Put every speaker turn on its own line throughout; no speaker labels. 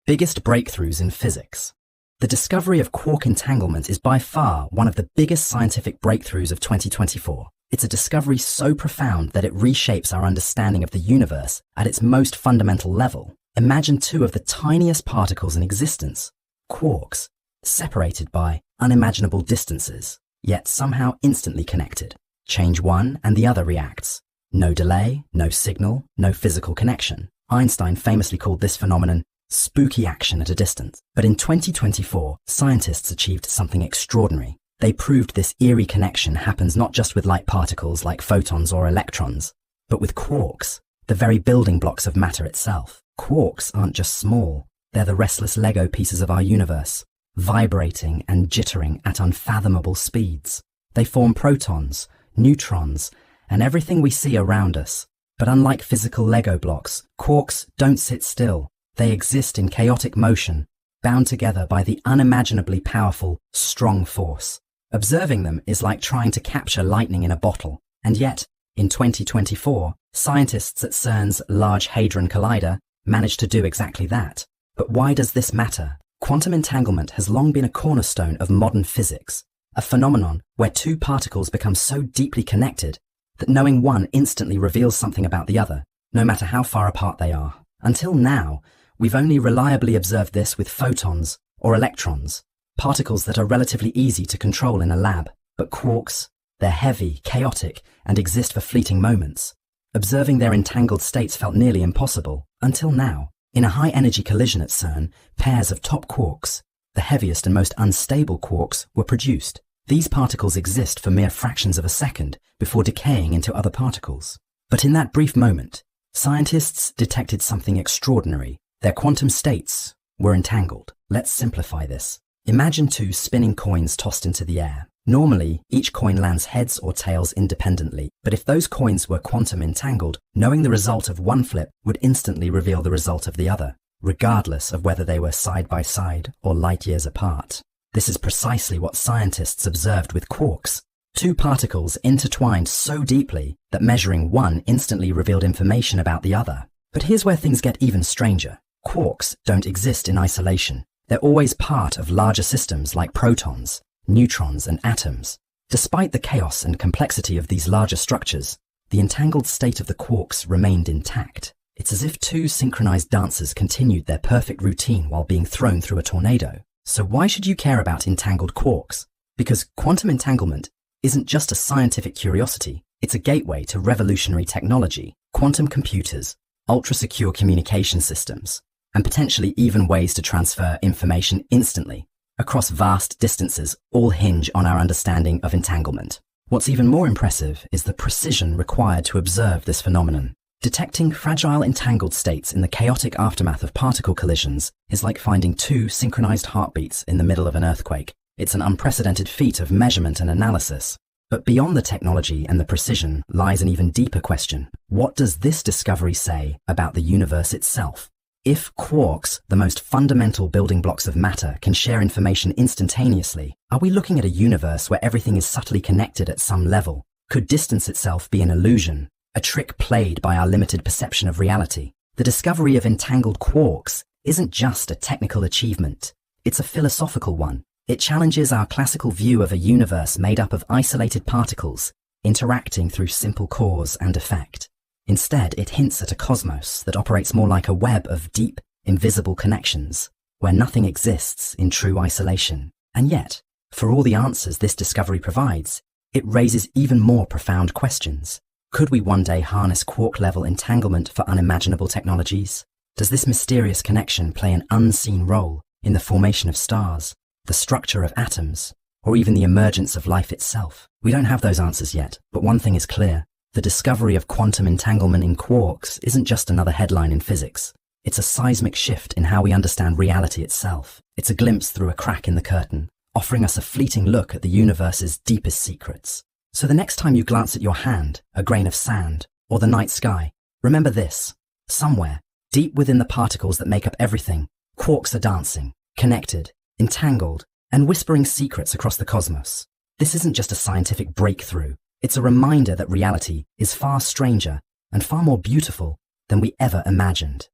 Biggest breakthroughs in physics. The discovery of quark entanglement is by far one of the biggest scientific breakthroughs of 2024. It's a discovery so profound that it reshapes our understanding of the universe at its most fundamental level. Imagine two of the tiniest particles in existence, quarks, separated by unimaginable distances, yet somehow instantly connected. Change one and the other reacts. No delay, no signal, no physical connection. Einstein famously called this phenomenon spooky action at a distance. But in 2024, scientists achieved something extraordinary. They proved this eerie connection happens not just with light particles like photons or electrons, but with quarks, the very building blocks of matter itself. Quarks aren't just small, they're the restless Lego pieces of our universe, vibrating and jittering at unfathomable speeds. They form protons, neutrons, and everything we see around us. But unlike physical Lego blocks, quarks don't sit still. They exist in chaotic motion, bound together by the unimaginably powerful, strong force. Observing them is like trying to capture lightning in a bottle. And yet, in 2024, scientists at CERN's Large Hadron Collider managed to do exactly that. But why does this matter? Quantum entanglement has long been a cornerstone of modern physics, a phenomenon where two particles become so deeply connected that knowing one instantly reveals something about the other, no matter how far apart they are. Until now, we've only reliably observed this with photons or electrons, particles that are relatively easy to control in a lab. But quarks, they're heavy, chaotic, and exist for fleeting moments. Observing their entangled states felt nearly impossible, until now. In a high-energy collision at CERN, pairs of top quarks, the heaviest and most unstable quarks, were produced. These particles exist for mere fractions of a second before decaying into other particles. But in that brief moment, scientists detected something extraordinary. Their quantum states were entangled. Let's simplify this. Imagine two spinning coins tossed into the air. Normally, each coin lands heads or tails independently, but if those coins were quantum entangled, knowing the result of one flip would instantly reveal the result of the other, regardless of whether they were side by side or light years apart. This is precisely what scientists observed with quarks. Two particles intertwined so deeply that measuring one instantly revealed information about the other. But here's where things get even stranger. Quarks don't exist in isolation. They're always part of larger systems like protons, neutrons, and atoms. Despite the chaos and complexity of these larger structures, the entangled state of the quarks remained intact. It's as if two synchronized dancers continued their perfect routine while being thrown through a tornado. So why should you care about entangled quarks? Because quantum entanglement isn't just a scientific curiosity, it's a gateway to revolutionary technology, quantum computers, ultra-secure communication systems, and potentially even ways to transfer information instantly across vast distances, all hinge on our understanding of entanglement. What's even more impressive is the precision required to observe this phenomenon. Detecting fragile entangled states in the chaotic aftermath of particle collisions is like finding two synchronized heartbeats in the middle of an earthquake. It's an unprecedented feat of measurement and analysis. But beyond the technology and the precision lies an even deeper question. What does this discovery say about the universe itself? If quarks, the most fundamental building blocks of matter, can share information instantaneously, are we looking at a universe where everything is subtly connected at some level? Could distance itself be an illusion, a trick played by our limited perception of reality? The discovery of entangled quarks isn't just a technical achievement, it's a philosophical one. It challenges our classical view of a universe made up of isolated particles, interacting through simple cause and effect. Instead, it hints at a cosmos that operates more like a web of deep, invisible connections, where nothing exists in true isolation. And yet, for all the answers this discovery provides, it raises even more profound questions. Could we one day harness quark-level entanglement for unimaginable technologies? Does this mysterious connection play an unseen role in the formation of stars, the structure of atoms, or even the emergence of life itself? We don't have those answers yet, but one thing is clear. The discovery of quantum entanglement in quarks isn't just another headline in physics. It's a seismic shift in how we understand reality itself. It's a glimpse through a crack in the curtain, offering us a fleeting look at the universe's deepest secrets. So the next time you glance at your hand, a grain of sand, or the night sky, remember this. Somewhere, deep within the particles that make up everything, quarks are dancing, connected, entangled, and whispering secrets across the cosmos. This isn't just a scientific breakthrough. It's a reminder that reality is far stranger and far more beautiful than we ever imagined.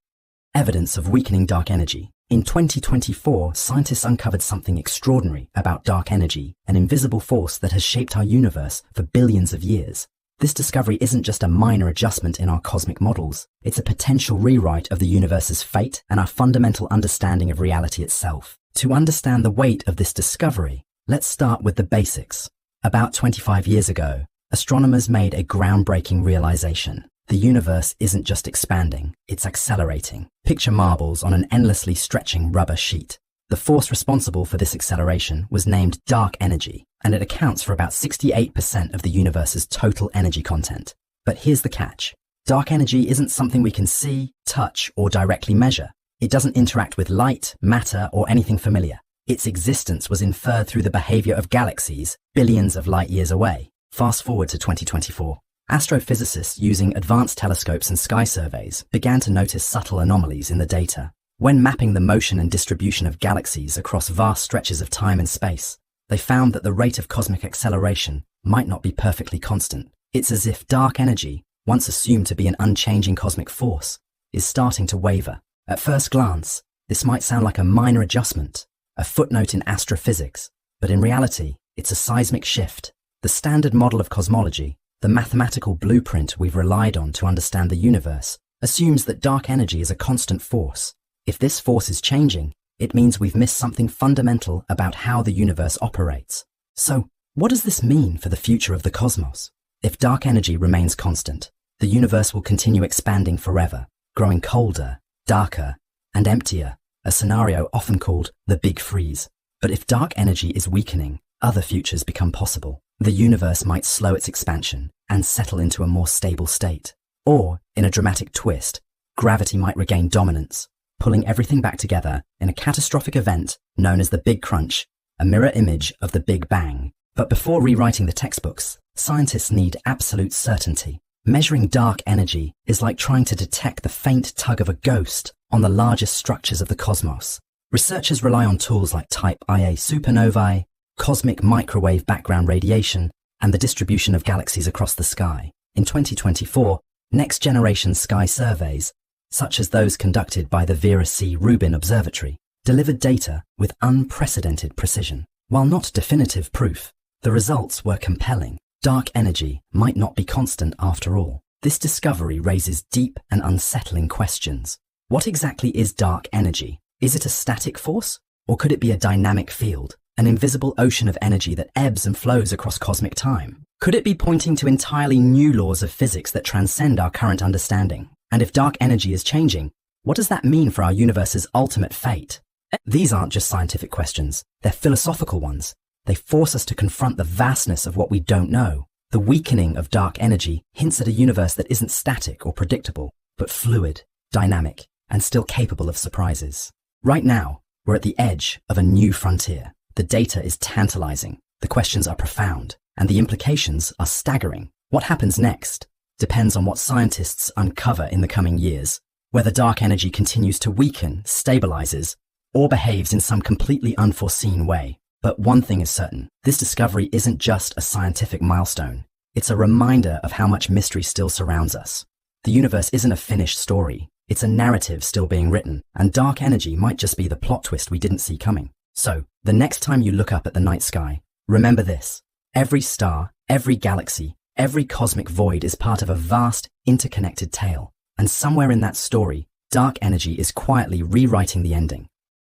Evidence of weakening dark energy. In 2024, scientists uncovered something extraordinary about dark energy, an invisible force that has shaped our universe for billions of years. This discovery isn't just a minor adjustment in our cosmic models, it's a potential rewrite of the universe's fate and our fundamental understanding of reality itself. To understand the weight of this discovery, let's start with the basics. About 25 years ago, astronomers made a groundbreaking realization. The universe isn't just expanding, it's accelerating. Picture marbles on an endlessly stretching rubber sheet. The force responsible for this acceleration was named dark energy, and it accounts for about 68% of the universe's total energy content. But here's the catch. Dark energy isn't something we can see, touch, or directly measure. It doesn't interact with light, matter, or anything familiar. Its existence was inferred through the behavior of galaxies billions of light years away. Fast forward to 2024. Astrophysicists using advanced telescopes and sky surveys began to notice subtle anomalies in the data. When mapping the motion and distribution of galaxies across vast stretches of time and space, they found that the rate of cosmic acceleration might not be perfectly constant. It's as if dark energy, once assumed to be an unchanging cosmic force, is starting to waver. At first glance, this might sound like a minor adjustment, a footnote in astrophysics, but in reality, it's a seismic shift. The standard model of cosmology, the mathematical blueprint we've relied on to understand the universe, assumes that dark energy is a constant force. If this force is changing, it means we've missed something fundamental about how the universe operates. So, what does this mean for the future of the cosmos? If dark energy remains constant, the universe will continue expanding forever, growing colder, darker, and emptier, a scenario often called the Big Freeze. But if dark energy is weakening, other futures become possible. The universe might slow its expansion and settle into a more stable state. Or, in a dramatic twist, gravity might regain dominance, pulling everything back together in a catastrophic event known as the Big Crunch, a mirror image of the Big Bang. But before rewriting the textbooks, scientists need absolute certainty. Measuring dark energy is like trying to detect the faint tug of a ghost on the largest structures of the cosmos. Researchers rely on tools like Type Ia supernovae, cosmic microwave background radiation, and the distribution of galaxies across the sky. In 2024, next-generation sky surveys, such as those conducted by the Vera C. Rubin Observatory, delivered data with unprecedented precision. While not definitive proof, the results were compelling. Dark energy might not be constant after all. This discovery raises deep and unsettling questions. What exactly is dark energy? Is it a static force? Or could it be a dynamic field? An invisible ocean of energy that ebbs and flows across cosmic time? Could it be pointing to entirely new laws of physics that transcend our current understanding? And if dark energy is changing, what does that mean for our universe's ultimate fate? These aren't just scientific questions, they're philosophical ones. They force us to confront the vastness of what we don't know. The weakening of dark energy hints at a universe that isn't static or predictable, but fluid, dynamic, and still capable of surprises. Right now, we're at the edge of a new frontier. The data is tantalizing, the questions are profound, and the implications are staggering. What happens next depends on what scientists uncover in the coming years, whether dark energy continues to weaken, stabilizes, or behaves in some completely unforeseen way. But one thing is certain, this discovery isn't just a scientific milestone. It's a reminder of how much mystery still surrounds us. The universe isn't a finished story. It's a narrative still being written, and dark energy might just be the plot twist we didn't see coming. So, the next time you look up at the night sky, remember this. Every star, every galaxy, every cosmic void is part of a vast, interconnected tale. And somewhere in that story, dark energy is quietly rewriting the ending.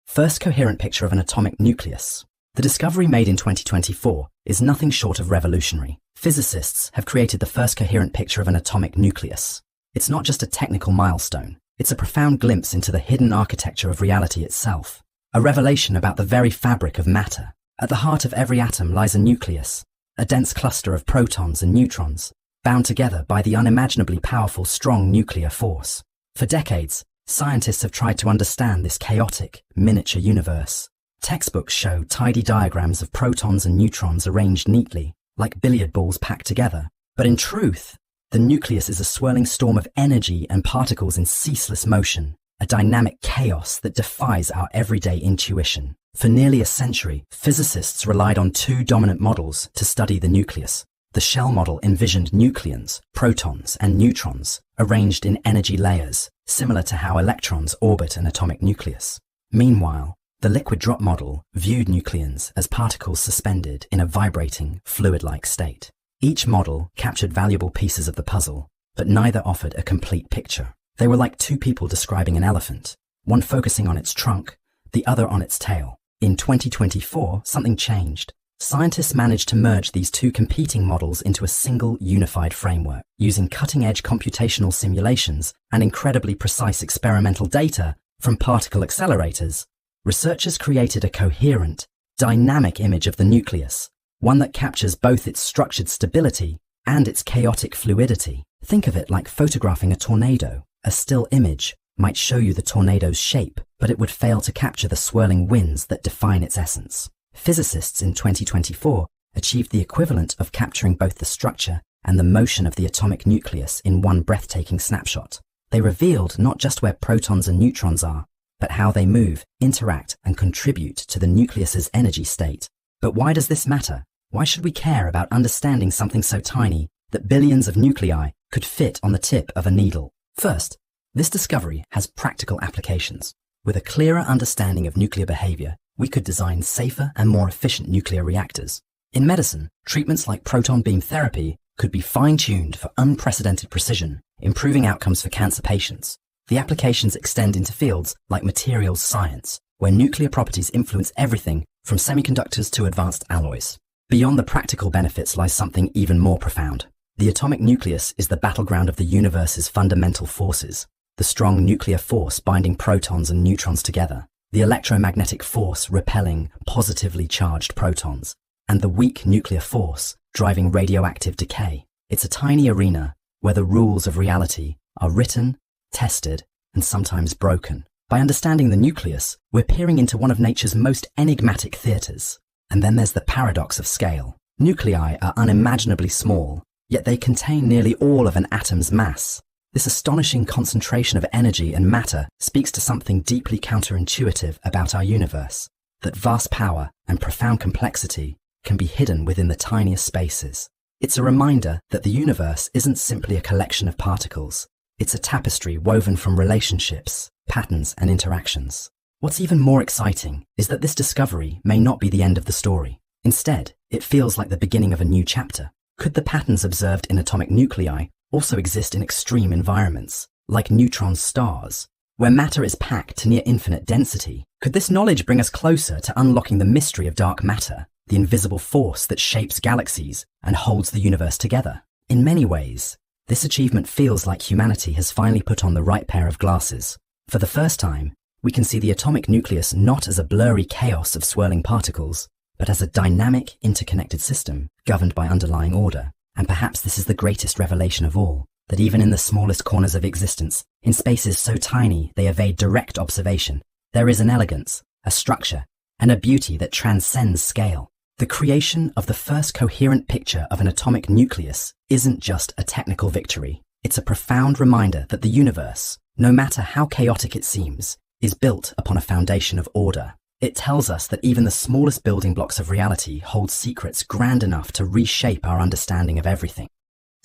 First coherent picture of an atomic nucleus. The discovery made in 2024 is nothing short of revolutionary. Physicists have created the first coherent picture of an atomic nucleus. It's not just a technical milestone. It's a profound glimpse into the hidden architecture of reality itself. A revelation about the very fabric of matter. At the heart of every atom lies a nucleus, a dense cluster of protons and neutrons, bound together by the unimaginably powerful, strong nuclear force. For decades, scientists have tried to understand this chaotic, miniature universe. Textbooks show tidy diagrams of protons and neutrons arranged neatly, like billiard balls packed together. But in truth, the nucleus is a swirling storm of energy and particles in ceaseless motion, a dynamic chaos that defies our everyday intuition. For nearly a century, physicists relied on two dominant models to study the nucleus. The shell model envisioned nucleons, protons, and neutrons, arranged in energy layers, similar to how electrons orbit an atomic nucleus. Meanwhile, the liquid drop model viewed nucleons as particles suspended in a vibrating, fluid-like state. Each model captured valuable pieces of the puzzle, but neither offered a complete picture. They were like two people describing an elephant, one focusing on its trunk, the other on its tail. In 2024, something changed. Scientists managed to merge these two competing models into a single unified framework. Using cutting-edge computational simulations and incredibly precise experimental data from particle accelerators, researchers created a coherent, dynamic image of the nucleus, one that captures both its structured stability and its chaotic fluidity. Think of it like photographing a tornado. A still image might show you the tornado's shape, but it would fail to capture the swirling winds that define its essence. Physicists in 2024 achieved the equivalent of capturing both the structure and the motion of the atomic nucleus in one breathtaking snapshot. They revealed not just where protons and neutrons are, but how they move, interact, and contribute to the nucleus's energy state. But why does this matter? Why should we care about understanding something so tiny that billions of nuclei could fit on the tip of a needle? First, this discovery has practical applications. With a clearer understanding of nuclear behavior, we could design safer and more efficient nuclear reactors. In medicine, treatments like proton beam therapy could be fine-tuned for unprecedented precision, improving outcomes for cancer patients. The applications extend into fields like materials science, where nuclear properties influence everything from semiconductors to advanced alloys. Beyond the practical benefits lies something even more profound. The atomic nucleus is the battleground of the universe's fundamental forces. The strong nuclear force binding protons and neutrons together, the electromagnetic force repelling positively charged protons, and the weak nuclear force driving radioactive decay. It's a tiny arena where the rules of reality are written, tested, and sometimes broken. By understanding the nucleus, we're peering into one of nature's most enigmatic theaters. And then there's the paradox of scale. Nuclei are unimaginably small, yet they contain nearly all of an atom's mass. This astonishing concentration of energy and matter speaks to something deeply counterintuitive about our universe, that vast power and profound complexity can be hidden within the tiniest spaces. It's a reminder that the universe isn't simply a collection of particles. It's a tapestry woven from relationships, patterns, and interactions. What's even more exciting is that this discovery may not be the end of the story. Instead, it feels like the beginning of a new chapter. Could the patterns observed in atomic nuclei also exist in extreme environments, like neutron stars, where matter is packed to near infinite density? Could this knowledge bring us closer to unlocking the mystery of dark matter, the invisible force that shapes galaxies and holds the universe together? In many ways, this achievement feels like humanity has finally put on the right pair of glasses. For the first time, we can see the atomic nucleus not as a blurry chaos of swirling particles, but as a dynamic, interconnected system governed by underlying order. And perhaps this is the greatest revelation of all, that even in the smallest corners of existence, in spaces so tiny they evade direct observation, there is an elegance, a structure, and a beauty that transcends scale. The creation of the first coherent picture of an atomic nucleus isn't just a technical victory. It's a profound reminder that the universe, no matter how chaotic it seems, is built upon a foundation of order. It tells us that even the smallest building blocks of reality hold secrets grand enough to reshape our understanding of everything.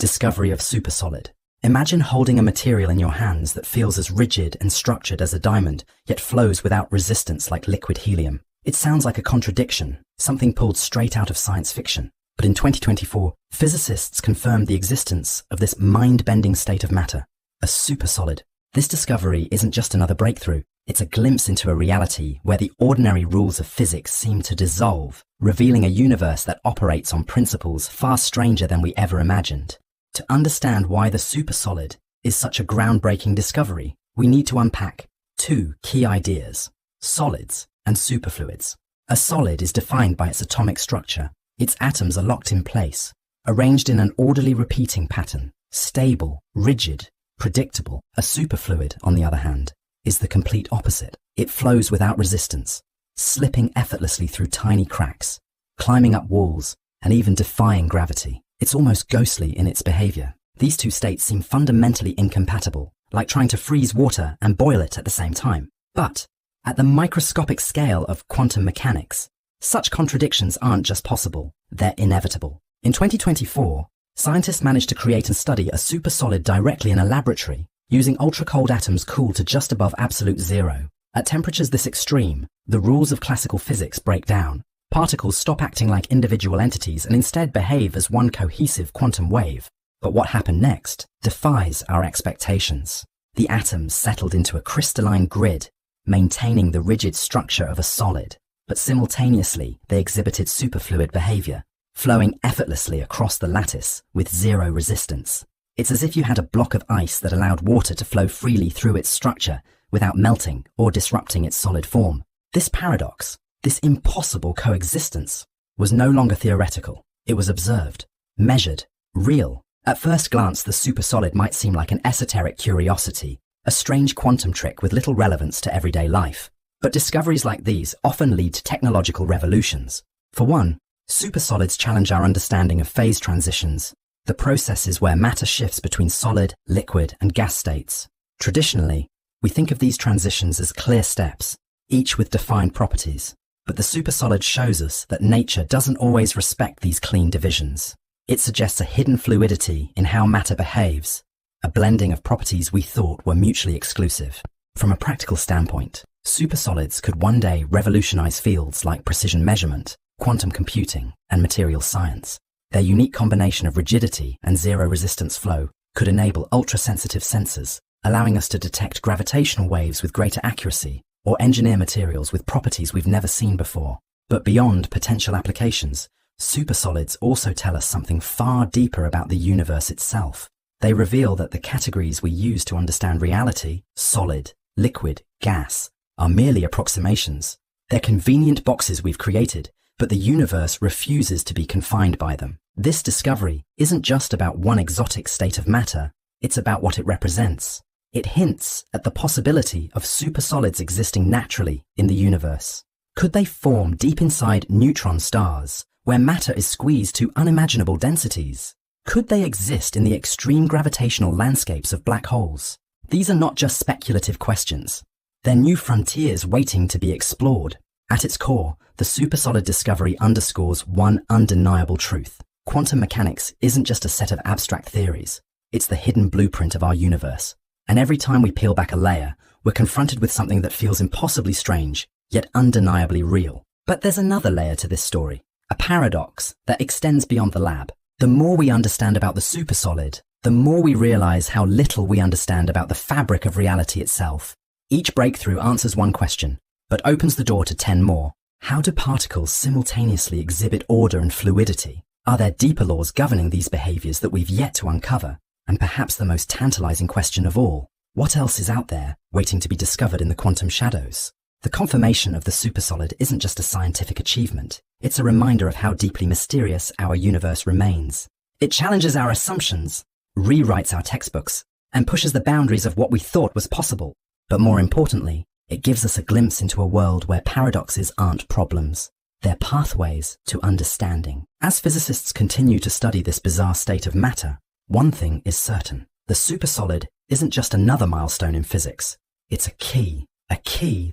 Discovery of supersolid. Imagine holding a material in your hands that feels as rigid and structured as a diamond, yet flows without resistance like liquid helium. It sounds like a contradiction, something pulled straight out of science fiction. But in 2024, physicists confirmed the existence of this mind-bending state of matter, a supersolid. This discovery isn't just another breakthrough. It's a glimpse into a reality where the ordinary rules of physics seem to dissolve, revealing a universe that operates on principles far stranger than we ever imagined. To understand why the supersolid is such a groundbreaking discovery, we need to unpack two key ideas: solids and superfluids. A solid is defined by its atomic structure. Its atoms are locked in place, arranged in an orderly repeating pattern, stable, rigid, predictable. A superfluid, on the other hand, is the complete opposite. It flows without resistance, slipping effortlessly through tiny cracks, climbing up walls, and even defying gravity. It's almost ghostly in its behavior. These two states seem fundamentally incompatible, like trying to freeze water and boil it at the same time. But at the microscopic scale of quantum mechanics, such contradictions aren't just possible, they're inevitable. In 2024, scientists managed to create and study a supersolid directly in a laboratory, using ultra-cold atoms cooled to just above absolute zero. At temperatures this extreme, the rules of classical physics break down. Particles stop acting like individual entities and instead behave as one cohesive quantum wave. But what happened next defies our expectations. The atoms settled into a crystalline grid, maintaining the rigid structure of a solid, but simultaneously they exhibited superfluid behavior, flowing effortlessly across the lattice with zero resistance. It's as if you had a block of ice that allowed water to flow freely through its structure without melting or disrupting its solid form. This paradox, this impossible coexistence, was no longer theoretical. It was observed, measured, real. At first glance, the supersolid might seem like an esoteric curiosity, a strange quantum trick with little relevance to everyday life. But discoveries like these often lead to technological revolutions. For one, supersolids challenge our understanding of phase transitions, the processes where matter shifts between solid, liquid, and gas states. Traditionally, we think of these transitions as clear steps, each with defined properties. But the supersolid shows us that nature doesn't always respect these clean divisions. It suggests a hidden fluidity in how matter behaves, a blending of properties we thought were mutually exclusive. From a practical standpoint, supersolids could one day revolutionize fields like precision measurement, quantum computing, and material science. Their unique combination of rigidity and zero-resistance flow could enable ultra-sensitive sensors, allowing us to detect gravitational waves with greater accuracy or engineer materials with properties we've never seen before. But beyond potential applications, supersolids also tell us something far deeper about the universe itself. They reveal that the categories we use to understand reality, solid, liquid, gas, are merely approximations. They're convenient boxes we've created, but the universe refuses to be confined by them. This discovery isn't just about one exotic state of matter, it's about what it represents. It hints at the possibility of supersolids existing naturally in the universe. Could they form deep inside neutron stars, where matter is squeezed to unimaginable densities? Could they exist in the extreme gravitational landscapes of black holes? These are not just speculative questions. They're new frontiers waiting to be explored. At its core, the supersolid discovery underscores one undeniable truth. Quantum mechanics isn't just a set of abstract theories. It's the hidden blueprint of our universe. And every time we peel back a layer, we're confronted with something that feels impossibly strange, yet undeniably real. But there's another layer to this story, a paradox that extends beyond the lab. The more we understand about the supersolid, the more we realize how little we understand about the fabric of reality itself. Each breakthrough answers one question, but opens the door to 10 more. How do particles simultaneously exhibit order and fluidity? Are there deeper laws governing these behaviors that we've yet to uncover? And perhaps the most tantalizing question of all, what else is out there waiting to be discovered in the quantum shadows? The confirmation of the supersolid isn't just a scientific achievement. It's a reminder of how deeply mysterious our universe remains. It challenges our assumptions, rewrites our textbooks, and pushes the boundaries of what we thought was possible. But more importantly, it gives us a glimpse into a world where paradoxes aren't problems. They're pathways to understanding. As physicists continue to study this bizarre state of matter, one thing is certain. The supersolid isn't just another milestone in physics. It's a key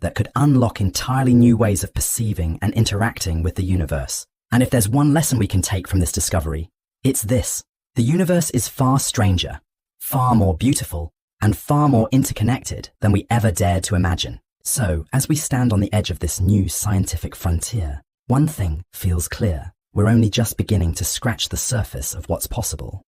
that could unlock entirely new ways of perceiving and interacting with the universe. And if there's one lesson we can take from this discovery, it's this. The universe is far stranger, far more beautiful, and far more interconnected than we ever dared to imagine. So, as we stand on the edge of this new scientific frontier, one thing feels clear. We're only just beginning to scratch the surface of what's possible.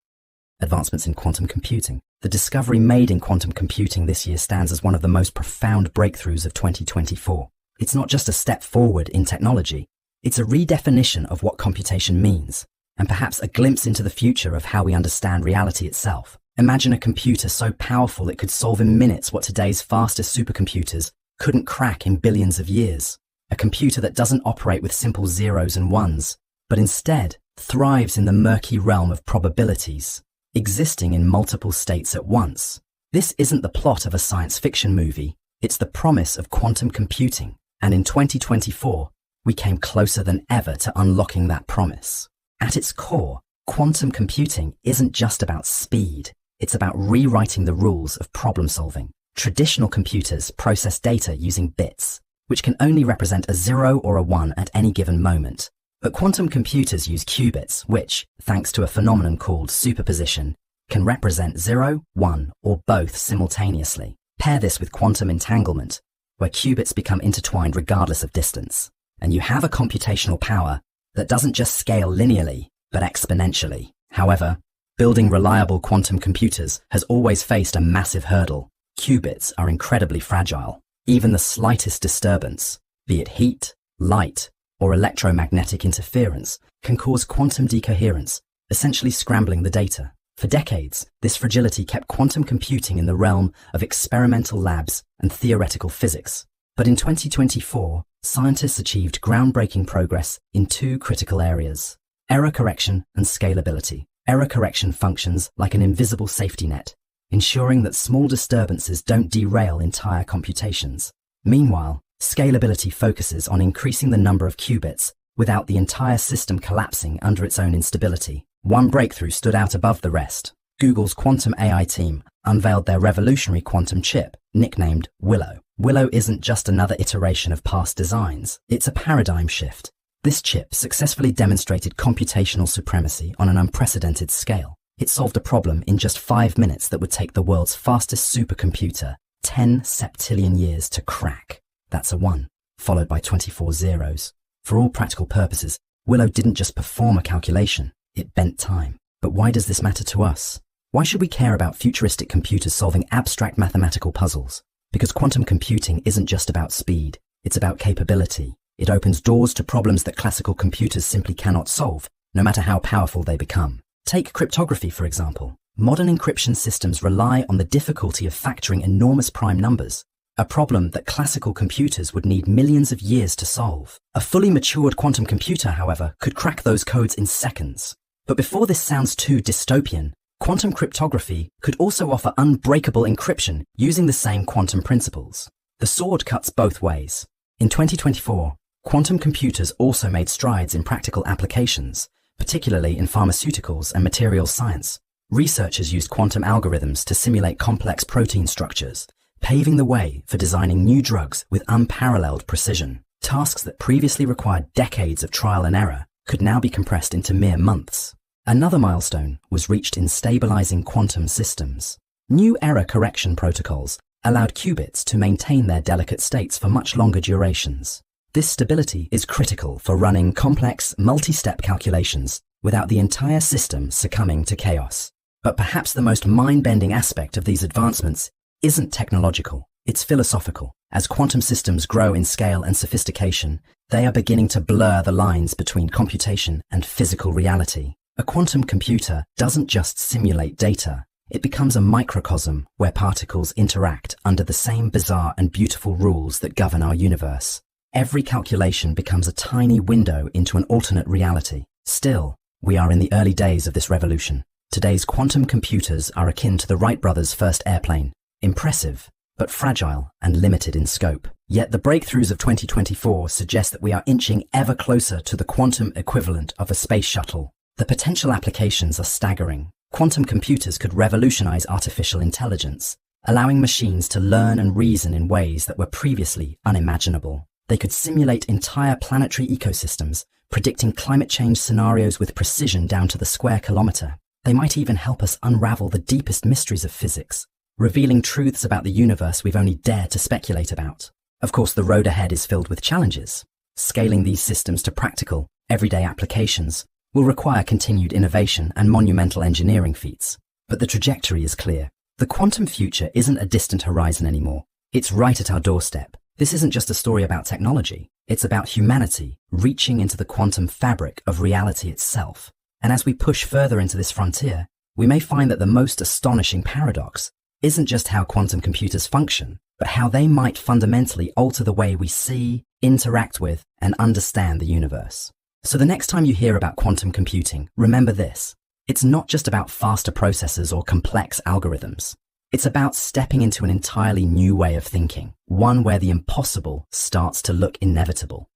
Advancements in quantum computing. The discovery made in quantum computing this year stands as one of the most profound breakthroughs of 2024. It's not just a step forward in technology, it's a redefinition of what computation means, and perhaps a glimpse into the future of how we understand reality itself. Imagine a computer so powerful it could solve in minutes what today's fastest supercomputers couldn't crack in billions of years. A computer that doesn't operate with simple zeros and ones, but instead thrives in the murky realm of probabilities, existing in multiple states at once. This isn't the plot of a science fiction movie, it's the promise of quantum computing, and in 2024, we came closer than ever to unlocking that promise. At its core, quantum computing isn't just about speed, it's about rewriting the rules of problem solving. Traditional computers process data using bits, which can only represent a 0 or a 1 at any given moment. But quantum computers use qubits, which, thanks to a phenomenon called superposition, can represent 0, 1, or both simultaneously. Pair this with quantum entanglement, where qubits become intertwined regardless of distance. And you have a computational power that doesn't just scale linearly, but exponentially. However, building reliable quantum computers has always faced a massive hurdle. Qubits are incredibly fragile. Even the slightest disturbance, be it heat, light, or electromagnetic interference, can cause quantum decoherence, essentially scrambling the data. For decades, this fragility kept quantum computing in the realm of experimental labs and theoretical physics. But in 2024, scientists achieved groundbreaking progress in two critical areas: error correction and scalability. Error correction functions like an invisible safety net, ensuring that small disturbances don't derail entire computations. Meanwhile, scalability focuses on increasing the number of qubits without the entire system collapsing under its own instability. One breakthrough stood out above the rest. Google's quantum AI team unveiled their revolutionary quantum chip, nicknamed Willow. Willow isn't just another iteration of past designs, it's a paradigm shift. This chip successfully demonstrated computational supremacy on an unprecedented scale. It solved a problem in just 5 minutes that would take the world's fastest supercomputer 10 septillion years to crack. That's a 1, followed by 24 zeros. For all practical purposes, Willow didn't just perform a calculation, it bent time. But why does this matter to us? Why should we care about futuristic computers solving abstract mathematical puzzles? Because quantum computing isn't just about speed, it's about capability. It opens doors to problems that classical computers simply cannot solve, no matter how powerful they become. Take cryptography, for example. Modern encryption systems rely on the difficulty of factoring enormous prime numbers, a problem that classical computers would need millions of years to solve. A fully matured quantum computer, however, could crack those codes in seconds. But before this sounds too dystopian, quantum cryptography could also offer unbreakable encryption using the same quantum principles. The sword cuts both ways. In 2024, quantum computers also made strides in practical applications, particularly in pharmaceuticals and materials science. Researchers used quantum algorithms to simulate complex protein structures, paving the way for designing new drugs with unparalleled precision. Tasks that previously required decades of trial and error could now be compressed into mere months. Another milestone was reached in stabilizing quantum systems. New error correction protocols allowed qubits to maintain their delicate states for much longer durations. This stability is critical for running complex, multi-step calculations without the entire system succumbing to chaos. But perhaps the most mind-bending aspect of these advancements isn't technological, it's philosophical. As quantum systems grow in scale and sophistication, they are beginning to blur the lines between computation and physical reality. A quantum computer doesn't just simulate data, it becomes a microcosm where particles interact under the same bizarre and beautiful rules that govern our universe. Every calculation becomes a tiny window into an alternate reality. Still, we are in the early days of this revolution. Today's quantum computers are akin to the Wright brothers' first airplane. Impressive, but fragile and limited in scope. Yet the breakthroughs of 2024 suggest that we are inching ever closer to the quantum equivalent of a space shuttle. The potential applications are staggering. Quantum computers could revolutionize artificial intelligence, allowing machines to learn and reason in ways that were previously unimaginable. They could simulate entire planetary ecosystems, predicting climate change scenarios with precision down to the square kilometer. They might even help us unravel the deepest mysteries of physics, revealing truths about the universe we've only dared to speculate about. Of course, the road ahead is filled with challenges. Scaling these systems to practical, everyday applications will require continued innovation and monumental engineering feats. But the trajectory is clear. The quantum future isn't a distant horizon anymore. It's right at our doorstep. This isn't just a story about technology. It's about humanity reaching into the quantum fabric of reality itself. And as we push further into this frontier, we may find that the most astonishing paradox isn't just how quantum computers function, but how they might fundamentally alter the way we see, interact with, and understand the universe. So the next time you hear about quantum computing, remember this. It's not just about faster processors or complex algorithms. It's about stepping into an entirely new way of thinking, one where the impossible starts to look inevitable.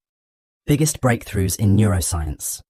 Biggest breakthroughs in neuroscience.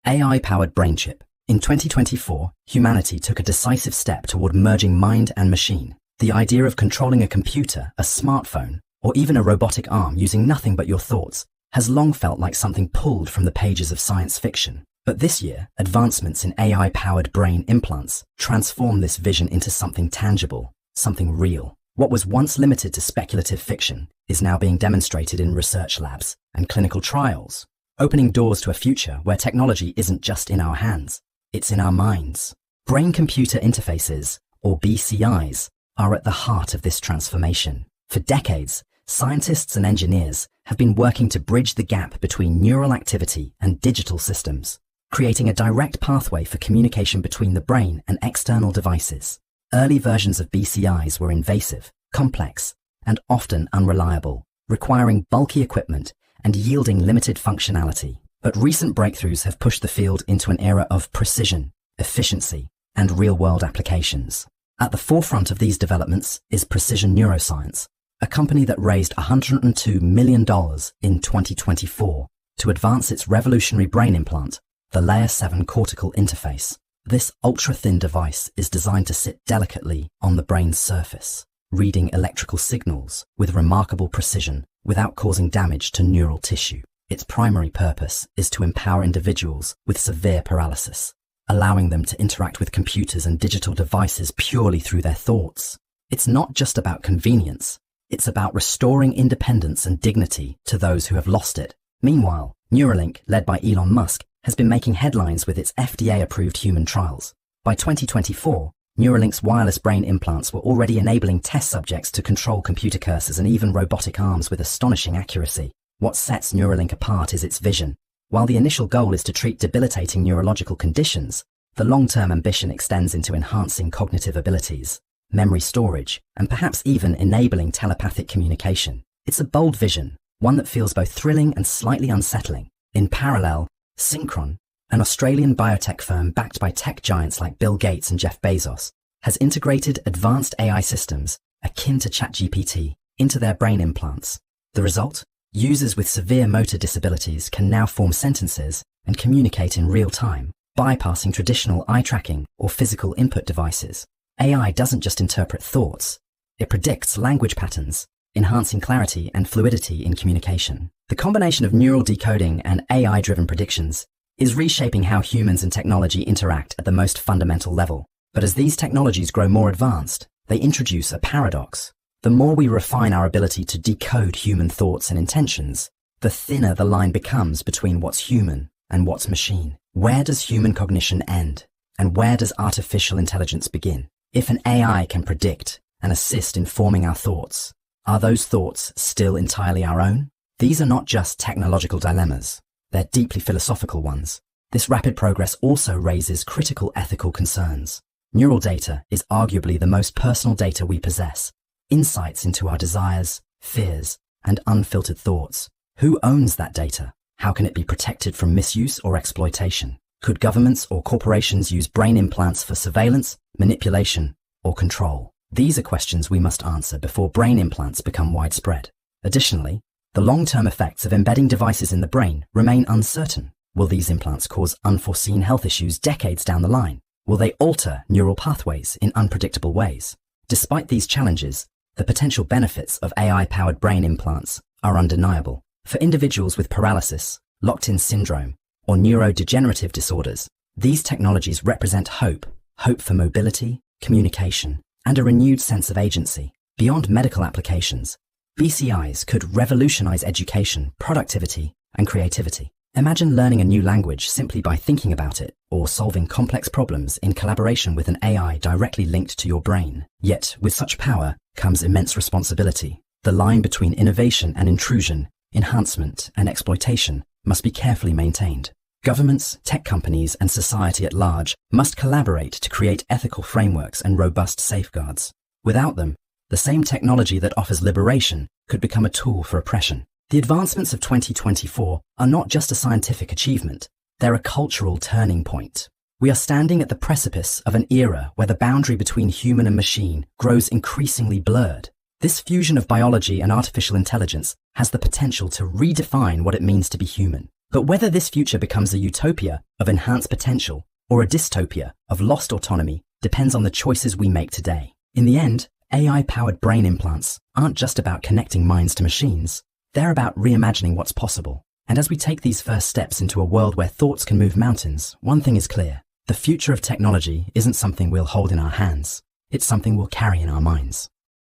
AI-powered brain chip. In 2024, humanity took a decisive step toward merging mind and machine. The idea of controlling a computer, a smartphone, or even a robotic arm using nothing but your thoughts has long felt like something pulled from the pages of science fiction. But this year, advancements in AI-powered brain implants transform this vision into something tangible, something real. What was once limited to speculative fiction is now being demonstrated in research labs and clinical trials, opening doors to a future where technology isn't just in our hands, it's in our minds. Brain-computer interfaces, or BCIs, are at the heart of this transformation. For decades, scientists and engineers have been working to bridge the gap between neural activity and digital systems, creating a direct pathway for communication between the brain and external devices. Early versions of BCIs were invasive, complex, and often unreliable, requiring bulky equipment and yielding limited functionality. But recent breakthroughs have pushed the field into an era of precision, efficiency, and real-world applications. At the forefront of these developments is Precision Neuroscience, a company that raised $102 million in 2024 to advance its revolutionary brain implant, the Layer 7 cortical interface. This ultra-thin device is designed to sit delicately on the brain's surface, reading electrical signals with remarkable precision without causing damage to neural tissue. Its primary purpose is to empower individuals with severe paralysis, allowing them to interact with computers and digital devices purely through their thoughts. It's not just about convenience, it's about restoring independence and dignity to those who have lost it. Meanwhile, Neuralink, led by Elon Musk, has been making headlines with its FDA-approved human trials. By 2024, Neuralink's wireless brain implants were already enabling test subjects to control computer cursors and even robotic arms with astonishing accuracy. What sets Neuralink apart is its vision. While the initial goal is to treat debilitating neurological conditions, the long-term ambition extends into enhancing cognitive abilities, memory storage, and perhaps even enabling telepathic communication. It's a bold vision, one that feels both thrilling and slightly unsettling. In parallel, Synchron, an Australian biotech firm backed by tech giants like Bill Gates and Jeff Bezos, has integrated advanced AI systems, akin to ChatGPT, into their brain implants. The result? Users with severe motor disabilities can now form sentences and communicate in real time, bypassing traditional eye tracking or physical input devices. AI doesn't just interpret thoughts, it predicts language patterns, enhancing clarity and fluidity in communication. The combination of neural decoding and AI-driven predictions is reshaping how humans and technology interact at the most fundamental level. But as these technologies grow more advanced, they introduce a paradox. The more we refine our ability to decode human thoughts and intentions, the thinner the line becomes between what's human and what's machine. Where does human cognition end? And where does artificial intelligence begin? If an AI can predict and assist in forming our thoughts, are those thoughts still entirely our own? These are not just technological dilemmas, they're deeply philosophical ones. This rapid progress also raises critical ethical concerns. Neural data is arguably the most personal data we possess, insights into our desires, fears, and unfiltered thoughts. Who owns that data? How can it be protected from misuse or exploitation? Could governments or corporations use brain implants for surveillance, manipulation, or control? These are questions we must answer before brain implants become widespread. Additionally, the long-term effects of embedding devices in the brain remain uncertain. Will these implants cause unforeseen health issues decades down the line? Will they alter neural pathways in unpredictable ways? Despite these challenges, the potential benefits of AI-powered brain implants are undeniable. For individuals with paralysis, locked-in syndrome, or neurodegenerative disorders, these technologies represent hope for mobility, communication, and a renewed sense of agency. Beyond medical applications, BCIs could revolutionize education, productivity, and creativity. Imagine learning a new language simply by thinking about it, or solving complex problems in collaboration with an AI directly linked to your brain. Yet, with such power comes immense responsibility. The line between innovation and intrusion, enhancement and exploitation, must be carefully maintained. Governments, tech companies, and society at large must collaborate to create ethical frameworks and robust safeguards. Without them, the same technology that offers liberation could become a tool for oppression. The advancements of 2024 are not just a scientific achievement, they're a cultural turning point. We are standing at the precipice of an era where the boundary between human and machine grows increasingly blurred. This fusion of biology and artificial intelligence has the potential to redefine what it means to be human. But whether this future becomes a utopia of enhanced potential or a dystopia of lost autonomy depends on the choices we make today. In the end, AI-powered brain implants aren't just about connecting minds to machines, they're about reimagining what's possible. And as we take these first steps into a world where thoughts can move mountains, one thing is clear. The future of technology isn't something we'll hold in our hands, it's something we'll carry in our minds.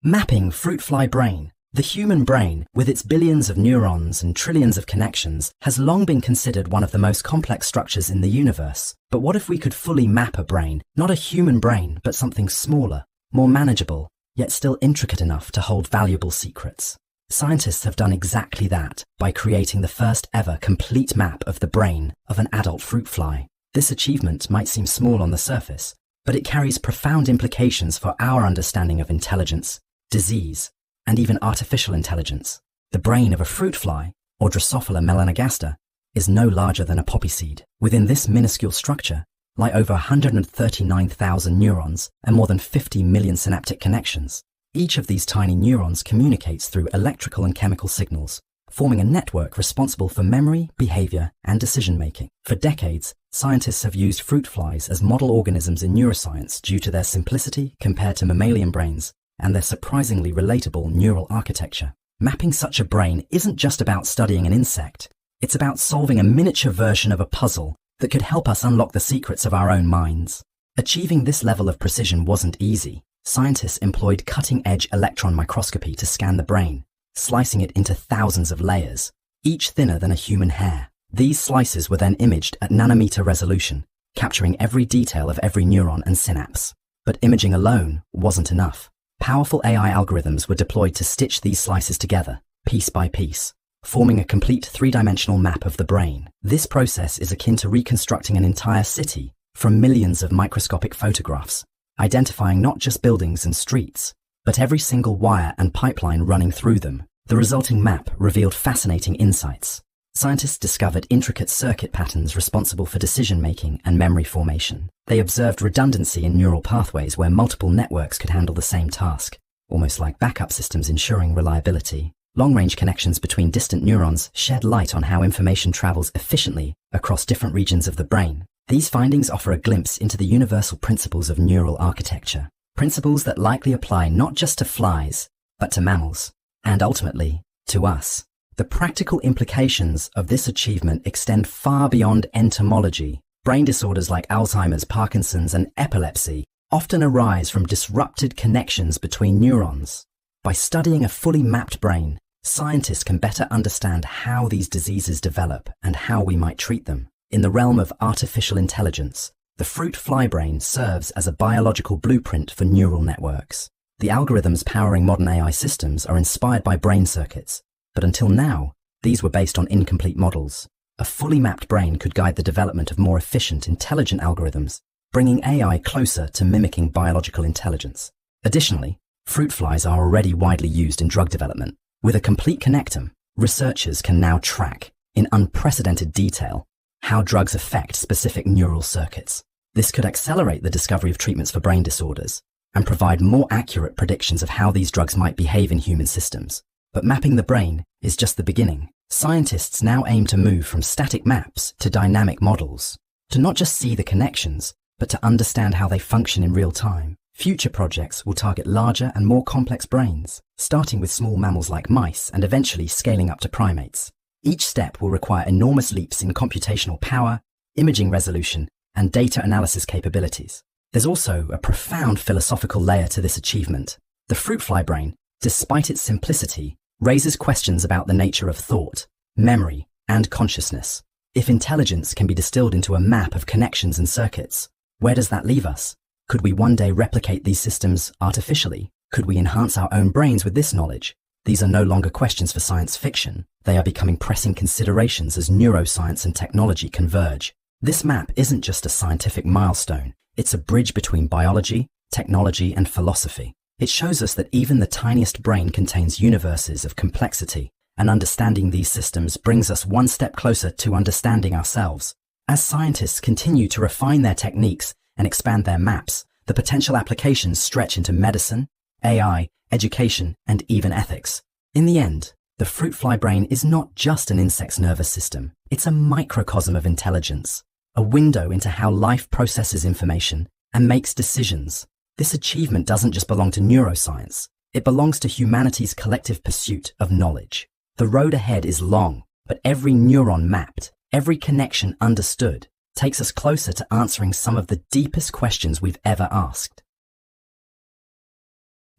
Mapping fruit fly brain. The human brain, with its billions of neurons and trillions of connections, has long been considered one of the most complex structures in the universe. But what if we could fully map a brain? Not a human brain, but something smaller, more manageable, yet still intricate enough to hold valuable secrets. Scientists have done exactly that by creating the first ever complete map of the brain of an adult fruit fly. This achievement might seem small on the surface, but it carries profound implications for our understanding of intelligence, disease, and even artificial intelligence. The brain of a fruit fly, or Drosophila melanogaster, is no larger than a poppy seed. Within this minuscule structure lie over 139,000 neurons and more than 50 million synaptic connections. Each of these tiny neurons communicates through electrical and chemical signals, forming a network responsible for memory, behavior, and decision-making. For decades, scientists have used fruit flies as model organisms in neuroscience due to their simplicity compared to mammalian brains and their surprisingly relatable neural architecture. Mapping such a brain isn't just about studying an insect. It's about solving a miniature version of a puzzle that could help us unlock the secrets of our own minds. Achieving this level of precision wasn't easy. Scientists employed cutting-edge electron microscopy to scan the brain, slicing it into thousands of layers, each thinner than a human hair. These slices were then imaged at nanometer resolution, capturing every detail of every neuron and synapse. But imaging alone wasn't enough. Powerful AI algorithms were deployed to stitch these slices together, piece by piece, forming a complete three-dimensional map of the brain. This process is akin to reconstructing an entire city from millions of microscopic photographs, identifying not just buildings and streets, but every single wire and pipeline running through them. The resulting map revealed fascinating insights. Scientists discovered intricate circuit patterns responsible for decision-making and memory formation. They observed redundancy in neural pathways where multiple networks could handle the same task, almost like backup systems ensuring reliability. Long-range connections between distant neurons shed light on how information travels efficiently across different regions of the brain. These findings offer a glimpse into the universal principles of neural architecture, principles that likely apply not just to flies, but to mammals, and ultimately, to us. The practical implications of this achievement extend far beyond entomology. Brain disorders like Alzheimer's, Parkinson's, and epilepsy often arise from disrupted connections between neurons. By studying a fully mapped brain, scientists can better understand how these diseases develop and how we might treat them. In the realm of artificial intelligence, the fruit fly brain serves as a biological blueprint for neural networks. The algorithms powering modern AI systems are inspired by brain circuits, but until now, these were based on incomplete models. A fully mapped brain could guide the development of more efficient, intelligent algorithms, bringing AI closer to mimicking biological intelligence. Additionally, fruit flies are already widely used in drug development. With a complete connectome, researchers can now track, in unprecedented detail, how drugs affect specific neural circuits. This could accelerate the discovery of treatments for brain disorders and provide more accurate predictions of how these drugs might behave in human systems. But mapping the brain is just the beginning. Scientists now aim to move from static maps to dynamic models, to not just see the connections, but to understand how they function in real time. Future projects will target larger and more complex brains, starting with small mammals like mice and eventually scaling up to primates. Each step will require enormous leaps in computational power, imaging resolution, and data analysis capabilities. There's also a profound philosophical layer to this achievement. The fruit fly brain, despite its simplicity, raises questions about the nature of thought, memory, and consciousness. If intelligence can be distilled into a map of connections and circuits, where does that leave us? Could we one day replicate these systems artificially? Could we enhance our own brains with this knowledge? These are no longer questions for science fiction. They are becoming pressing considerations as neuroscience and technology converge. This map isn't just a scientific milestone. It's a bridge between biology, technology, and philosophy. It shows us that even the tiniest brain contains universes of complexity, and understanding these systems brings us one step closer to understanding ourselves. As scientists continue to refine their techniques and expand their maps, the potential applications stretch into medicine, AI, education, and even ethics. In the end, the fruit fly brain is not just an insect's nervous system. It's a microcosm of intelligence, a window into how life processes information and makes decisions. This achievement doesn't just belong to neuroscience. It belongs to humanity's collective pursuit of knowledge. The road ahead is long, but every neuron mapped, every connection understood, takes us closer to answering some of the deepest questions we've ever asked.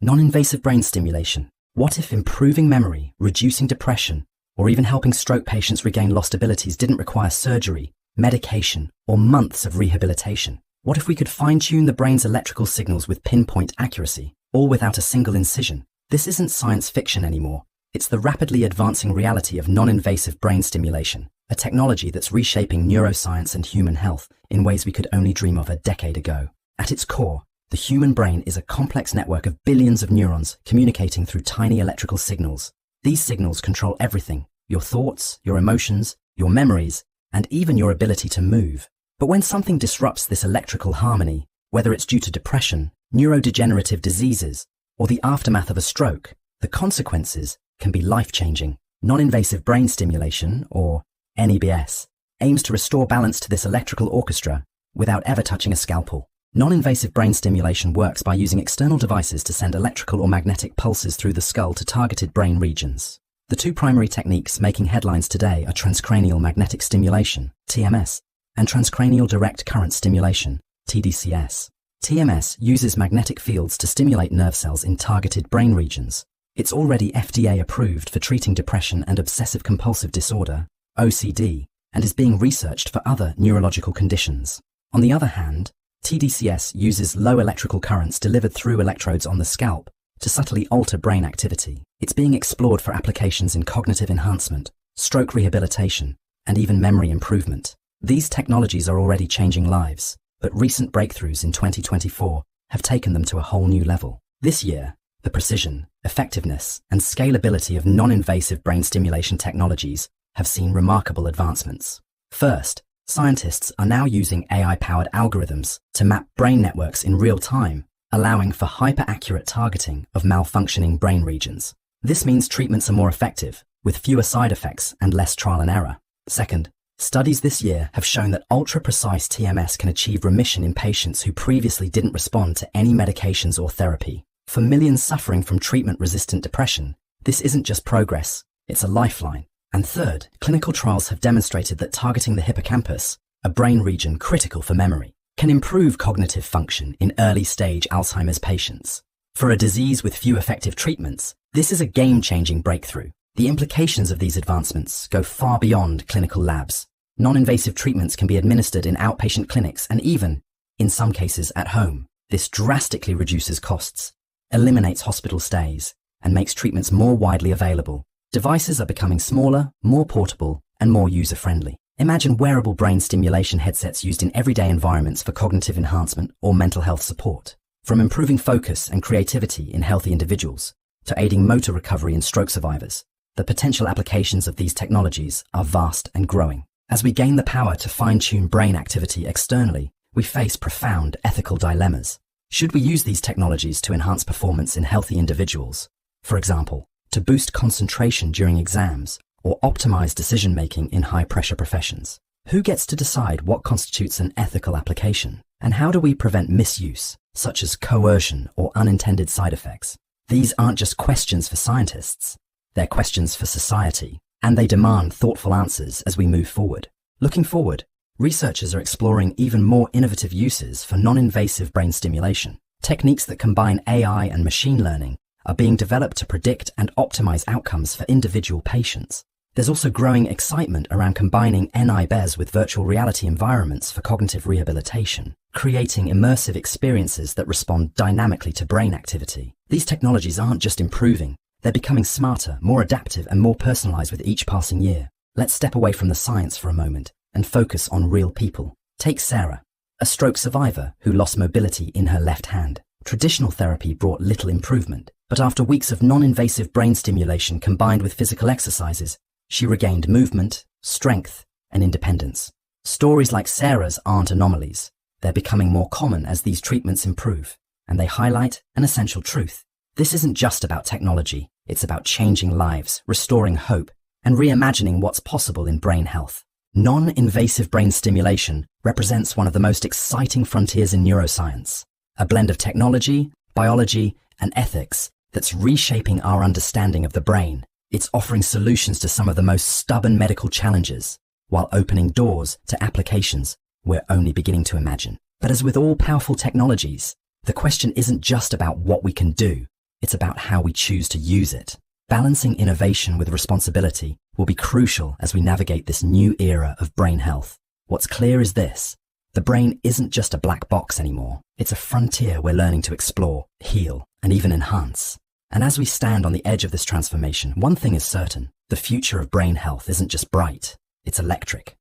Non-invasive brain stimulation. What if improving memory, reducing depression, or even helping stroke patients regain lost abilities didn't require surgery, medication, or months of rehabilitation? What if we could fine-tune the brain's electrical signals with pinpoint accuracy, all without a single incision? This isn't science fiction anymore. It's the rapidly advancing reality of non-invasive brain stimulation, a technology that's reshaping neuroscience and human health in ways we could only dream of a decade ago. At its core, the human brain is a complex network of billions of neurons communicating through tiny electrical signals. These signals control everything: your thoughts, your emotions, your memories, and even your ability to move. But when something disrupts this electrical harmony, whether it's due to depression, neurodegenerative diseases, or the aftermath of a stroke, the consequences can be life-changing. Non-invasive brain stimulation, or NEBS, aims to restore balance to this electrical orchestra without ever touching a scalpel. Non-invasive brain stimulation works by using external devices to send electrical or magnetic pulses through the skull to targeted brain regions. The two primary techniques making headlines today are transcranial magnetic stimulation, TMS, and transcranial direct current stimulation, TDCS. TMS uses magnetic fields to stimulate nerve cells in targeted brain regions. It's already FDA approved for treating depression and obsessive-compulsive disorder, OCD, and is being researched for other neurological conditions. On the other hand, TDCS uses low electrical currents delivered through electrodes on the scalp to subtly alter brain activity. It's being explored for applications in cognitive enhancement, stroke rehabilitation, and even memory improvement. These technologies are already changing lives, but recent breakthroughs in 2024 have taken them to a whole new level. This year, the precision, effectiveness, and scalability of non-invasive brain stimulation technologies have seen remarkable advancements. First, scientists are now using AI-powered algorithms to map brain networks in real time, allowing for hyper-accurate targeting of malfunctioning brain regions. This means treatments are more effective, with fewer side effects and less trial and error. Second, studies this year have shown that ultra-precise TMS can achieve remission in patients who previously didn't respond to any medications or therapy. For millions suffering from treatment-resistant depression, this isn't just progress, it's a lifeline. And third, clinical trials have demonstrated that targeting the hippocampus, a brain region critical for memory, can improve cognitive function in early-stage Alzheimer's patients. For a disease with few effective treatments, this is a game-changing breakthrough. The implications of these advancements go far beyond clinical labs. Non-invasive treatments can be administered in outpatient clinics and even, in some cases, at home. This drastically reduces costs, eliminates hospital stays, and makes treatments more widely available. Devices are becoming smaller, more portable, and more user-friendly. Imagine wearable brain stimulation headsets used in everyday environments for cognitive enhancement or mental health support. From improving focus and creativity in healthy individuals to aiding motor recovery in stroke survivors, the potential applications of these technologies are vast and growing. As we gain the power to fine-tune brain activity externally, we face profound ethical dilemmas. Should we use these technologies to enhance performance in healthy individuals? For example, to boost concentration during exams or optimize decision-making in high-pressure professions? Who gets to decide what constitutes an ethical application? And how do we prevent misuse, such as coercion or unintended side effects? These aren't just questions for scientists. They're questions for society, and they demand thoughtful answers as we move forward. Looking forward, researchers are exploring even more innovative uses for non-invasive brain stimulation. Techniques that combine AI and machine learning are being developed to predict and optimize outcomes for individual patients. There's also growing excitement around combining NIBES with virtual reality environments for cognitive rehabilitation, creating immersive experiences that respond dynamically to brain activity. These technologies aren't just improving, they're becoming smarter, more adaptive, and more personalized with each passing year. Let's step away from the science for a moment and focus on real people. Take Sarah, a stroke survivor who lost mobility in her left hand. Traditional therapy brought little improvement, but after weeks of non-invasive brain stimulation combined with physical exercises, she regained movement, strength, and independence. Stories like Sarah's aren't anomalies. They're becoming more common as these treatments improve, and they highlight an essential truth. This isn't just about technology, it's about changing lives, restoring hope, and reimagining what's possible in brain health. Non-invasive brain stimulation represents one of the most exciting frontiers in neuroscience, a blend of technology, biology, and ethics that's reshaping our understanding of the brain. It's offering solutions to some of the most stubborn medical challenges, while opening doors to applications we're only beginning to imagine. But as with all powerful technologies, the question isn't just about what we can do, it's about how we choose to use it. Balancing innovation with responsibility will be crucial as we navigate this new era of brain health. What's clear is this: the brain isn't just a black box anymore. It's a frontier we're learning to explore, heal, and even enhance. And as we stand on the edge of this transformation, one thing is certain: the future of brain health isn't just bright, it's electric.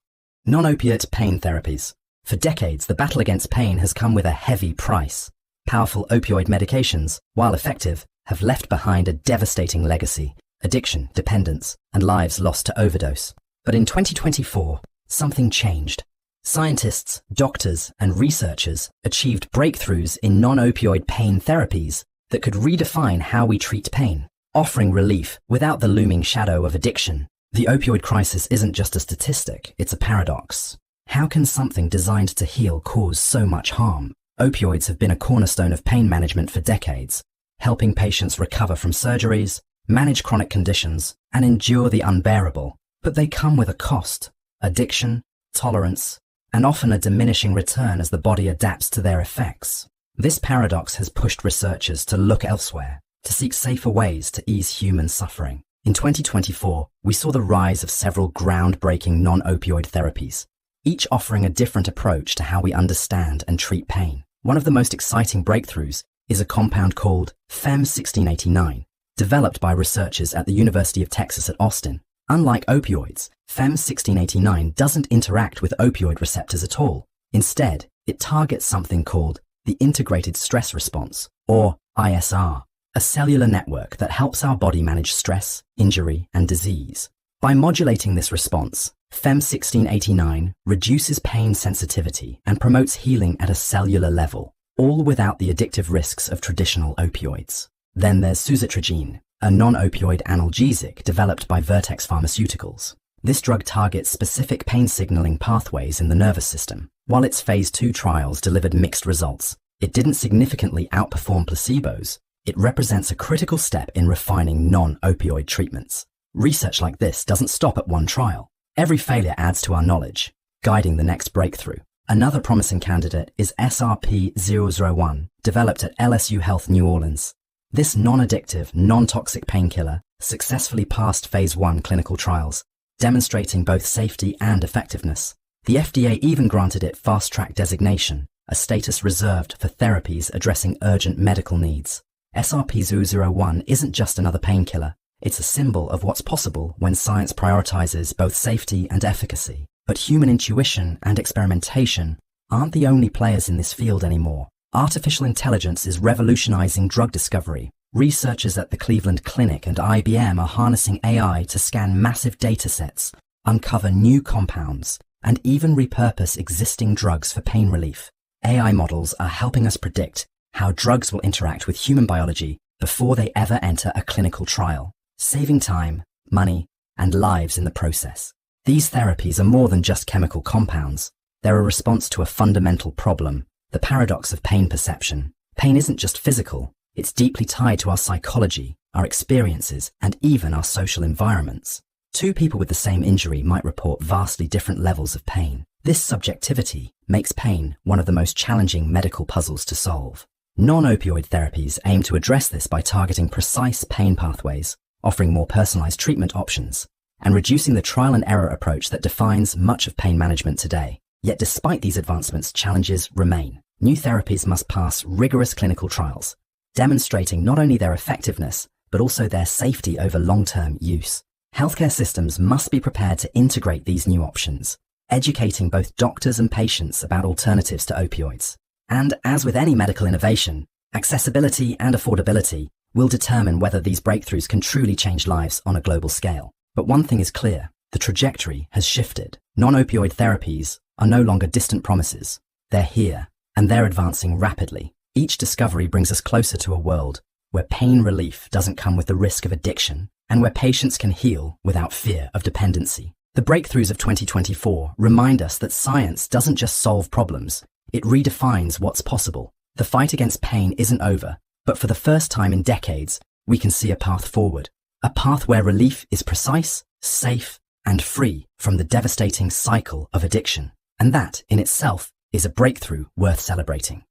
Non-opiate pain therapies. For decades, the battle against pain has come with a heavy price. Powerful opioid medications, while effective, have left behind a devastating legacy: addiction, dependence, and lives lost to overdose. But in 2024, something changed. Scientists, doctors, and researchers achieved breakthroughs in non-opioid pain therapies that could redefine how we treat pain, offering relief without the looming shadow of addiction. The opioid crisis isn't just a statistic, it's a paradox. How can something designed to heal cause so much harm? Opioids have been a cornerstone of pain management for decades, helping patients recover from surgeries, manage chronic conditions, and endure the unbearable. But they come with a cost: addiction, tolerance, and often a diminishing return as the body adapts to their effects. This paradox has pushed researchers to look elsewhere, to seek safer ways to ease human suffering. In 2024, we saw the rise of several groundbreaking non-opioid therapies, each offering a different approach to how we understand and treat pain. One of the most exciting breakthroughs is a compound called FEM1689, developed by researchers at the University of Texas at Austin. Unlike opioids, FEM1689 doesn't interact with opioid receptors at all. Instead, it targets something called the integrated stress response, or ISR, a cellular network that helps our body manage stress, injury, and disease. By modulating this response, FEM1689 reduces pain sensitivity and promotes healing at a cellular level, all without the addictive risks of traditional opioids. Then there's suzetrigine, a non-opioid analgesic developed by Vertex Pharmaceuticals. This drug targets specific pain signaling pathways in the nervous system. While its phase 2 trials delivered mixed results, it didn't significantly outperform placebos. It represents a critical step in refining non-opioid treatments. Research like this doesn't stop at one trial. Every failure adds to our knowledge, guiding the next breakthrough. Another promising candidate is SRP-001, developed at LSU Health New Orleans. This non-addictive, non-toxic painkiller successfully passed phase 1 clinical trials, demonstrating both safety and effectiveness. The FDA even granted it fast-track designation, a status reserved for therapies addressing urgent medical needs. SRP-001 isn't just another painkiller. It's a symbol of what's possible when science prioritizes both safety and efficacy. But human intuition and experimentation aren't the only players in this field anymore. Artificial intelligence is revolutionizing drug discovery. Researchers at the Cleveland Clinic and IBM are harnessing AI to scan massive datasets, uncover new compounds, and even repurpose existing drugs for pain relief. AI models are helping us predict how drugs will interact with human biology before they ever enter a clinical trial, saving time, money, and lives in the process. These therapies are more than just chemical compounds. They're a response to a fundamental problem: the paradox of pain perception. Pain isn't just physical, it's deeply tied to our psychology, our experiences, and even our social environments. Two people with the same injury might report vastly different levels of pain. This subjectivity makes pain one of the most challenging medical puzzles to solve. Non-opioid therapies aim to address this by targeting precise pain pathways, offering more personalized treatment options, and reducing the trial and error approach that defines much of pain management today. Yet despite these advancements, challenges remain. New therapies must pass rigorous clinical trials, demonstrating not only their effectiveness, but also their safety over long-term use. Healthcare systems must be prepared to integrate these new options, educating both doctors and patients about alternatives to opioids. And as with any medical innovation, accessibility and affordability will determine whether these breakthroughs can truly change lives on a global scale. But one thing is clear: the trajectory has shifted. Non-opioid therapies are no longer distant promises. They're here, and they're advancing rapidly. Each discovery brings us closer to a world where pain relief doesn't come with the risk of addiction, and where patients can heal without fear of dependency. The breakthroughs of 2024 remind us that science doesn't just solve problems, it redefines what's possible. The fight against pain isn't over, but for the first time in decades, we can see a path forward. A path where relief is precise, safe, and free from the devastating cycle of addiction. And that, in itself, is a breakthrough worth celebrating.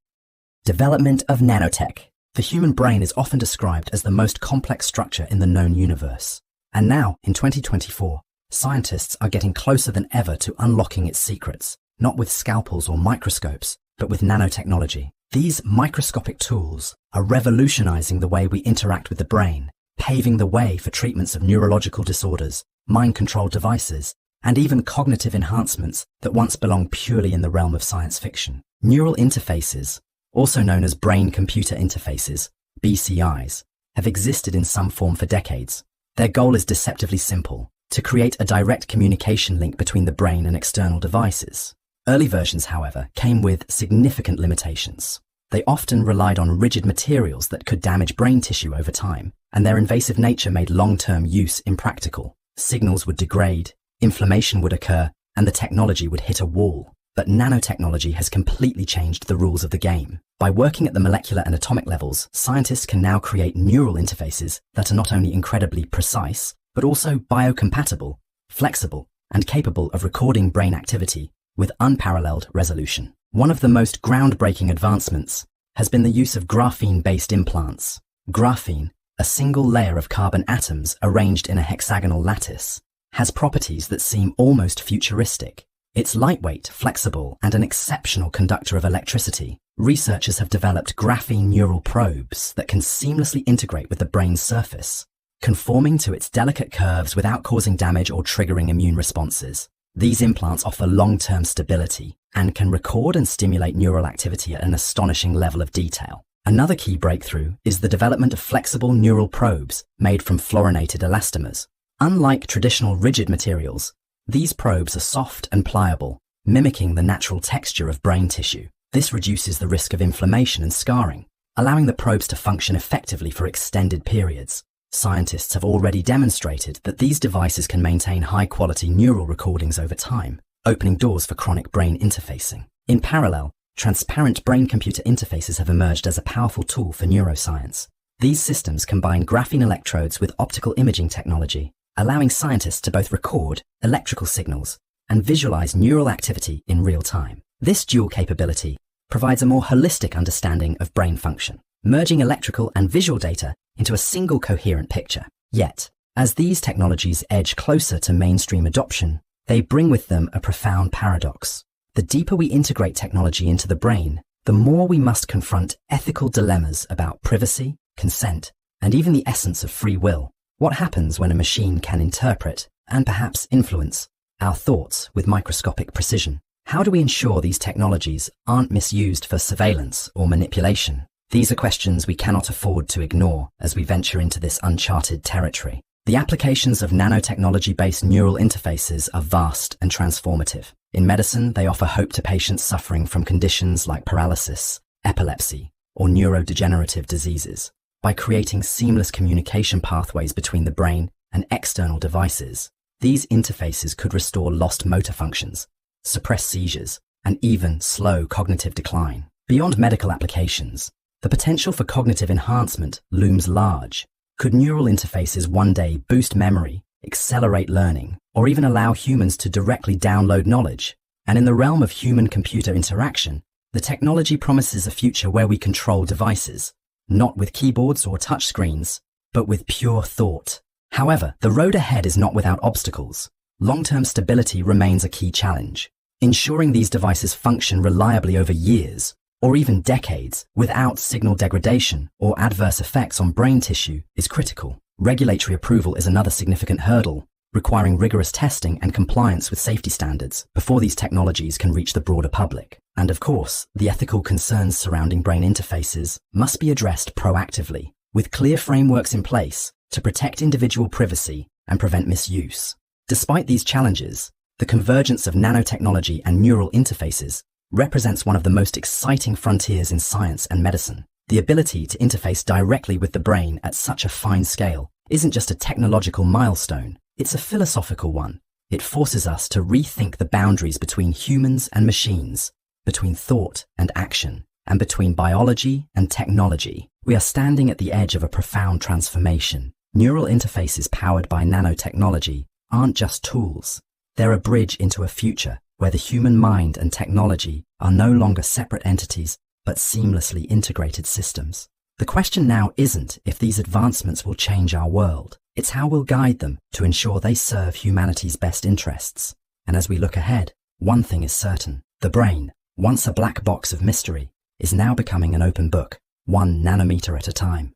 Development of nanotech. The human brain is often described as the most complex structure in the known universe. And now, in 2024, scientists are getting closer than ever to unlocking its secrets, not with scalpels or microscopes, but with nanotechnology. These microscopic tools are revolutionizing the way we interact with the brain, paving the way for treatments of neurological disorders, mind-controlled devices, and even cognitive enhancements that once belonged purely in the realm of science fiction. Neural interfaces, also known as brain-computer interfaces, BCIs, have existed in some form for decades. Their goal is deceptively simple: to create a direct communication link between the brain and external devices. Early versions, however, came with significant limitations. They often relied on rigid materials that could damage brain tissue over time, and their invasive nature made long-term use impractical. Signals would degrade, inflammation would occur, and the technology would hit a wall. But nanotechnology has completely changed the rules of the game. By working at the molecular and atomic levels, scientists can now create neural interfaces that are not only incredibly precise, but also biocompatible, flexible, and capable of recording brain activity with unparalleled resolution. One of the most groundbreaking advancements has been the use of graphene-based implants. Graphene, a single layer of carbon atoms arranged in a hexagonal lattice, has properties that seem almost futuristic. It's lightweight, flexible, and an exceptional conductor of electricity. Researchers have developed graphene neural probes that can seamlessly integrate with the brain's surface, conforming to its delicate curves without causing damage or triggering immune responses. These implants offer long-term stability and can record and stimulate neural activity at an astonishing level of detail. Another key breakthrough is the development of flexible neural probes made from fluorinated elastomers. Unlike traditional rigid materials, these probes are soft and pliable, mimicking the natural texture of brain tissue. This reduces the risk of inflammation and scarring, allowing the probes to function effectively for extended periods. Scientists have already demonstrated that these devices can maintain high-quality neural recordings over time, opening doors for chronic brain interfacing. In parallel, transparent brain-computer interfaces have emerged as a powerful tool for neuroscience. These systems combine graphene electrodes with optical imaging technology, allowing scientists to both record electrical signals and visualize neural activity in real time. This dual capability provides a more holistic understanding of brain function, merging electrical and visual data into a single coherent picture. Yet, as these technologies edge closer to mainstream adoption, they bring with them a profound paradox. The deeper we integrate technology into the brain, the more we must confront ethical dilemmas about privacy, consent, and even the essence of free will. What happens when a machine can interpret, and perhaps influence, our thoughts with microscopic precision? How do we ensure these technologies aren't misused for surveillance or manipulation? These are questions we cannot afford to ignore as we venture into this uncharted territory. The applications of nanotechnology-based neural interfaces are vast and transformative. In medicine, they offer hope to patients suffering from conditions like paralysis, epilepsy, or neurodegenerative diseases. By creating seamless communication pathways between the brain and external devices, these interfaces could restore lost motor functions, suppress seizures, and even slow cognitive decline. Beyond medical applications, the potential for cognitive enhancement looms large. Could neural interfaces one day boost memory, accelerate learning, or even allow humans to directly download knowledge? And in the realm of human-computer interaction, the technology promises a future where we control devices, not with keyboards or touchscreens, but with pure thought. However, the road ahead is not without obstacles. Long-term stability remains a key challenge. Ensuring these devices function reliably over years, or even decades, without signal degradation or adverse effects on brain tissue is critical. Regulatory approval is another significant hurdle, requiring rigorous testing and compliance with safety standards before these technologies can reach the broader public. And of course, the ethical concerns surrounding brain interfaces must be addressed proactively, with clear frameworks in place to protect individual privacy and prevent misuse. Despite these challenges, the convergence of nanotechnology and neural interfaces represents one of the most exciting frontiers in science and medicine. The ability to interface directly with the brain at such a fine scale isn't just a technological milestone, it's a philosophical one. It forces us to rethink the boundaries between humans and machines, between thought and action, and between biology and technology. We are standing at the edge of a profound transformation. Neural interfaces powered by nanotechnology aren't just tools. They're a bridge into a future where the human mind and technology are no longer separate entities, but seamlessly integrated systems. The question now isn't if these advancements will change our world. It's how we'll guide them to ensure they serve humanity's best interests. And as we look ahead, one thing is certain. The brain, once a black box of mystery, is now becoming an open book, 1 nanometer at a time.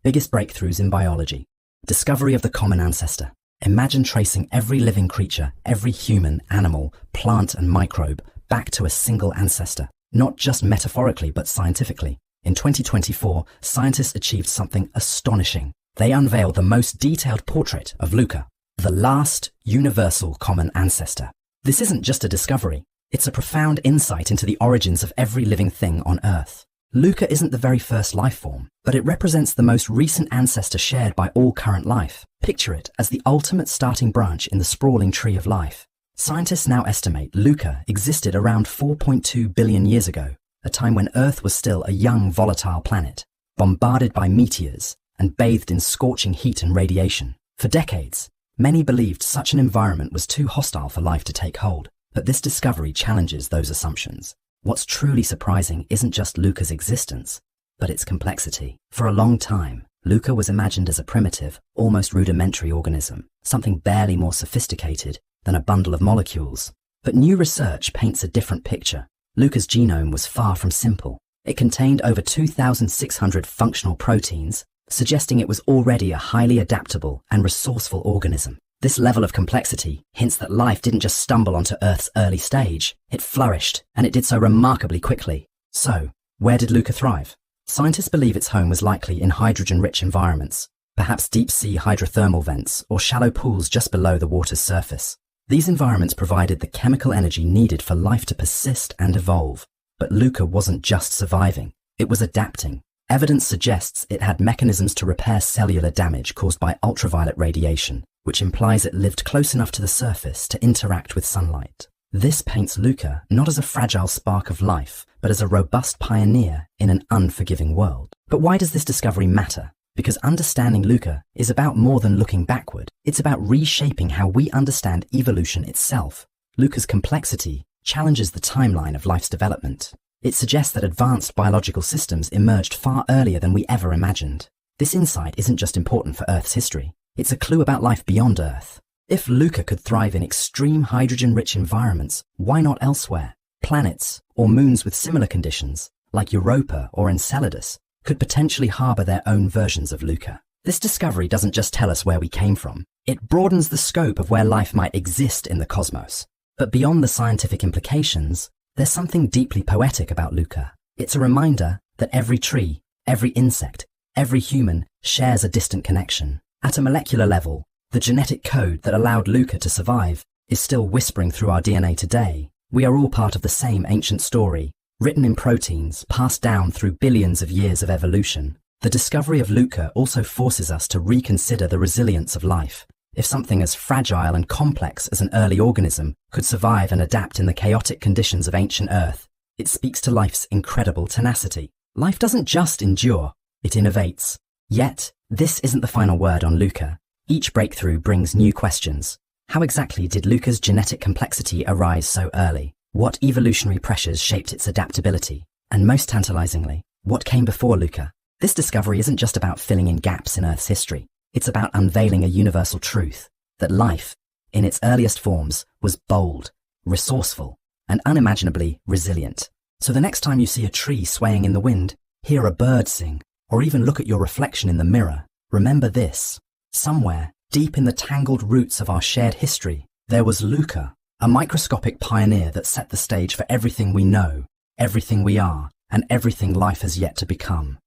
Biggest breakthroughs in biology. Discovery of the common ancestor. Imagine tracing every living creature, every human, animal, plant and microbe back to a single ancestor, not just metaphorically but scientifically. In 2024, scientists achieved something astonishing. They unveiled the most detailed portrait of Luca, the last universal common ancestor. This isn't just a discovery, it's a profound insight into the origins of every living thing on Earth. Luca isn't the very first life form, but it represents the most recent ancestor shared by all current life. Picture it as the ultimate starting branch in the sprawling tree of life. Scientists now estimate Luca existed around 4.2 billion years ago, a time when Earth was still a young, volatile planet, bombarded by meteors and bathed in scorching heat and radiation. For decades, many believed such an environment was too hostile for life to take hold, but this discovery challenges those assumptions. What's truly surprising isn't just Luca's existence, but its complexity. For a long time, Luca was imagined as a primitive, almost rudimentary organism, something barely more sophisticated than a bundle of molecules. But new research paints a different picture. Luca's genome was far from simple. It contained over 2,600 functional proteins, suggesting it was already a highly adaptable and resourceful organism. This level of complexity hints that life didn't just stumble onto Earth's early stage, it flourished, and it did so remarkably quickly. So, where did Luca thrive? Scientists believe its home was likely in hydrogen-rich environments, perhaps deep-sea hydrothermal vents or shallow pools just below the water's surface. These environments provided the chemical energy needed for life to persist and evolve. But Luca wasn't just surviving, it was adapting. Evidence suggests it had mechanisms to repair cellular damage caused by ultraviolet radiation, which implies it lived close enough to the surface to interact with sunlight. This paints Luca not as a fragile spark of life, but as a robust pioneer in an unforgiving world. But why does this discovery matter? Because understanding Luca is about more than looking backward. It's about reshaping how we understand evolution itself. Luca's complexity challenges the timeline of life's development. It suggests that advanced biological systems emerged far earlier than we ever imagined. This insight isn't just important for Earth's history, it's a clue about life beyond Earth. If Luca could thrive in extreme hydrogen-rich environments, why not elsewhere? Planets, or moons with similar conditions, like Europa or Enceladus, could potentially harbour their own versions of Luca. This discovery doesn't just tell us where we came from, it broadens the scope of where life might exist in the cosmos. But beyond the scientific implications, there's something deeply poetic about Luca. It's a reminder that every tree, every insect, every human shares a distant connection. At a molecular level, the genetic code that allowed Luca to survive is still whispering through our DNA today. We are all part of the same ancient story, written in proteins, passed down through billions of years of evolution. The discovery of Luca also forces us to reconsider the resilience of life. If something as fragile and complex as an early organism could survive and adapt in the chaotic conditions of ancient Earth, it speaks to life's incredible tenacity. Life doesn't just endure, it innovates. Yet, this isn't the final word on Luca. Each breakthrough brings new questions. How exactly did Luca's genetic complexity arise so early? What evolutionary pressures shaped its adaptability? And most tantalizingly, what came before Luca? This discovery isn't just about filling in gaps in Earth's history. It's about unveiling a universal truth, that life, in its earliest forms, was bold, resourceful, and unimaginably resilient. So the next time you see a tree swaying in the wind, hear a bird sing, or even look at your reflection in the mirror, remember this. Somewhere, deep in the tangled roots of our shared history, there was Luca, a microscopic pioneer that set the stage for everything we know, everything we are, and everything life has yet to become.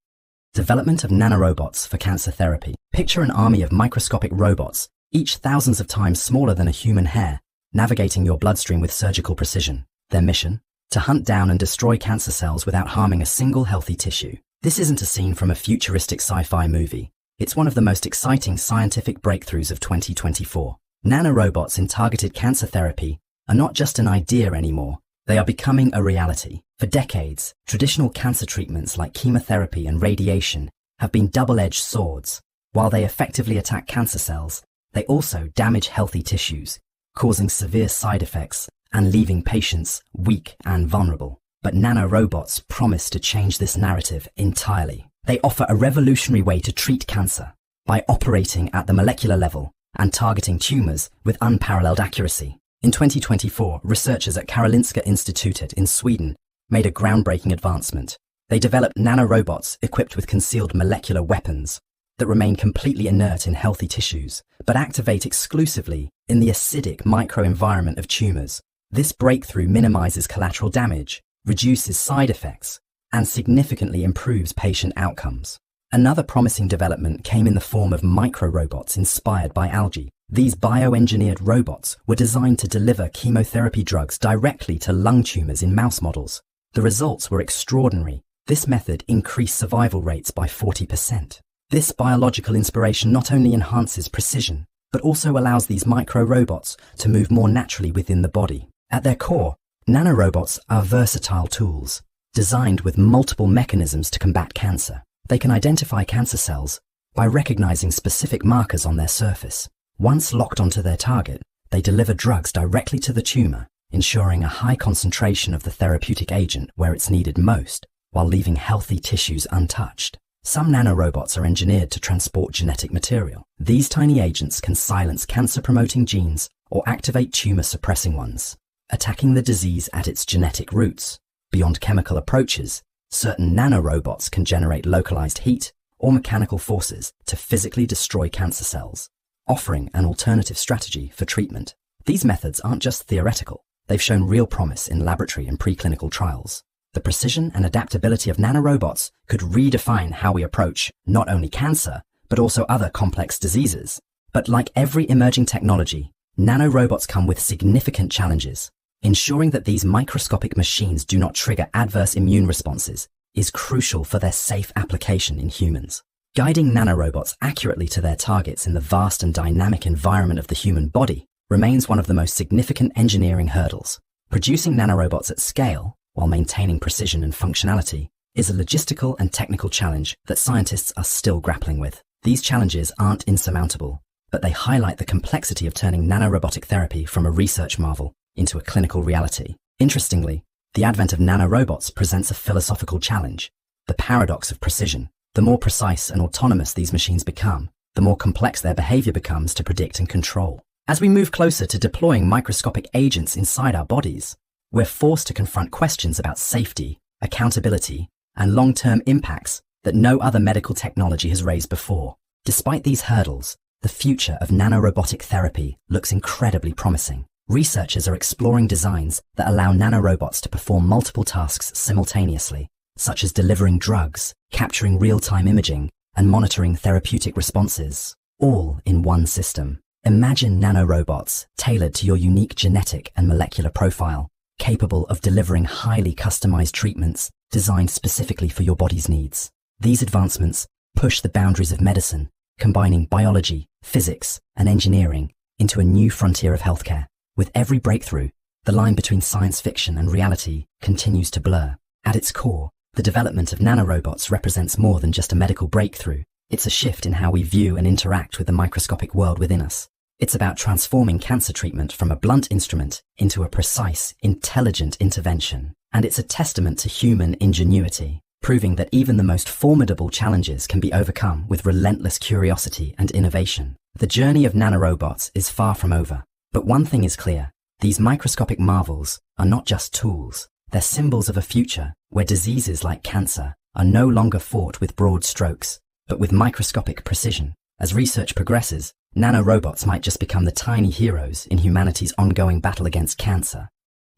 Development of nanorobots for cancer therapy. Picture an army of microscopic robots, each thousands of times smaller than a human hair, navigating your bloodstream with surgical precision. Their mission? To hunt down and destroy cancer cells without harming a single healthy tissue. This isn't a scene from a futuristic sci-fi movie. It's one of the most exciting scientific breakthroughs of 2024. Nanorobots in targeted cancer therapy are not just an idea anymore. They are becoming a reality. For decades, traditional cancer treatments like chemotherapy and radiation have been double-edged swords. While they effectively attack cancer cells, they also damage healthy tissues, causing severe side effects and leaving patients weak and vulnerable. But nanorobots promise to change this narrative entirely. They offer a revolutionary way to treat cancer by operating at the molecular level and targeting tumors with unparalleled accuracy. In 2024, researchers at Karolinska Institutet in Sweden made a groundbreaking advancement. They developed nanorobots equipped with concealed molecular weapons that remain completely inert in healthy tissues, but activate exclusively in the acidic microenvironment of tumors. This breakthrough minimizes collateral damage, reduces side effects, and significantly improves patient outcomes. Another promising development came in the form of microrobots inspired by algae. These bioengineered robots were designed to deliver chemotherapy drugs directly to lung tumors in mouse models. The results were extraordinary. This method increased survival rates by 40%. This biological inspiration not only enhances precision, but also allows these microrobots to move more naturally within the body. At their core, nanorobots are versatile tools, designed with multiple mechanisms to combat cancer. They can identify cancer cells by recognizing specific markers on their surface. Once locked onto their target, they deliver drugs directly to the tumor, ensuring a high concentration of the therapeutic agent where it's needed most, while leaving healthy tissues untouched. Some nanorobots are engineered to transport genetic material. These tiny agents can silence cancer-promoting genes or activate tumor-suppressing ones, attacking the disease at its genetic roots. Beyond chemical approaches, certain nanorobots can generate localized heat or mechanical forces to physically destroy cancer cells, offering an alternative strategy for treatment. These methods aren't just theoretical. They've shown real promise in laboratory and preclinical trials. The precision and adaptability of nanorobots could redefine how we approach not only cancer, but also other complex diseases. But like every emerging technology, nanorobots come with significant challenges. Ensuring that these microscopic machines do not trigger adverse immune responses is crucial for their safe application in humans. Guiding nanorobots accurately to their targets in the vast and dynamic environment of the human body remains one of the most significant engineering hurdles. Producing nanorobots at scale, while maintaining precision and functionality, is a logistical and technical challenge that scientists are still grappling with. These challenges aren't insurmountable, but they highlight the complexity of turning nanorobotic therapy from a research marvel into a clinical reality. Interestingly, the advent of nanorobots presents a philosophical challenge: the paradox of precision. The more precise and autonomous these machines become, the more complex their behavior becomes to predict and control. As we move closer to deploying microscopic agents inside our bodies, we're forced to confront questions about safety, accountability, and long-term impacts that no other medical technology has raised before. Despite these hurdles, the future of nanorobotic therapy looks incredibly promising. Researchers are exploring designs that allow nanorobots to perform multiple tasks simultaneously, such as delivering drugs, capturing real-time imaging, and monitoring therapeutic responses, all in one system. Imagine nanorobots tailored to your unique genetic and molecular profile, capable of delivering highly customized treatments designed specifically for your body's needs. These advancements push the boundaries of medicine, combining biology, physics, and engineering into a new frontier of healthcare. With every breakthrough, the line between science fiction and reality continues to blur. At its core, the development of nanorobots represents more than just a medical breakthrough. It's a shift in how we view and interact with the microscopic world within us. It's about transforming cancer treatment from a blunt instrument into a precise, intelligent intervention. And it's a testament to human ingenuity, proving that even the most formidable challenges can be overcome with relentless curiosity and innovation. The journey of nanorobots is far from over. But one thing is clear: these microscopic marvels are not just tools. They're symbols of a future where diseases like cancer are no longer fought with broad strokes, but with microscopic precision. As research progresses, nanorobots might just become the tiny heroes in humanity's ongoing battle against cancer.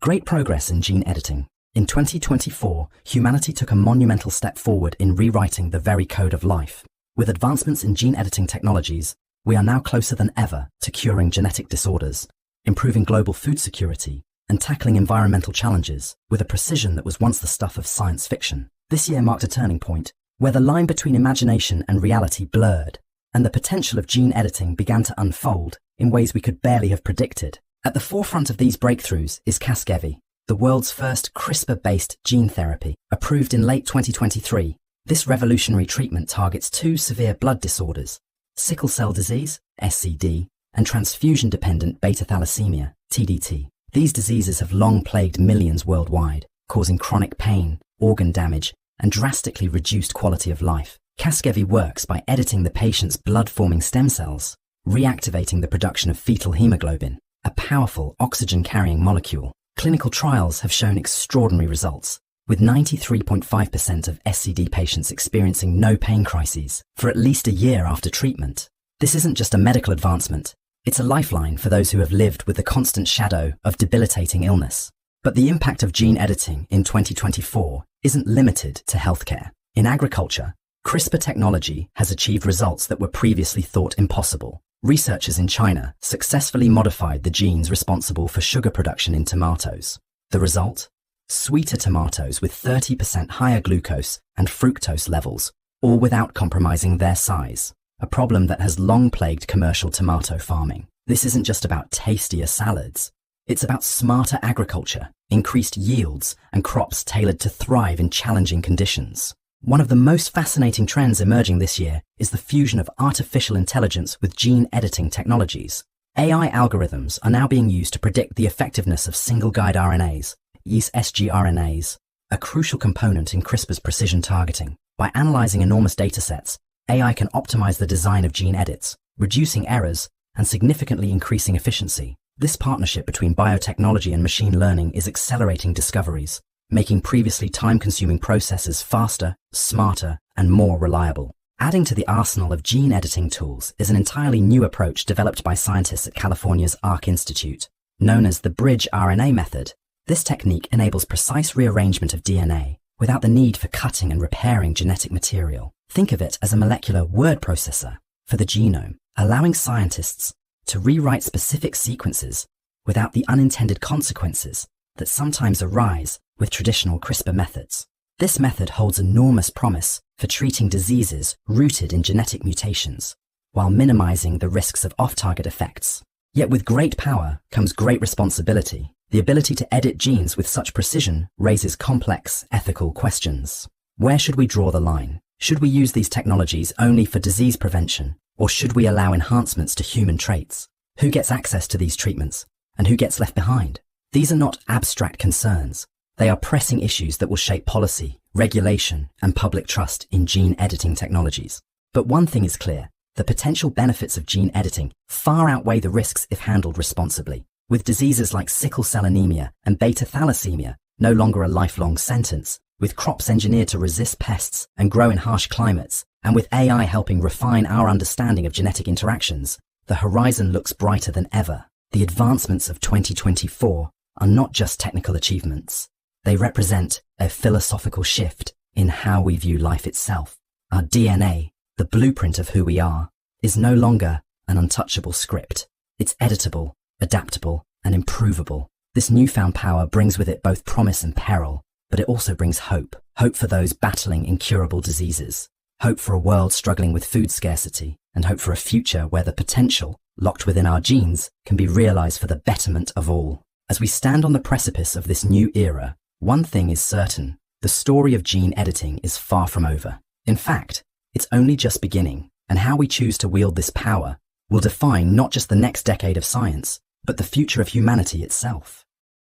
Great progress in gene editing. In 2024, humanity took a monumental step forward in rewriting the very code of life. With advancements in gene editing technologies, we are now closer than ever to curing genetic disorders, improving global food security, and tackling environmental challenges with a precision that was once the stuff of science fiction. This year marked a turning point, where the line between imagination and reality blurred, and the potential of gene editing began to unfold in ways we could barely have predicted. At the forefront of these breakthroughs is Casgevy, the world's first CRISPR-based gene therapy. Approved in late 2023, this revolutionary treatment targets two severe blood disorders: sickle cell disease, SCD, and transfusion-dependent beta thalassemia, TDT. These diseases have long plagued millions worldwide, causing chronic pain, organ damage, and drastically reduced quality of life. Casgevy works by editing the patient's blood-forming stem cells, reactivating the production of fetal hemoglobin, a powerful oxygen-carrying molecule. Clinical trials have shown extraordinary results, with 93.5% of SCD patients experiencing no pain crises for at least a year after treatment. This isn't just a medical advancement, it's a lifeline for those who have lived with the constant shadow of debilitating illness. But the impact of gene editing in 2024 isn't limited to healthcare. In agriculture, CRISPR technology has achieved results that were previously thought impossible. Researchers in China successfully modified the genes responsible for sugar production in tomatoes. The result? Sweeter tomatoes with 30% higher glucose and fructose levels, all without compromising their size, a problem that has long plagued commercial tomato farming. This isn't just about tastier salads. It's about smarter agriculture, increased yields, and crops tailored to thrive in challenging conditions. One of the most fascinating trends emerging this year is the fusion of artificial intelligence with gene editing technologies. AI algorithms are now being used to predict the effectiveness of single-guide RNAs, sgRNAs, a crucial component in CRISPR's precision targeting. By analyzing enormous datasets, AI can optimize the design of gene edits, reducing errors and significantly increasing efficiency. This partnership between biotechnology and machine learning is accelerating discoveries, making previously time-consuming processes faster, smarter, and more reliable. Adding to the arsenal of gene editing tools is an entirely new approach developed by scientists at California's Arc Institute. Known as the bridge RNA method, this technique enables precise rearrangement of DNA without the need for cutting and repairing genetic material. Think of it as a molecular word processor for the genome, allowing scientists to rewrite specific sequences without the unintended consequences that sometimes arise with traditional CRISPR methods. This method holds enormous promise for treating diseases rooted in genetic mutations, while minimizing the risks of off-target effects. Yet with great power comes great responsibility. The ability to edit genes with such precision raises complex ethical questions. Where should we draw the line? Should we use these technologies only for disease prevention, or should we allow enhancements to human traits? Who gets access to these treatments, and who gets left behind? These are not abstract concerns. They are pressing issues that will shape policy, regulation, and public trust in gene editing technologies. But one thing is clear: the potential benefits of gene editing far outweigh the risks if handled responsibly. With diseases like sickle cell anemia and beta thalassemia no longer a lifelong sentence, with crops engineered to resist pests and grow in harsh climates, and with AI helping refine our understanding of genetic interactions, the horizon looks brighter than ever. The advancements of 2024 are not just technical achievements. They represent a philosophical shift in how we view life itself. Our DNA, the blueprint of who we are, is no longer an untouchable script. It's editable, adaptable, and improvable. This newfound power brings with it both promise and peril, but it also brings hope. Hope for those battling incurable diseases. Hope for a world struggling with food scarcity, and hope for a future where the potential, locked within our genes, can be realized for the betterment of all. As we stand on the precipice of this new era, one thing is certain: the story of gene editing is far from over. In fact, it's only just beginning, and how we choose to wield this power will define not just the next decade of science, but the future of humanity itself.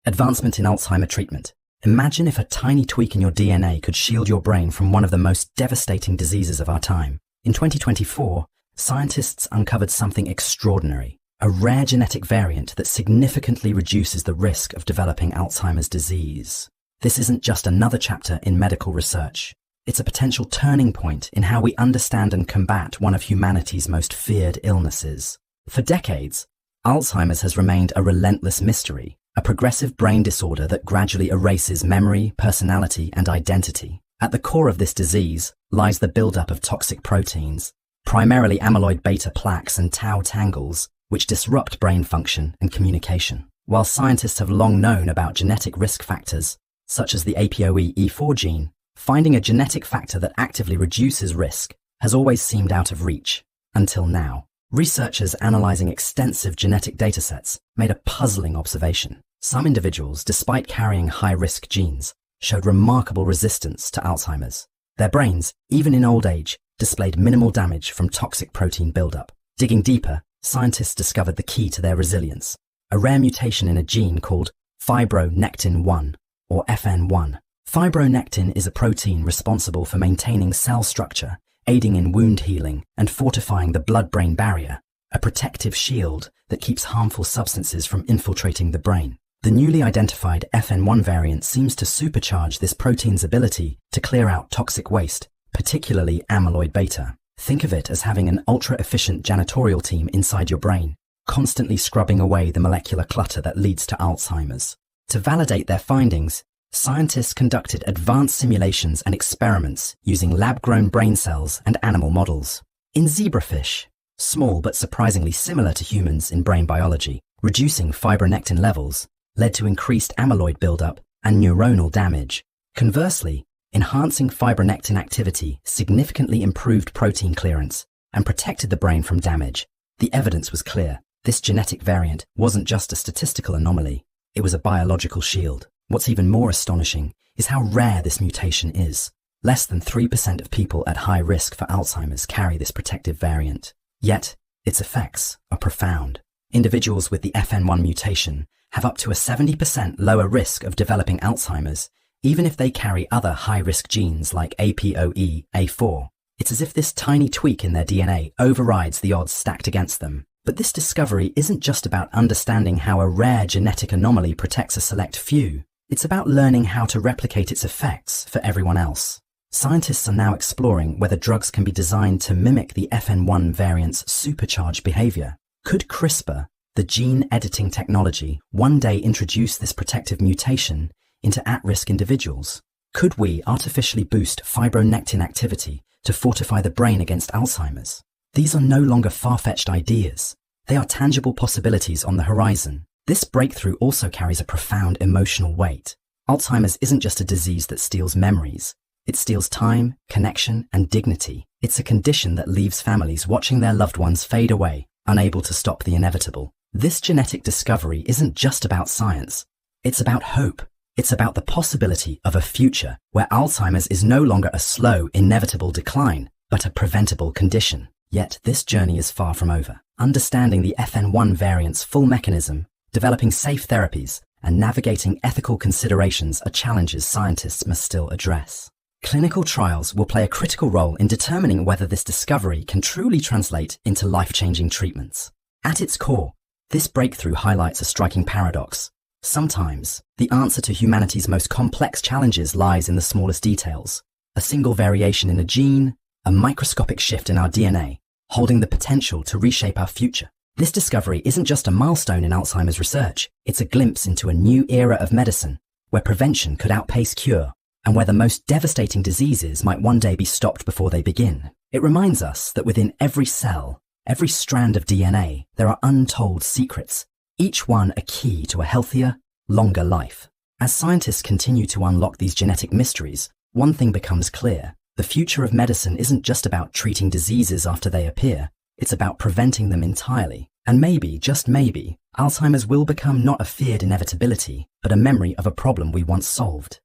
Advancement in Alzheimer treatment. Imagine if a tiny tweak in your DNA could shield your brain from one of the most devastating diseases of our time. In 2024, scientists uncovered something extraordinary: a rare genetic variant that significantly reduces the risk of developing Alzheimer's disease. This isn't just another chapter in medical research. It's a potential turning point in how we understand and combat one of humanity's most feared illnesses. For decades, Alzheimer's has remained a relentless mystery, a progressive brain disorder that gradually erases memory, personality, and identity. At the core of this disease lies the buildup of toxic proteins, primarily amyloid beta plaques and tau tangles, which disrupt brain function and communication. While scientists have long known about genetic risk factors, such as the APOE4 gene, finding a genetic factor that actively reduces risk has always seemed out of reach, until now. Researchers analyzing extensive genetic datasets made a puzzling observation. Some individuals, despite carrying high-risk genes, showed remarkable resistance to Alzheimer's. Their brains, even in old age, displayed minimal damage from toxic protein buildup. Digging deeper, scientists discovered the key to their resilience: a rare mutation in a gene called fibronectin 1, or FN1. Fibronectin is a protein responsible for maintaining cell structure, aiding in wound healing, and fortifying the blood-brain barrier, a protective shield that keeps harmful substances from infiltrating the brain. The newly identified FN1 variant seems to supercharge this protein's ability to clear out toxic waste, particularly amyloid beta. Think of it as having an ultra-efficient janitorial team inside your brain, constantly scrubbing away the molecular clutter that leads to Alzheimer's. To validate their findings, scientists conducted advanced simulations and experiments using lab-grown brain cells and animal models. In zebrafish, small but surprisingly similar to humans in brain biology, reducing fibronectin levels led to increased amyloid buildup and neuronal damage. Conversely, enhancing fibronectin activity significantly improved protein clearance and protected the brain from damage. The evidence was clear. This genetic variant wasn't just a statistical anomaly, it was a biological shield. What's even more astonishing is how rare this mutation is. Less than 3% of people at high risk for Alzheimer's carry this protective variant. Yet, its effects are profound. Individuals with the FN1 mutation have up to a 70% lower risk of developing Alzheimer's, even if they carry other high-risk genes like APOE4. It's as if this tiny tweak in their DNA overrides the odds stacked against them. But this discovery isn't just about understanding how a rare genetic anomaly protects a select few. It's about learning how to replicate its effects for everyone else. Scientists are now exploring whether drugs can be designed to mimic the FN1 variant's supercharged behavior. Could CRISPR, the gene editing technology, one day introduce this protective mutation into at-risk individuals? Could we artificially boost fibronectin activity to fortify the brain against Alzheimer's? These are no longer far-fetched ideas. They are tangible possibilities on the horizon. This breakthrough also carries a profound emotional weight. Alzheimer's isn't just a disease that steals memories. It steals time, connection, and dignity. It's a condition that leaves families watching their loved ones fade away, unable to stop the inevitable. This genetic discovery isn't just about science. It's about hope. It's about the possibility of a future where Alzheimer's is no longer a slow, inevitable decline, but a preventable condition. Yet this journey is far from over. Understanding the FN1 variant's full mechanism, developing safe therapies, and navigating ethical considerations are challenges scientists must still address. Clinical trials will play a critical role in determining whether this discovery can truly translate into life-changing treatments. At its core, this breakthrough highlights a striking paradox. Sometimes, the answer to humanity's most complex challenges lies in the smallest details. A single variation in a gene, a microscopic shift in our DNA, holding the potential to reshape our future. This discovery isn't just a milestone in Alzheimer's research, it's a glimpse into a new era of medicine, where prevention could outpace cure, and where the most devastating diseases might one day be stopped before they begin. It reminds us that within every cell, every strand of DNA, there are untold secrets, each one a key to a healthier, longer life. As scientists continue to unlock these genetic mysteries, one thing becomes clear. The future of medicine isn't just about treating diseases after they appear, it's about preventing them entirely. And maybe, just maybe, Alzheimer's will become not a feared inevitability, but a memory of a problem we once solved.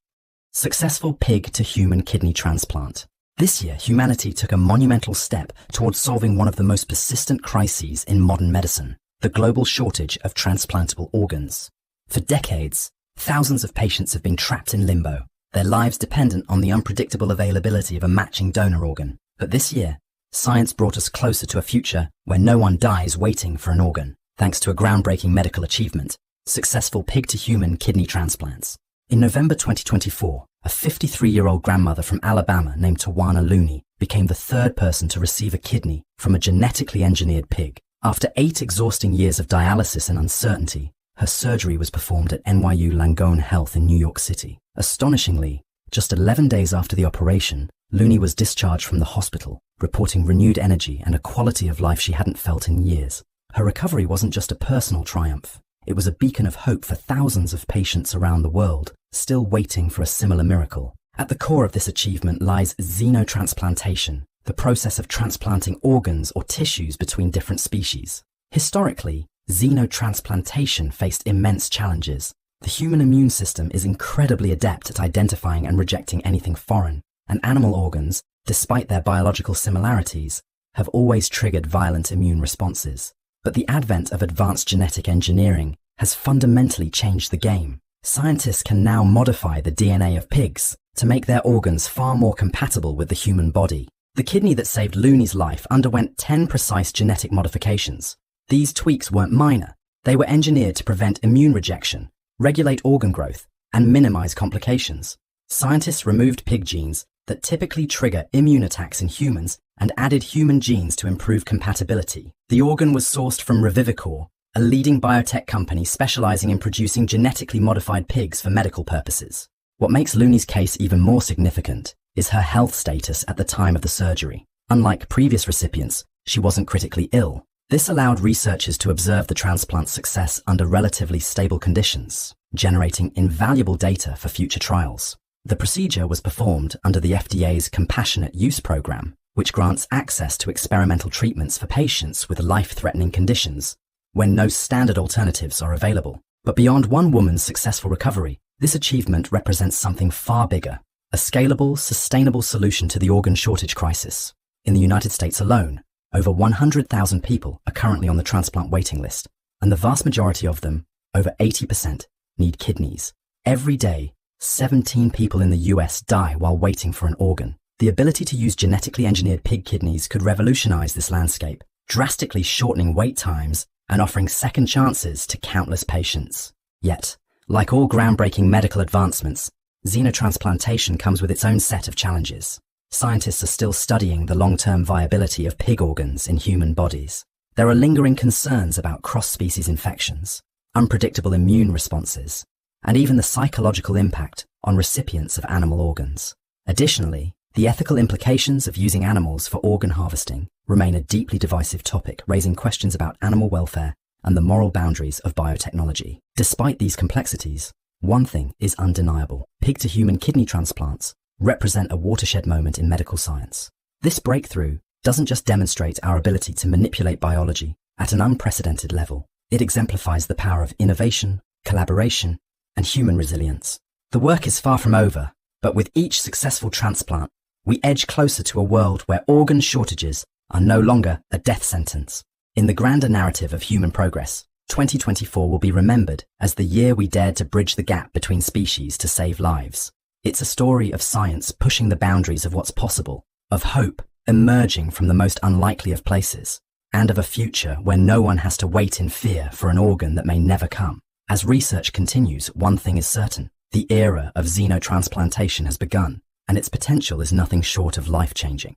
Successful pig-to-human kidney transplant. This year, humanity took a monumental step towards solving one of the most persistent crises in modern medicine, the global shortage of transplantable organs. For decades, thousands of patients have been trapped in limbo, their lives dependent on the unpredictable availability of a matching donor organ. But this year, science brought us closer to a future where no one dies waiting for an organ, thanks to a groundbreaking medical achievement, successful pig-to-human kidney transplants. In November 2024, a 53-year-old grandmother from Alabama named Tawana Looney became the third person to receive a kidney from a genetically engineered pig. After 8 exhausting years of dialysis and uncertainty, her surgery was performed at NYU Langone Health in New York City. Astonishingly, just 11 days after the operation, Looney was discharged from the hospital, reporting renewed energy and a quality of life she hadn't felt in years. Her recovery wasn't just a personal triumph. It was a beacon of hope for thousands of patients around the world, still waiting for a similar miracle. At the core of this achievement lies xenotransplantation, the process of transplanting organs or tissues between different species. Historically, xenotransplantation faced immense challenges. The human immune system is incredibly adept at identifying and rejecting anything foreign, and animal organs, despite their biological similarities, have always triggered violent immune responses. But the advent of advanced genetic engineering has fundamentally changed the game. Scientists can now modify the DNA of pigs to make their organs far more compatible with the human body. The kidney that saved Looney's life underwent 10 precise genetic modifications. These tweaks weren't minor. They were engineered to prevent immune rejection, regulate organ growth, and minimize complications. Scientists removed pig genes that typically trigger immune attacks in humans and added human genes to improve compatibility. The organ was sourced from Revivicor, a leading biotech company specializing in producing genetically modified pigs for medical purposes. What makes Looney's case even more significant is her health status at the time of the surgery. Unlike previous recipients, she wasn't critically ill. This allowed researchers to observe the transplant's success under relatively stable conditions, generating invaluable data for future trials. The procedure was performed under the FDA's Compassionate Use Program, which grants access to experimental treatments for patients with life-threatening conditions when no standard alternatives are available. But beyond one woman's successful recovery, this achievement represents something far bigger, a scalable, sustainable solution to the organ shortage crisis. In the United States alone, over 100,000 people are currently on the transplant waiting list, and the vast majority of them, over 80%, need kidneys. Every day, 17 people in the US die while waiting for an organ. The ability to use genetically engineered pig kidneys could revolutionize this landscape, drastically shortening wait times and offering second chances to countless patients. Yet, like all groundbreaking medical advancements, xenotransplantation comes with its own set of challenges. Scientists are still studying the long-term viability of pig organs in human bodies. There are lingering concerns about cross-species infections, unpredictable immune responses, and even the psychological impact on recipients of animal organs. Additionally, the ethical implications of using animals for organ harvesting remain a deeply divisive topic, raising questions about animal welfare and the moral boundaries of biotechnology. Despite these complexities, one thing is undeniable: pig-to-human kidney transplants represent a watershed moment in medical science. This breakthrough doesn't just demonstrate our ability to manipulate biology at an unprecedented level, it exemplifies the power of innovation, collaboration, and human resilience. The work is far from over, but with each successful transplant, we edge closer to a world where organ shortages are no longer a death sentence. In the grander narrative of human progress, 2024 will be remembered as the year we dared to bridge the gap between species to save lives. It's a story of science pushing the boundaries of what's possible, of hope emerging from the most unlikely of places, and of a future where no one has to wait in fear for an organ that may never come. As research continues, one thing is certain: the era of xenotransplantation has begun, and its potential is nothing short of life-changing.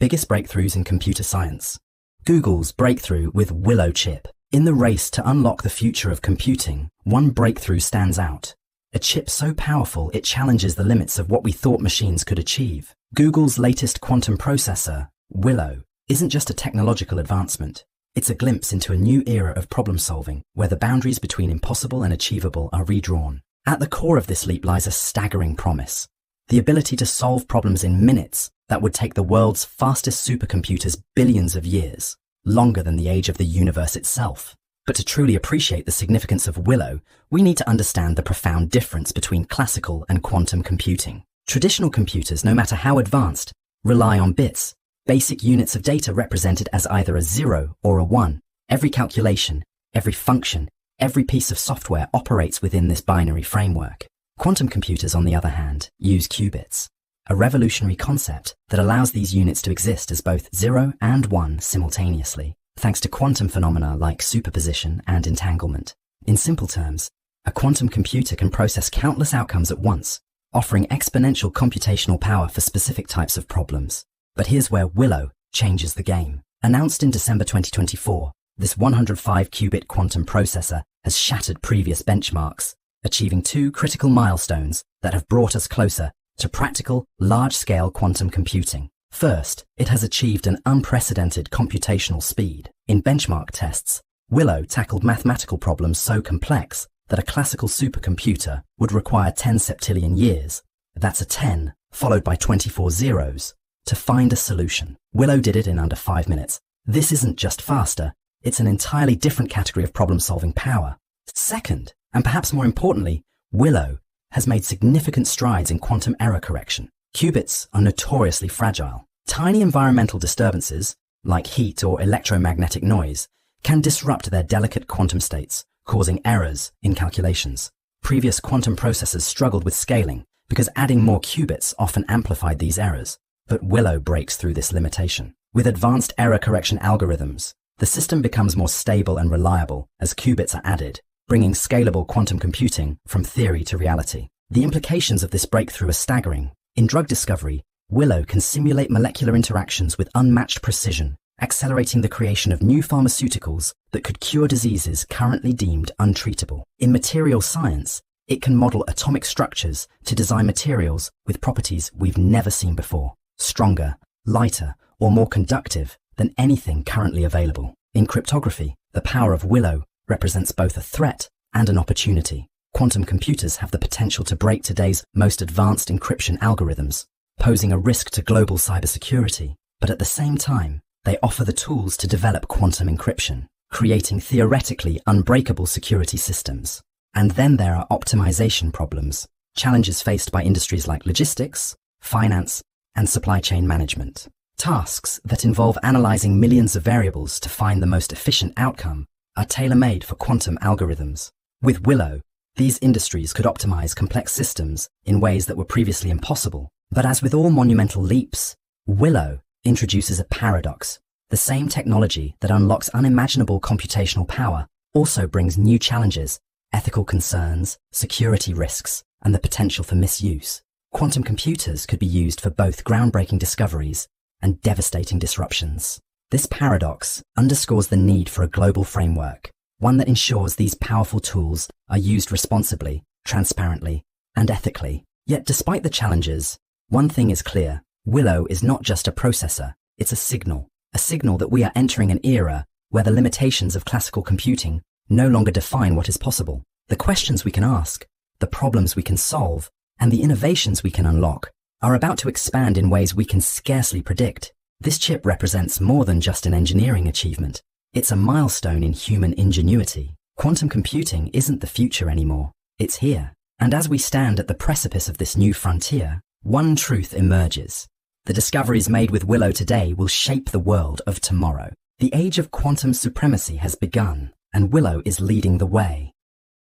Biggest breakthroughs in computer science. Google's breakthrough with Willow chip. In the race to unlock the future of computing, one breakthrough stands out. A chip so powerful it challenges the limits of what we thought machines could achieve. Google's latest quantum processor, Willow, isn't just a technological advancement. It's a glimpse into a new era of problem-solving, where the boundaries between impossible and achievable are redrawn. At the core of this leap lies a staggering promise: the ability to solve problems in minutes that would take the world's fastest supercomputers billions of years, longer than the age of the universe itself. But to truly appreciate the significance of Willow, we need to understand the profound difference between classical and quantum computing. Traditional computers, no matter how advanced, rely on bits, basic units of data represented as either a 0 or a 1. Every calculation, every function, every piece of software operates within this binary framework. Quantum computers, on the other hand, use qubits, a revolutionary concept that allows these units to exist as both 0 and 1 simultaneously, thanks to quantum phenomena like superposition and entanglement. In simple terms, a quantum computer can process countless outcomes at once, offering exponential computational power for specific types of problems. But here's where Willow changes the game. Announced in December 2024, this 105-qubit quantum processor has shattered previous benchmarks, achieving two critical milestones that have brought us closer to practical, large-scale quantum computing. First, it has achieved an unprecedented computational speed. In benchmark tests, Willow tackled mathematical problems so complex that a classical supercomputer would require 10 septillion years, that's a 10, followed by 24 zeros, to find a solution. Willow did it in under 5 minutes. This isn't just faster, it's an entirely different category of problem-solving power. Second, and perhaps more importantly, Willow has made significant strides in quantum error correction. Qubits are notoriously fragile. Tiny environmental disturbances, like heat or electromagnetic noise, can disrupt their delicate quantum states, causing errors in calculations. Previous quantum processors struggled with scaling because adding more qubits often amplified these errors. But Willow breaks through this limitation. With advanced error correction algorithms, the system becomes more stable and reliable as qubits are added, bringing scalable quantum computing from theory to reality. The implications of this breakthrough are staggering. In drug discovery, Willow can simulate molecular interactions with unmatched precision, accelerating the creation of new pharmaceuticals that could cure diseases currently deemed untreatable. In material science, it can model atomic structures to design materials with properties we've never seen before, stronger, lighter, or more conductive than anything currently available. In cryptography, the power of Willow represents both a threat and an opportunity. Quantum computers have the potential to break today's most advanced encryption algorithms, posing a risk to global cybersecurity, but at the same time, they offer the tools to develop quantum encryption, creating theoretically unbreakable security systems. And then there are optimization problems, challenges faced by industries like logistics, finance, and supply chain management. Tasks that involve analyzing millions of variables to find the most efficient outcome are tailor-made for quantum algorithms. With Willow, these industries could optimize complex systems in ways that were previously impossible. But as with all monumental leaps, Willow introduces a paradox. The same technology that unlocks unimaginable computational power also brings new challenges, ethical concerns, security risks, and the potential for misuse. Quantum computers could be used for both groundbreaking discoveries and devastating disruptions. This paradox underscores the need for a global framework, one that ensures these powerful tools are used responsibly, transparently, and ethically. Yet despite the challenges, one thing is clear: Willow is not just a processor, it's a signal that we are entering an era where the limitations of classical computing no longer define what is possible. The questions we can ask, the problems we can solve, and the innovations we can unlock are about to expand in ways we can scarcely predict. This chip represents more than just an engineering achievement. It's a milestone in human ingenuity. Quantum computing isn't the future anymore. It's here. And as we stand at the precipice of this new frontier, one truth emerges. The discoveries made with Willow today will shape the world of tomorrow. The age of quantum supremacy has begun, and Willow is leading the way.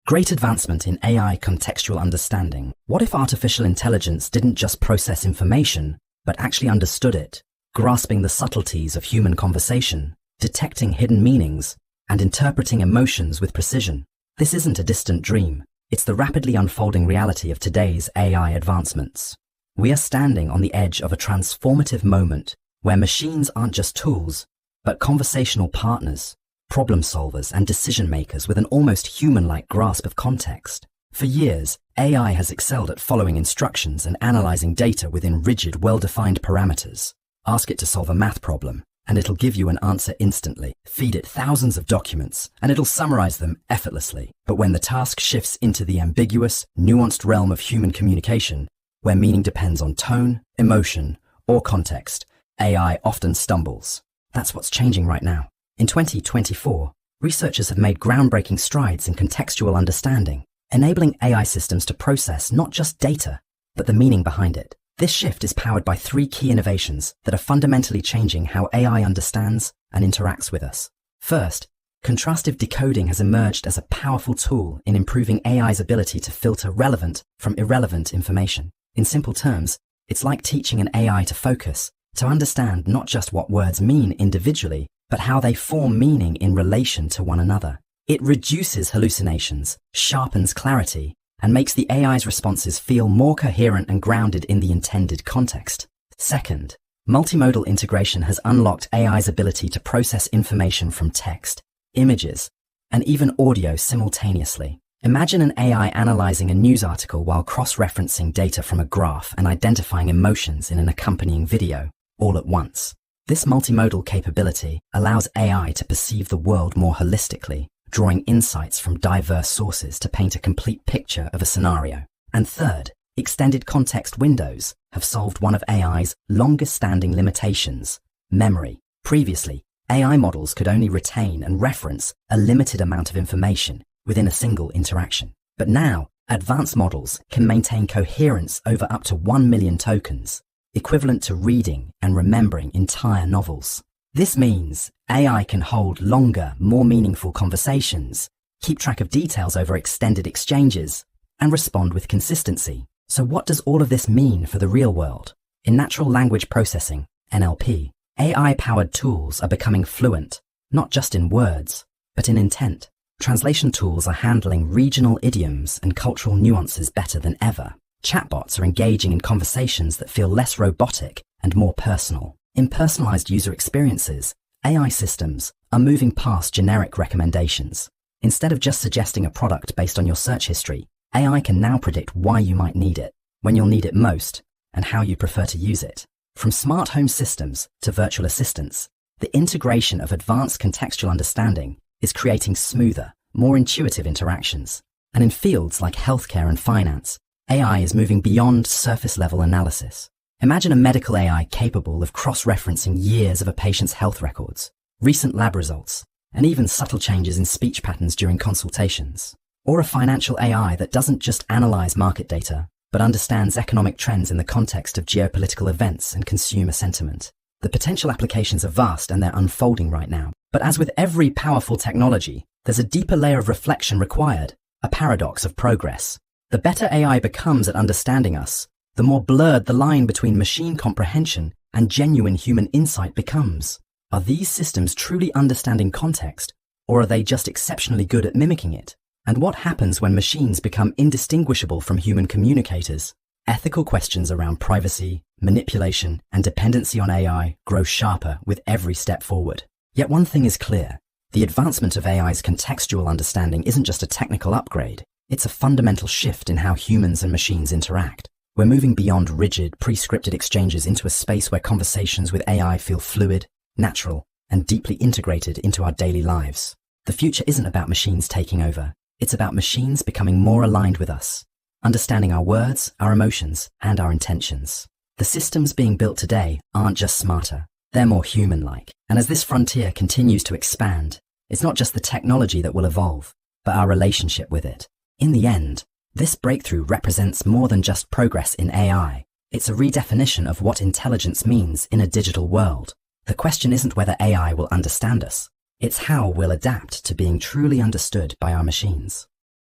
Great advancement in AI contextual understanding. What if artificial intelligence didn't just process information, but actually understood it, grasping the subtleties of human conversation, detecting hidden meanings, and interpreting emotions with precision? This isn't a distant dream. It's the rapidly unfolding reality of today's AI advancements. We are standing on the edge of a transformative moment where machines aren't just tools, but conversational partners, problem solvers, and decision makers with an almost human-like grasp of context. For years, AI has excelled at following instructions and analyzing data within rigid, well-defined parameters. Ask it to solve a math problem, and it'll give you an answer instantly. Feed it thousands of documents, and it'll summarize them effortlessly. But when the task shifts into the ambiguous, nuanced realm of human communication, where meaning depends on tone, emotion, or context, AI often stumbles. That's what's changing right now. In 2024, researchers have made groundbreaking strides in contextual understanding, enabling AI systems to process not just data, but the meaning behind it. This shift is powered by three key innovations that are fundamentally changing how AI understands and interacts with us. First, contrastive decoding has emerged as a powerful tool in improving AI's ability to filter relevant from irrelevant information. In simple terms, it's like teaching an AI to focus, to understand not just what words mean individually, but how they form meaning in relation to one another. It reduces hallucinations, sharpens clarity, and makes the AI's responses feel more coherent and grounded in the intended context. Second, multimodal integration has unlocked AI's ability to process information from text, images, and even audio simultaneously. Imagine an AI analyzing a news article while cross-referencing data from a graph and identifying emotions in an accompanying video, all at once. This multimodal capability allows AI to perceive the world more holistically, drawing insights from diverse sources to paint a complete picture of a scenario. And third, extended context windows have solved one of AI's longest-standing limitations: memory. Previously, AI models could only retain and reference a limited amount of information within a single interaction. But now, advanced models can maintain coherence over up to 1 million tokens, equivalent to reading and remembering entire novels. This means AI can hold longer, more meaningful conversations, keep track of details over extended exchanges, and respond with consistency. So what does all of this mean for the real world? In natural language processing, NLP, AI-powered tools are becoming fluent, not just in words, but in intent. Translation tools are handling regional idioms and cultural nuances better than ever. Chatbots are engaging in conversations that feel less robotic and more personal. In personalized user experiences, AI systems are moving past generic recommendations. Instead of just suggesting a product based on your search history, AI can now predict why you might need it, when you'll need it most, and how you prefer to use it. From smart home systems to virtual assistants, the integration of advanced contextual understanding is creating smoother, more intuitive interactions. And in fields like healthcare and finance, AI is moving beyond surface-level analysis. Imagine a medical AI capable of cross-referencing years of a patient's health records, recent lab results, and even subtle changes in speech patterns during consultations. Or a financial AI that doesn't just analyze market data, but understands economic trends in the context of geopolitical events and consumer sentiment. The potential applications are vast and they're unfolding right now. But as with every powerful technology, there's a deeper layer of reflection required, a paradox of progress. The better AI becomes at understanding us, the more blurred the line between machine comprehension and genuine human insight becomes. Are these systems truly understanding context, or are they just exceptionally good at mimicking it? And what happens when machines become indistinguishable from human communicators? Ethical questions around privacy, manipulation, and dependency on AI grow sharper with every step forward. Yet one thing is clear. The advancement of AI's contextual understanding isn't just a technical upgrade. It's a fundamental shift in how humans and machines interact. We're moving beyond rigid, pre-scripted exchanges into a space where conversations with AI feel fluid, natural, and deeply integrated into our daily lives. The future isn't about machines taking over. It's about machines becoming more aligned with us, understanding our words, our emotions, and our intentions. The systems being built today aren't just smarter, they're more human-like. And as this frontier continues to expand, it's not just the technology that will evolve, but our relationship with it. In the end, this breakthrough represents more than just progress in AI. It's a redefinition of what intelligence means in a digital world. The question isn't whether AI will understand us. It's how we'll adapt to being truly understood by our machines.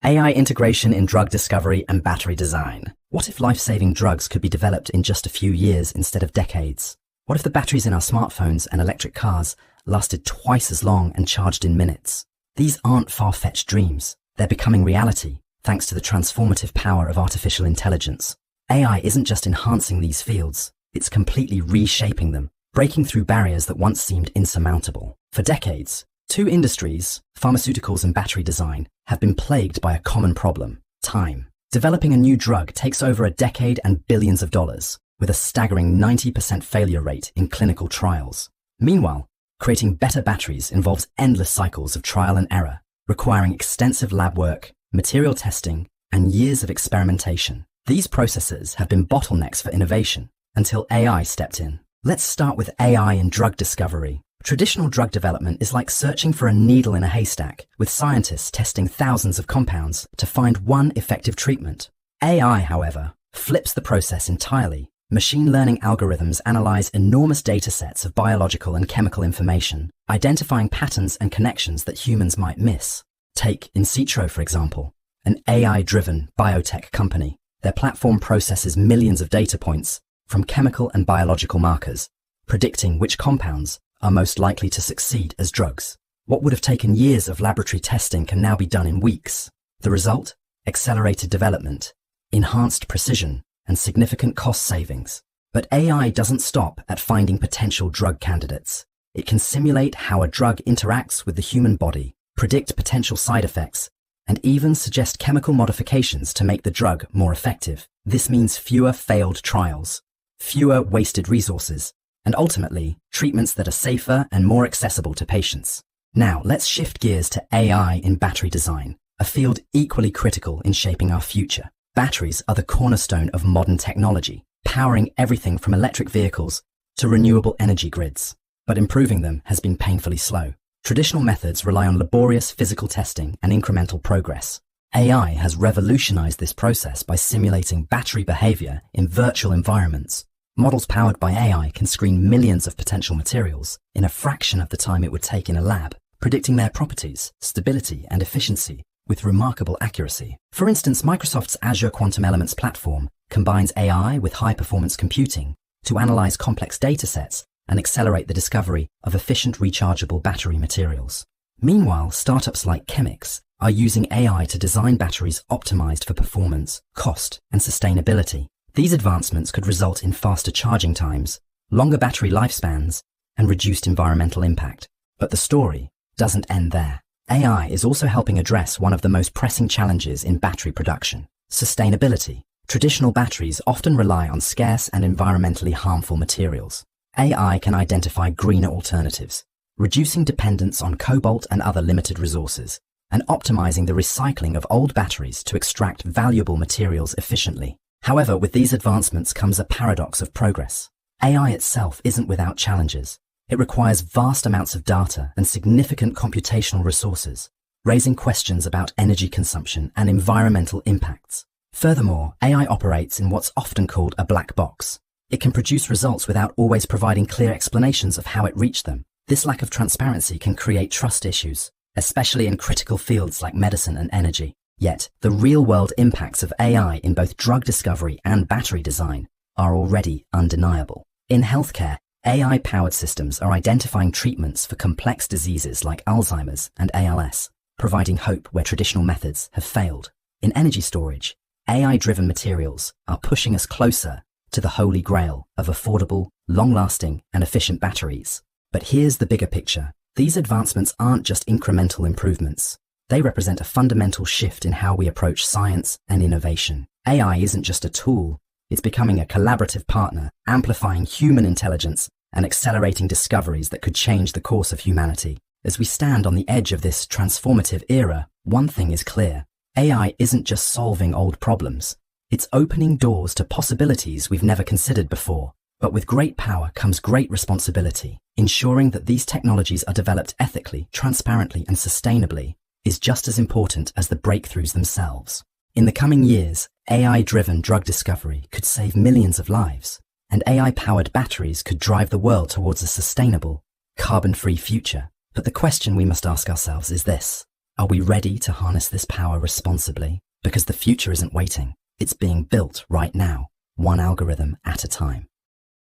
AI integration in drug discovery and battery design. What if life-saving drugs could be developed in just a few years instead of decades? What if the batteries in our smartphones and electric cars lasted twice as long and charged in minutes? These aren't far-fetched dreams. They're becoming reality, thanks to the transformative power of artificial intelligence. AI isn't just enhancing these fields, it's completely reshaping them, breaking through barriers that once seemed insurmountable. For decades, two industries, pharmaceuticals and battery design, have been plagued by a common problem: time. Developing a new drug takes over a decade and billions of dollars, with a staggering 90% failure rate in clinical trials. Meanwhile, creating better batteries involves endless cycles of trial and error, requiring extensive lab work, material testing, and years of experimentation. These processes have been bottlenecks for innovation until AI stepped in. Let's start with AI in drug discovery. Traditional drug development is like searching for a needle in a haystack, with scientists testing thousands of compounds to find one effective treatment. AI, however, flips the process entirely. Machine learning algorithms analyze enormous data sets of biological and chemical information, identifying patterns and connections that humans might miss. Take In Vitro, for example, an AI-driven biotech company. Their platform processes millions of data points from chemical and biological markers, predicting which compounds are most likely to succeed as drugs. What would have taken years of laboratory testing can now be done in weeks. The result? Accelerated development, enhanced precision, and significant cost savings. But AI doesn't stop at finding potential drug candidates. It can simulate how a drug interacts with the human body, predict potential side effects, and even suggest chemical modifications to make the drug more effective. This means fewer failed trials, fewer wasted resources, and ultimately, treatments that are safer and more accessible to patients. Now, let's shift gears to AI in battery design, a field equally critical in shaping our future. Batteries are the cornerstone of modern technology, powering everything from electric vehicles to renewable energy grids. But improving them has been painfully slow. Traditional methods rely on laborious physical testing and incremental progress. AI has revolutionized this process by simulating battery behavior in virtual environments. Models powered by AI can screen millions of potential materials in a fraction of the time it would take in a lab, predicting their properties, stability, and efficiency. with remarkable accuracy. For instance, Microsoft's Azure Quantum Elements platform combines AI with high-performance computing to analyze complex datasets and accelerate the discovery of efficient rechargeable battery materials. Meanwhile, startups like Chemix are using AI to design batteries optimized for performance, cost, and sustainability. These advancements could result in faster charging times, longer battery lifespans, and reduced environmental impact. But the story doesn't end there. AI is also helping address one of the most pressing challenges in battery production: sustainability. Traditional batteries often rely on scarce and environmentally harmful materials. AI can identify greener alternatives, reducing dependence on cobalt and other limited resources, and optimizing the recycling of old batteries to extract valuable materials efficiently. However, with these advancements comes a paradox of progress. AI itself isn't without challenges. It requires vast amounts of data and significant computational resources, raising questions about energy consumption and environmental impacts. Furthermore, AI operates in what's often called a black box. It can produce results without always providing clear explanations of how it reached them. This lack of transparency can create trust issues, especially in critical fields like medicine and energy. Yet, the real-world impacts of AI in both drug discovery and battery design are already undeniable. In healthcare, AI-powered systems are identifying treatments for complex diseases like Alzheimer's and ALS, providing hope where traditional methods have failed. In energy storage, AI-driven materials are pushing us closer to the holy grail of affordable, long-lasting, and efficient batteries. But here's the bigger picture. These advancements aren't just incremental improvements. They represent a fundamental shift in how we approach science and innovation. AI isn't just a tool. It's becoming a collaborative partner, amplifying human intelligence and accelerating discoveries that could change the course of humanity. As we stand on the edge of this transformative era, one thing is clear. AI isn't just solving old problems. It's opening doors to possibilities we've never considered before. But with great power comes great responsibility. Ensuring that these technologies are developed ethically, transparently, and sustainably is just as important as the breakthroughs themselves. In the coming years, AI-driven drug discovery could save millions of lives, and AI-powered batteries could drive the world towards a sustainable, carbon-free future. But the question we must ask ourselves is this: are we ready to harness this power responsibly? Because the future isn't waiting. It's being built right now, one algorithm at a time.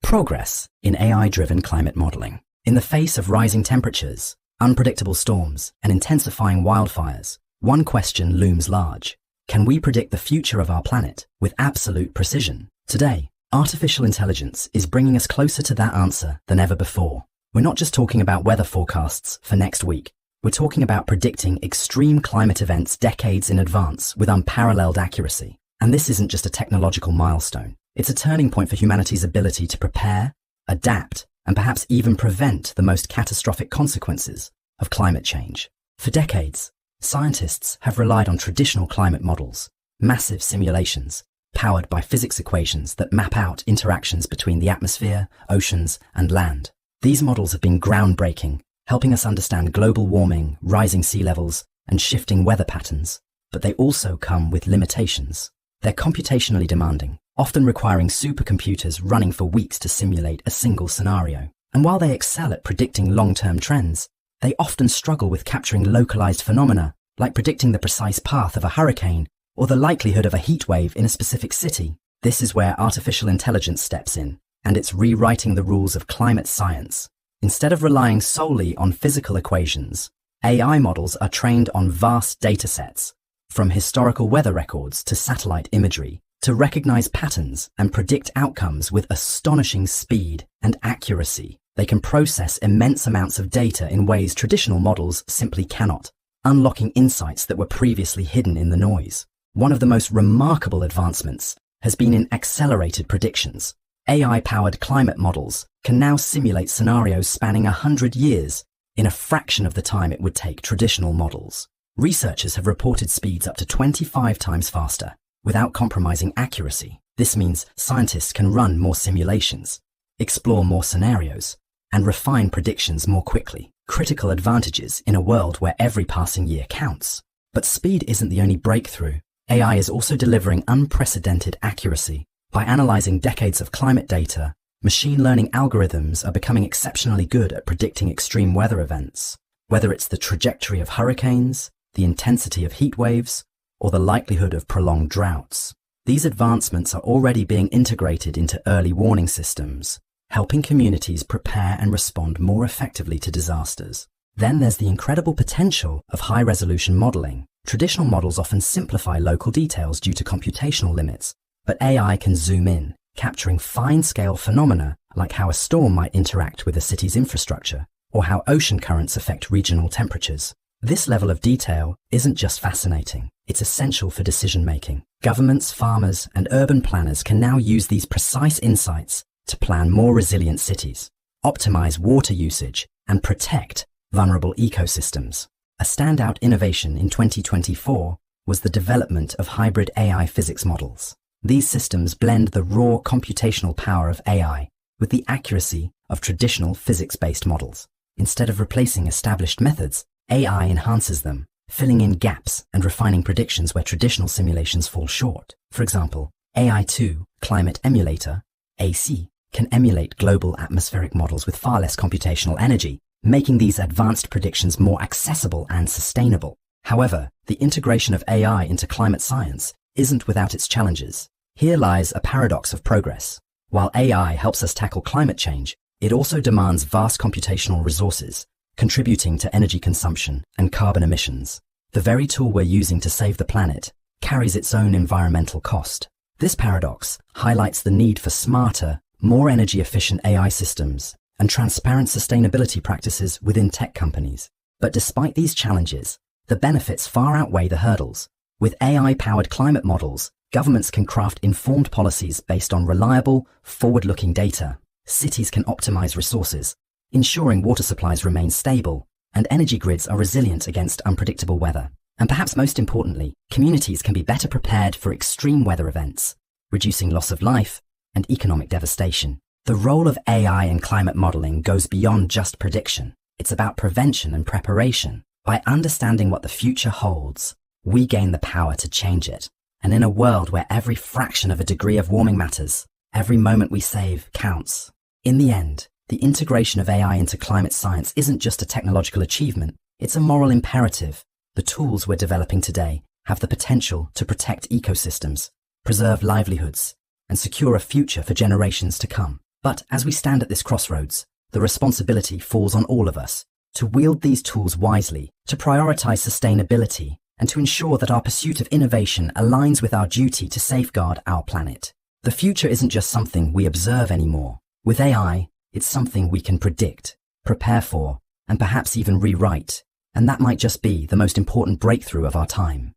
Progress in AI-driven climate modeling. In the face of rising temperatures, unpredictable storms, and intensifying wildfires, one question looms large. Can we predict the future of our planet with absolute precision? Today, artificial intelligence is bringing us closer to that answer than ever before. We're not just talking about weather forecasts for next week. We're talking about predicting extreme climate events decades in advance with unparalleled accuracy. And this isn't just a technological milestone. It's a turning point for humanity's ability to prepare, adapt, and perhaps even prevent the most catastrophic consequences of climate change. For decades, scientists have relied on traditional climate models, massive simulations, powered by physics equations that map out interactions between the atmosphere, oceans, and land. These models have been groundbreaking, helping us understand global warming, rising sea levels, and shifting weather patterns. But they also come with limitations. They're computationally demanding, often requiring supercomputers running for weeks to simulate a single scenario. And while they excel at predicting long-term trends, they often struggle with capturing localized phenomena, like predicting the precise path of a hurricane or the likelihood of a heat wave in a specific city. This is where artificial intelligence steps in, and it's rewriting the rules of climate science. Instead of relying solely on physical equations, AI models are trained on vast datasets, from historical weather records to satellite imagery, to recognize patterns and predict outcomes with astonishing speed and accuracy. They can process immense amounts of data in ways traditional models simply cannot, unlocking insights that were previously hidden in the noise. One of the most remarkable advancements has been in accelerated predictions. AI-powered climate models can now simulate scenarios spanning 100 years in a fraction of the time it would take traditional models. Researchers have reported speeds up to 25 times faster, without compromising accuracy. This means scientists can run more simulations, explore more scenarios, and refine predictions more quickly. Critical advantages in a world where every passing year counts. But speed isn't the only breakthrough. AI is also delivering unprecedented accuracy. By analyzing decades of climate data, machine learning algorithms are becoming exceptionally good at predicting extreme weather events. Whether it's the trajectory of hurricanes, the intensity of heat waves, or the likelihood of prolonged droughts. These advancements are already being integrated into early warning systems, helping communities prepare and respond more effectively to disasters. Then there's the incredible potential of high-resolution modeling. Traditional models often simplify local details due to computational limits, but AI can zoom in, capturing fine-scale phenomena like how a storm might interact with a city's infrastructure, or how ocean currents affect regional temperatures. This level of detail isn't just fascinating, it's essential for decision-making. Governments, farmers, and urban planners can now use these precise insights to plan more resilient cities, optimize water usage, and protect vulnerable ecosystems. A standout innovation in 2024 was the development of hybrid AI physics models. These systems blend the raw computational power of AI with the accuracy of traditional physics-based models. Instead of replacing established methods, AI enhances them, filling in gaps and refining predictions where traditional simulations fall short. For example, AI2 Climate Emulator, AC, can emulate global atmospheric models with far less computational energy, making these advanced predictions more accessible and sustainable. However, the integration of AI into climate science isn't without its challenges. Here lies a paradox of progress. While AI helps us tackle climate change, it also demands vast computational resources, contributing to energy consumption and carbon emissions. The very tool we're using to save the planet carries its own environmental cost. This paradox highlights the need for smarter, more energy-efficient AI systems and transparent sustainability practices within tech companies. But despite these challenges, the benefits far outweigh the hurdles. With AI-powered climate models, governments can craft informed policies based on reliable, forward-looking data. Cities can optimize resources, ensuring water supplies remain stable, and energy grids are resilient against unpredictable weather. And perhaps most importantly, communities can be better prepared for extreme weather events, reducing loss of life and economic devastation. The role of AI in climate modeling goes beyond just prediction. It's about prevention and preparation. By understanding what the future holds, we gain the power to change it. And in a world where every fraction of a degree of warming matters, every moment we save counts. In the end, the integration of AI into climate science isn't just a technological achievement, it's a moral imperative. The tools we're developing today have the potential to protect ecosystems, preserve livelihoods, and secure a future for generations to come. But as we stand at this crossroads, the responsibility falls on all of us to wield these tools wisely, to prioritize sustainability, and to ensure that our pursuit of innovation aligns with our duty to safeguard our planet. The future isn't just something we observe anymore. With AI, it's something we can predict, prepare for, and perhaps even rewrite. And that might just be the most important breakthrough of our time.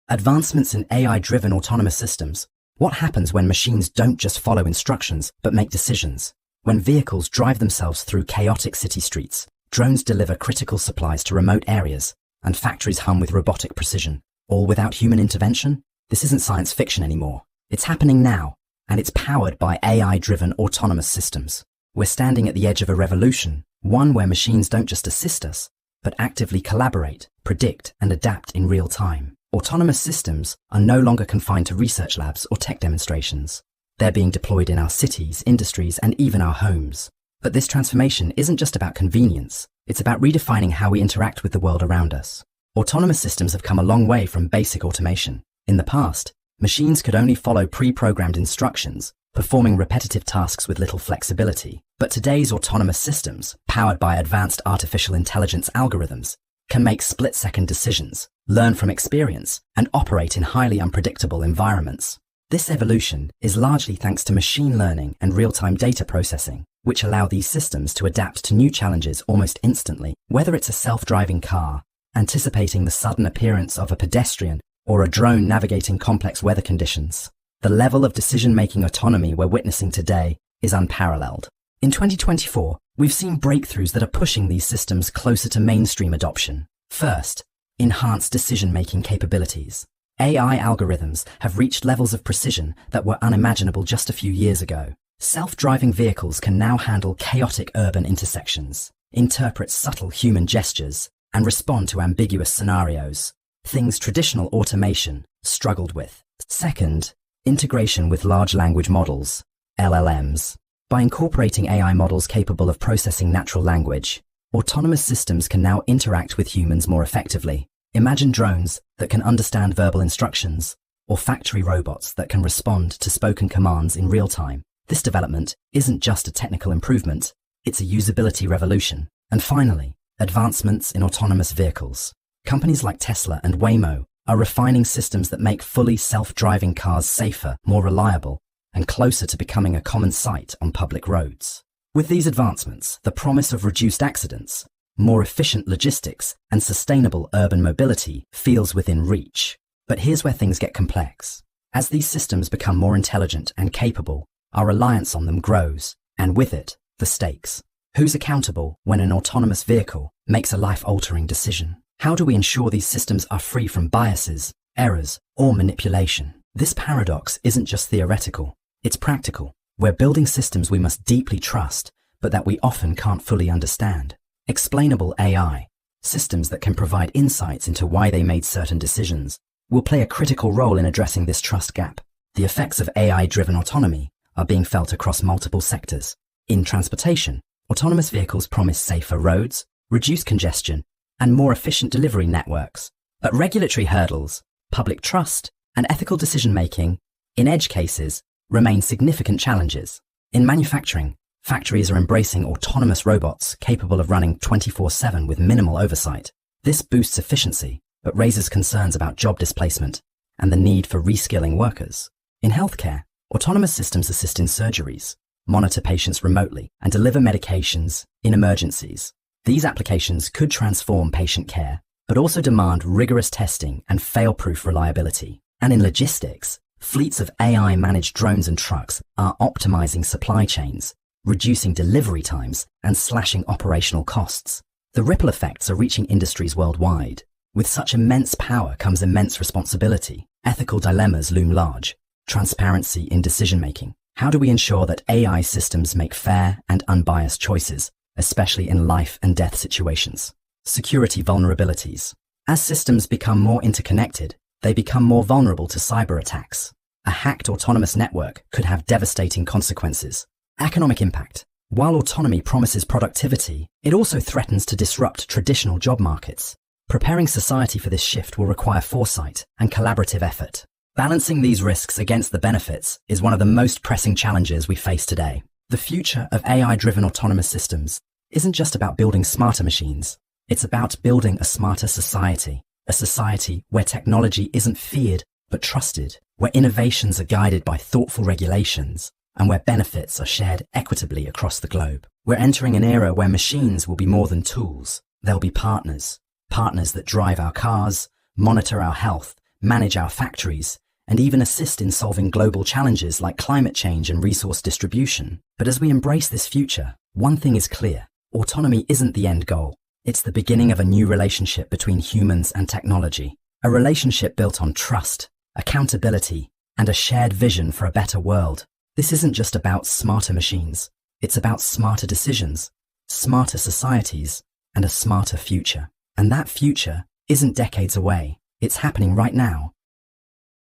Advancements in AI-driven autonomous systems. What happens when machines don't just follow instructions, but make decisions? When vehicles drive themselves through chaotic city streets, drones deliver critical supplies to remote areas, and factories hum with robotic precision, all without human intervention? This isn't science fiction anymore. It's happening now, and it's powered by AI-driven autonomous systems. We're standing at the edge of a revolution, one where machines don't just assist us, but actively collaborate, predict, and adapt in real time. Autonomous systems are no longer confined to research labs or tech demonstrations. They're being deployed in our cities, industries, and even our homes. But this transformation isn't just about convenience. It's about redefining how we interact with the world around us. Autonomous systems have come a long way from basic automation. In the past, machines could only follow pre-programmed instructions, performing repetitive tasks with little flexibility. But today's autonomous systems, powered by advanced artificial intelligence algorithms, can make split-second decisions, learn from experience, and operate in highly unpredictable environments. This evolution is largely thanks to machine learning and real-time data processing, which allow these systems to adapt to new challenges almost instantly. Whether it's a self-driving car, anticipating the sudden appearance of a pedestrian, or a drone navigating complex weather conditions, the level of decision-making autonomy we're witnessing today is unparalleled. In 2024, we've seen breakthroughs that are pushing these systems closer to mainstream adoption. First, enhanced decision-making capabilities. AI algorithms have reached levels of precision that were unimaginable just a few years ago. Self-driving vehicles can now handle chaotic urban intersections, interpret subtle human gestures, and respond to ambiguous scenarios, things traditional automation struggled with. Second, integration with large language models, LLMs. By incorporating AI models capable of processing natural language, autonomous systems can now interact with humans more effectively. Imagine drones that can understand verbal instructions, or factory robots that can respond to spoken commands in real time. This development isn't just a technical improvement, it's a usability revolution. And finally, advancements in autonomous vehicles. Companies like Tesla and Waymo are refining systems that make fully self-driving cars safer, more reliable, and closer to becoming a common sight on public roads. With these advancements, the promise of reduced accidents, more efficient logistics, and sustainable urban mobility feels within reach. But here's where things get complex. As these systems become more intelligent and capable, our reliance on them grows, and with it, the stakes. Who's accountable when an autonomous vehicle makes a life-altering decision? How do we ensure these systems are free from biases, errors, or manipulation? This paradox isn't just theoretical, it's practical. We're building systems we must deeply trust, but that we often can't fully understand. Explainable AI, systems that can provide insights into why they made certain decisions, will play a critical role in addressing this trust gap. The effects of AI-driven autonomy are being felt across multiple sectors. In transportation, autonomous vehicles promise safer roads, reduced congestion, and more efficient delivery networks. But regulatory hurdles, public trust, and ethical decision-making, in edge cases, remain significant challenges. In manufacturing, factories are embracing autonomous robots capable of running 24/7 with minimal oversight. This boosts efficiency, but raises concerns about job displacement and the need for reskilling workers. In healthcare, autonomous systems assist in surgeries, monitor patients remotely, and deliver medications in emergencies. These applications could transform patient care, but also demand rigorous testing and fail-proof reliability. And in logistics, fleets of AI-managed drones and trucks are optimizing supply chains, reducing delivery times, and slashing operational costs. The ripple effects are reaching industries worldwide. With such immense power comes immense responsibility. Ethical dilemmas loom large. Transparency in decision-making. How do we ensure that AI systems make fair and unbiased choices, especially in life and death situations? Security vulnerabilities. As systems become more interconnected, they become more vulnerable to cyber attacks. A hacked autonomous network could have devastating consequences. Economic impact. While autonomy promises productivity, it also threatens to disrupt traditional job markets. Preparing society for this shift will require foresight and collaborative effort. Balancing these risks against the benefits is one of the most pressing challenges we face today. The future of AI-driven autonomous systems isn't just about building smarter machines. It's about building a smarter society, a society where technology isn't feared but trusted, where innovations are guided by thoughtful regulations, and where benefits are shared equitably across the globe. We're entering an era where machines will be more than tools. They'll be partners that drive our cars, monitor our health, manage our factories, and even assist in solving global challenges like climate change and resource distribution. But as we embrace this future, one thing is clear: autonomy isn't the end goal. It's the beginning of a new relationship between humans and technology, a relationship built on trust, accountability, and a shared vision for a better world. This isn't just about smarter machines. It's about smarter decisions, smarter societies, and a smarter future. And that future isn't decades away. It's happening right now.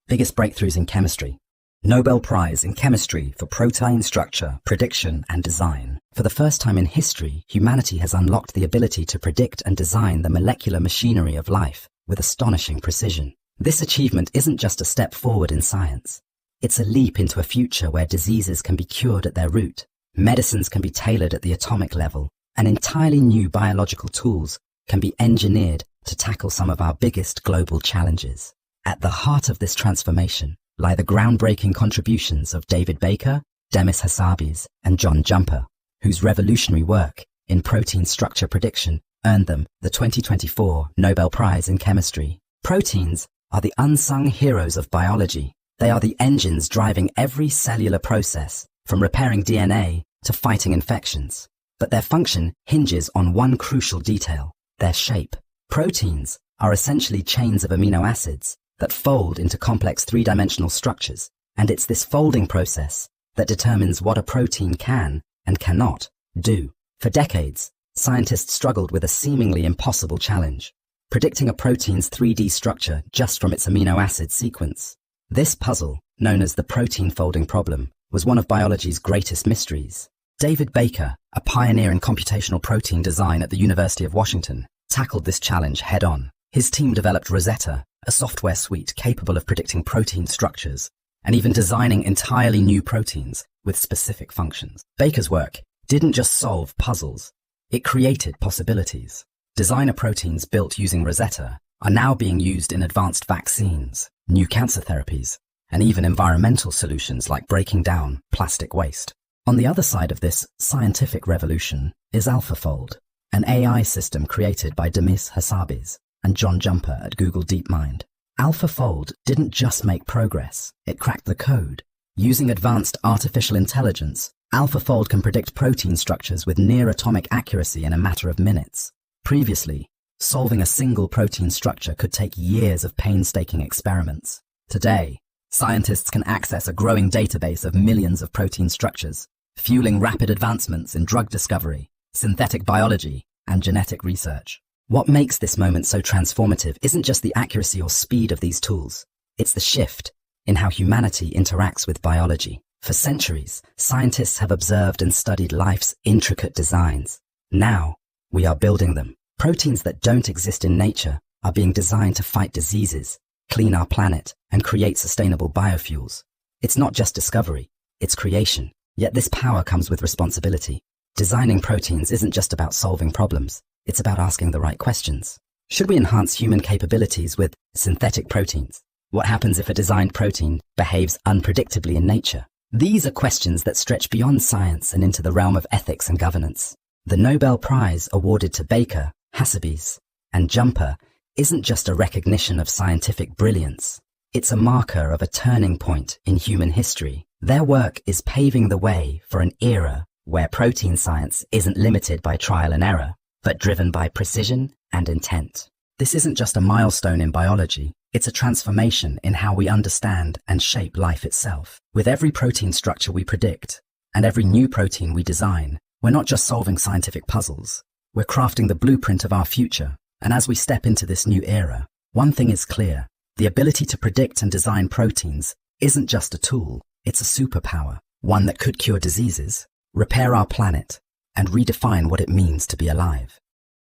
Biggest breakthroughs in chemistry. Nobel Prize in Chemistry for protein structure, prediction, and design. For the first time in history, humanity has unlocked the ability to predict and design the molecular machinery of life with astonishing precision. This achievement isn't just a step forward in science. It's a leap into a future where diseases can be cured at their root, medicines can be tailored at the atomic level, and entirely new biological tools can be engineered to tackle some of our biggest global challenges. At the heart of this transformation lie the groundbreaking contributions of David Baker, Demis Hassabis, and John Jumper, whose revolutionary work in protein structure prediction earned them the 2024 Nobel Prize in Chemistry. Proteins are the unsung heroes of biology. They are the engines driving every cellular process, from repairing DNA to fighting infections. But their function hinges on one crucial detail: their shape. Proteins are essentially chains of amino acids that fold into complex three-dimensional structures, and it's this folding process that determines what a protein can and cannot do. For decades, scientists struggled with a seemingly impossible challenge: predicting a protein's 3D structure just from its amino acid sequence. This puzzle, known as the protein folding problem, was one of biology's greatest mysteries. David Baker, a pioneer in computational protein design at the University of Washington, tackled this challenge head-on. His team developed Rosetta, a software suite capable of predicting protein structures and even designing entirely new proteins with specific functions. Baker's work didn't just solve puzzles, it created possibilities. Designer proteins built using Rosetta are now being used in advanced vaccines, new cancer therapies, and even environmental solutions like breaking down plastic waste. On the other side of this scientific revolution is AlphaFold, an AI system created by Demis Hassabis and John Jumper at Google DeepMind. AlphaFold didn't just make progress, it cracked the code. Using advanced artificial intelligence, AlphaFold can predict protein structures with near-atomic accuracy in a matter of minutes. Previously, solving a single protein structure could take years of painstaking experiments. Today, scientists can access a growing database of millions of protein structures, fueling rapid advancements in drug discovery, synthetic biology, and genetic research. What makes this moment so transformative isn't just the accuracy or speed of these tools, it's the shift in how humanity interacts with biology. For centuries, scientists have observed and studied life's intricate designs. Now, we are building them. Proteins that don't exist in nature are being designed to fight diseases, clean our planet, and create sustainable biofuels. It's not just discovery, it's creation. Yet this power comes with responsibility. Designing proteins isn't just about solving problems, it's about asking the right questions. Should we enhance human capabilities with synthetic proteins? What happens if a designed protein behaves unpredictably in nature? These are questions that stretch beyond science and into the realm of ethics and governance. The Nobel Prize awarded to Baker, Hassabis, and Jumper isn't just a recognition of scientific brilliance. It's a marker of a turning point in human history. Their work is paving the way for an era where protein science isn't limited by trial and error, but driven by precision and intent. This isn't just a milestone in biology, it's a transformation in how we understand and shape life itself. With every protein structure we predict, and every new protein we design, we're not just solving scientific puzzles, we're crafting the blueprint of our future. And as we step into this new era, one thing is clear, the ability to predict and design proteins isn't just a tool, it's a superpower, one that could cure diseases, repair our planet, and redefine what it means to be alive.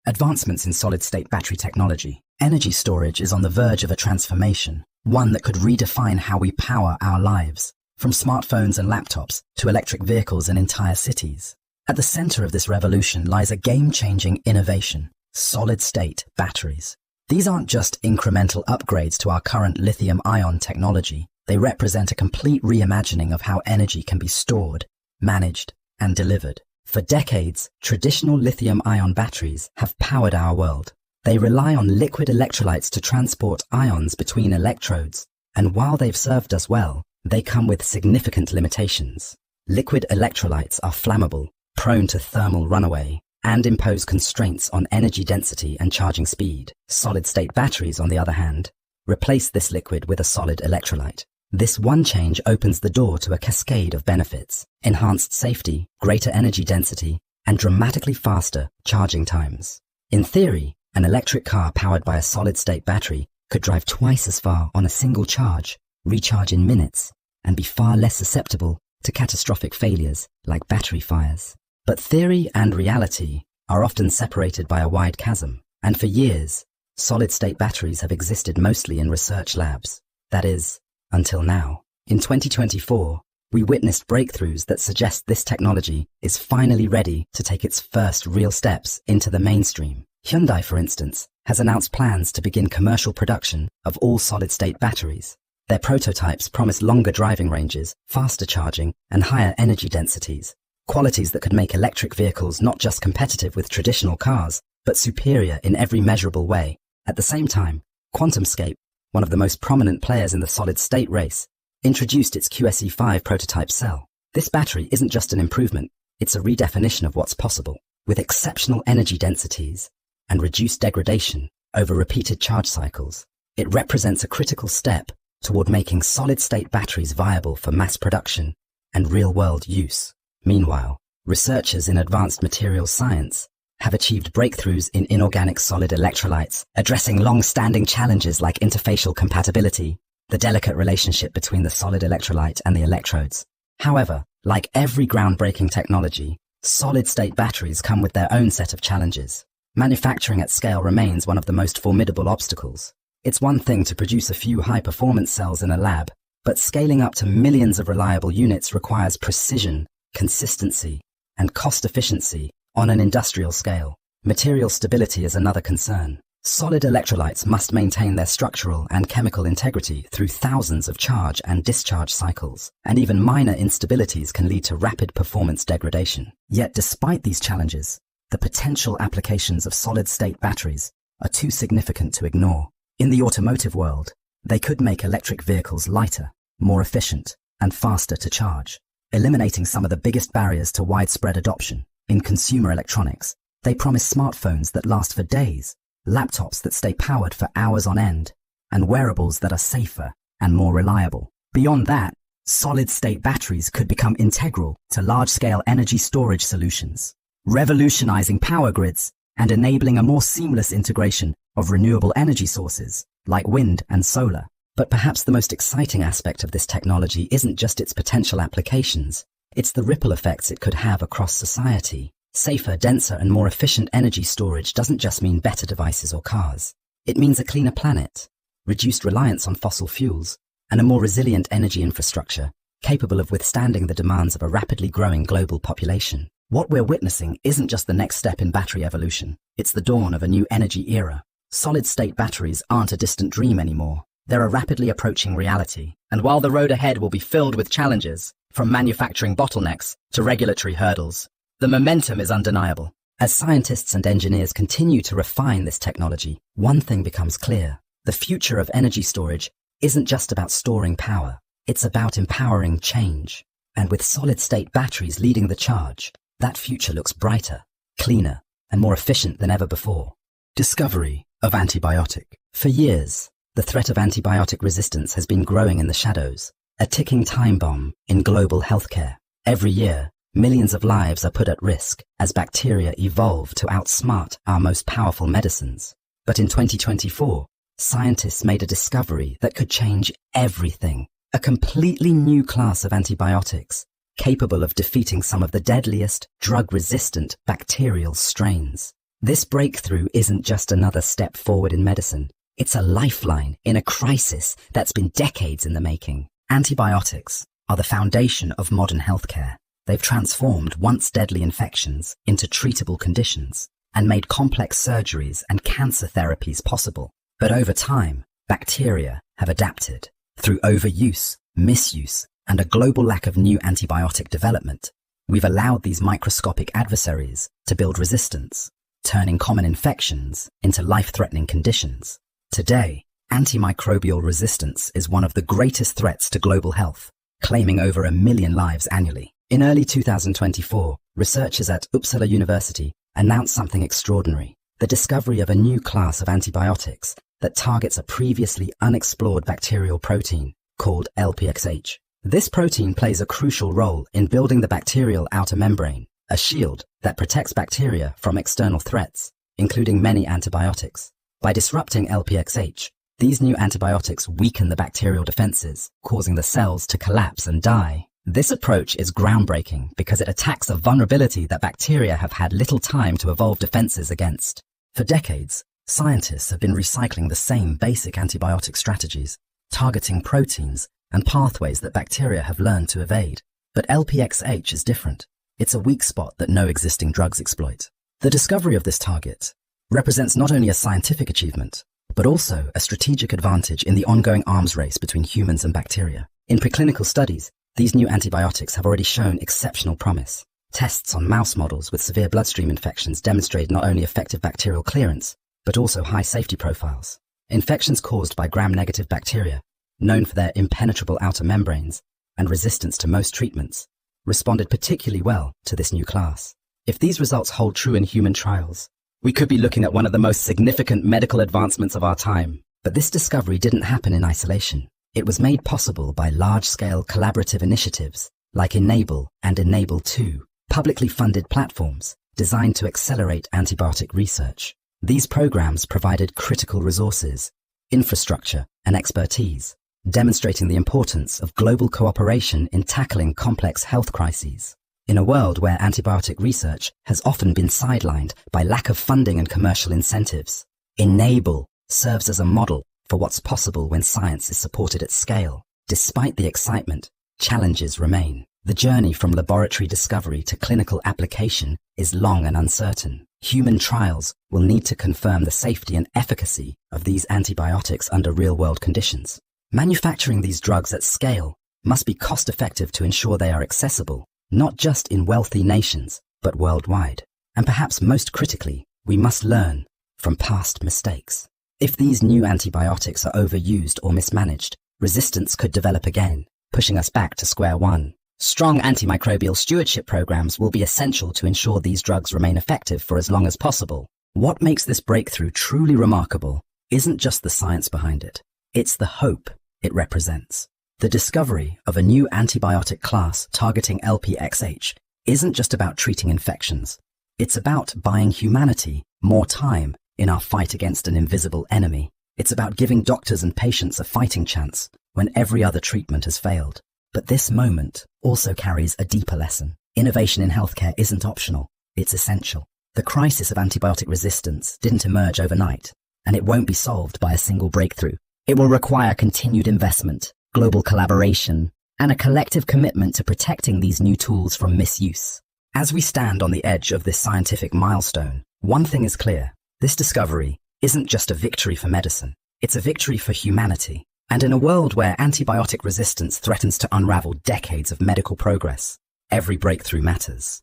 Advancements in solid-state battery technology. Energy storage is on the verge of a transformation, one that could redefine how we power our lives, from smartphones and laptops to electric vehicles and entire cities. At the center of this revolution lies a game-changing innovation, solid-state batteries. These aren't just incremental upgrades to our current lithium-ion technology. They represent a complete reimagining of how energy can be stored, managed, and delivered. For decades, traditional lithium-ion batteries have powered our world. They rely on liquid electrolytes to transport ions between electrodes, and while they've served us well, they come with significant limitations. Liquid electrolytes are flammable, prone to thermal runaway, and impose constraints on energy density and charging speed. Solid-state batteries, on the other hand, replace this liquid with a solid electrolyte. This one change opens the door to a cascade of benefits: enhanced safety, greater energy density, and dramatically faster charging times. In theory, an electric car powered by a solid-state battery could drive twice as far on a single charge, recharge in minutes, and be far less susceptible to catastrophic failures like battery fires. But theory and reality are often separated by a wide chasm, and for years, solid-state batteries have existed mostly in research labs. That is, until now. In 2024, we witnessed breakthroughs that suggest this technology is finally ready to take its first real steps into the mainstream. Hyundai, for instance, has announced plans to begin commercial production of all solid-state batteries. Their prototypes promise longer driving ranges, faster charging, and higher energy densities, qualities that could make electric vehicles not just competitive with traditional cars, but superior in every measurable way. At the same time, QuantumScape, one of the most prominent players in the solid-state race, introduced its QSE-5 prototype cell. This battery isn't just an improvement, it's a redefinition of what's possible. With exceptional energy densities and reduced degradation over repeated charge cycles, it represents a critical step toward making solid-state batteries viable for mass production and real-world use. Meanwhile, researchers in advanced materials science have achieved breakthroughs in inorganic solid electrolytes, addressing long-standing challenges like interfacial compatibility, the delicate relationship between the solid electrolyte and the electrodes. However, like every groundbreaking technology, solid-state batteries come with their own set of challenges. Manufacturing at scale remains one of the most formidable obstacles. It's one thing to produce a few high-performance cells in a lab, but scaling up to millions of reliable units requires precision, consistency, and cost efficiency on an industrial scale. Material stability is another concern. Solid electrolytes must maintain their structural and chemical integrity through thousands of charge and discharge cycles, and even minor instabilities can lead to rapid performance degradation. Yet despite these challenges, the potential applications of solid-state batteries are too significant to ignore. In the automotive world, they could make electric vehicles lighter, more efficient, and faster to charge, eliminating some of the biggest barriers to widespread adoption. In consumer electronics, they promise smartphones that last for days, laptops that stay powered for hours on end, and wearables that are safer and more reliable. Beyond that, solid-state batteries could become integral to large-scale energy storage solutions, revolutionizing power grids and enabling a more seamless integration of renewable energy sources like wind and solar. But perhaps the most exciting aspect of this technology isn't just its potential applications, it's the ripple effects it could have across society. Safer, denser, and more efficient energy storage doesn't just mean better devices or cars. It means a cleaner planet, reduced reliance on fossil fuels, and a more resilient energy infrastructure, capable of withstanding the demands of a rapidly growing global population. What we're witnessing isn't just the next step in battery evolution, it's the dawn of a new energy era. Solid-state batteries aren't a distant dream anymore. They're a rapidly approaching reality. And while the road ahead will be filled with challenges, from manufacturing bottlenecks to regulatory hurdles, the momentum is undeniable. As scientists and engineers continue to refine this technology, one thing becomes clear. The future of energy storage isn't just about storing power. It's about empowering change. And with solid-state batteries leading the charge, that future looks brighter, cleaner, and more efficient than ever before. Discovery of antibiotic. For years, the threat of antibiotic resistance has been growing in the shadows, a ticking time bomb in global healthcare. Every year, millions of lives are put at risk as bacteria evolve to outsmart our most powerful medicines. But in 2024, scientists made a discovery that could change everything. A completely new class of antibiotics, capable of defeating some of the deadliest, drug-resistant bacterial strains. This breakthrough isn't just another step forward in medicine. It's a lifeline in a crisis that's been decades in the making. Antibiotics are the foundation of modern healthcare. They've transformed once deadly infections into treatable conditions and made complex surgeries and cancer therapies possible. But over time, bacteria have adapted. Through overuse, misuse, and a global lack of new antibiotic development, we've allowed these microscopic adversaries to build resistance, turning common infections into life-threatening conditions. Today, antimicrobial resistance is one of the greatest threats to global health, claiming over 1 million lives annually. In early 2024, researchers at Uppsala University announced something extraordinary: the discovery of a new class of antibiotics that targets a previously unexplored bacterial protein called LPXH. This protein plays a crucial role in building the bacterial outer membrane, a shield that protects bacteria from external threats, including many antibiotics. By disrupting LPXH, these new antibiotics weaken the bacterial defenses, causing the cells to collapse and die. This approach is groundbreaking because it attacks a vulnerability that bacteria have had little time to evolve defenses against. For decades, scientists have been recycling the same basic antibiotic strategies, targeting proteins and pathways that bacteria have learned to evade. But LPXH is different. It's a weak spot that no existing drugs exploit. The discovery of this target represents not only a scientific achievement, but also a strategic advantage in the ongoing arms race between humans and bacteria. In preclinical studies, these new antibiotics have already shown exceptional promise. Tests on mouse models with severe bloodstream infections demonstrated not only effective bacterial clearance, but also high safety profiles. Infections caused by gram-negative bacteria, known for their impenetrable outer membranes and resistance to most treatments, responded particularly well to this new class. If these results hold true in human trials, we could be looking at one of the most significant medical advancements of our time. But this discovery didn't happen in isolation. It was made possible by large-scale collaborative initiatives like Enable and Enable2, publicly funded platforms designed to accelerate antibiotic research. These programs provided critical resources, infrastructure, and expertise, demonstrating the importance of global cooperation in tackling complex health crises. In a world where antibiotic research has often been sidelined by lack of funding and commercial incentives, Enable serves as a model for what's possible when science is supported at scale. Despite the excitement, challenges remain. The journey from laboratory discovery to clinical application is long and uncertain. Human trials will need to confirm the safety and efficacy of these antibiotics under real-world conditions. Manufacturing these drugs at scale must be cost-effective to ensure they are accessible, not just in wealthy nations, but worldwide. And perhaps most critically, we must learn from past mistakes. If these new antibiotics are overused or mismanaged, resistance could develop again, pushing us back to square one. Strong antimicrobial stewardship programs will be essential to ensure these drugs remain effective for as long as possible. What makes this breakthrough truly remarkable isn't just the science behind it, it's the hope it represents. The discovery of a new antibiotic class targeting LPXH isn't just about treating infections. It's about buying humanity more time in our fight against an invisible enemy. It's about giving doctors and patients a fighting chance when every other treatment has failed. But this moment also carries a deeper lesson. Innovation in healthcare isn't optional, it's essential. The crisis of antibiotic resistance didn't emerge overnight, and it won't be solved by a single breakthrough. It will require continued investment, global collaboration, and a collective commitment to protecting these new tools from misuse. As we stand on the edge of this scientific milestone, one thing is clear. This discovery isn't just a victory for medicine, it's a victory for humanity. And in a world where antibiotic resistance threatens to unravel decades of medical progress, every breakthrough matters.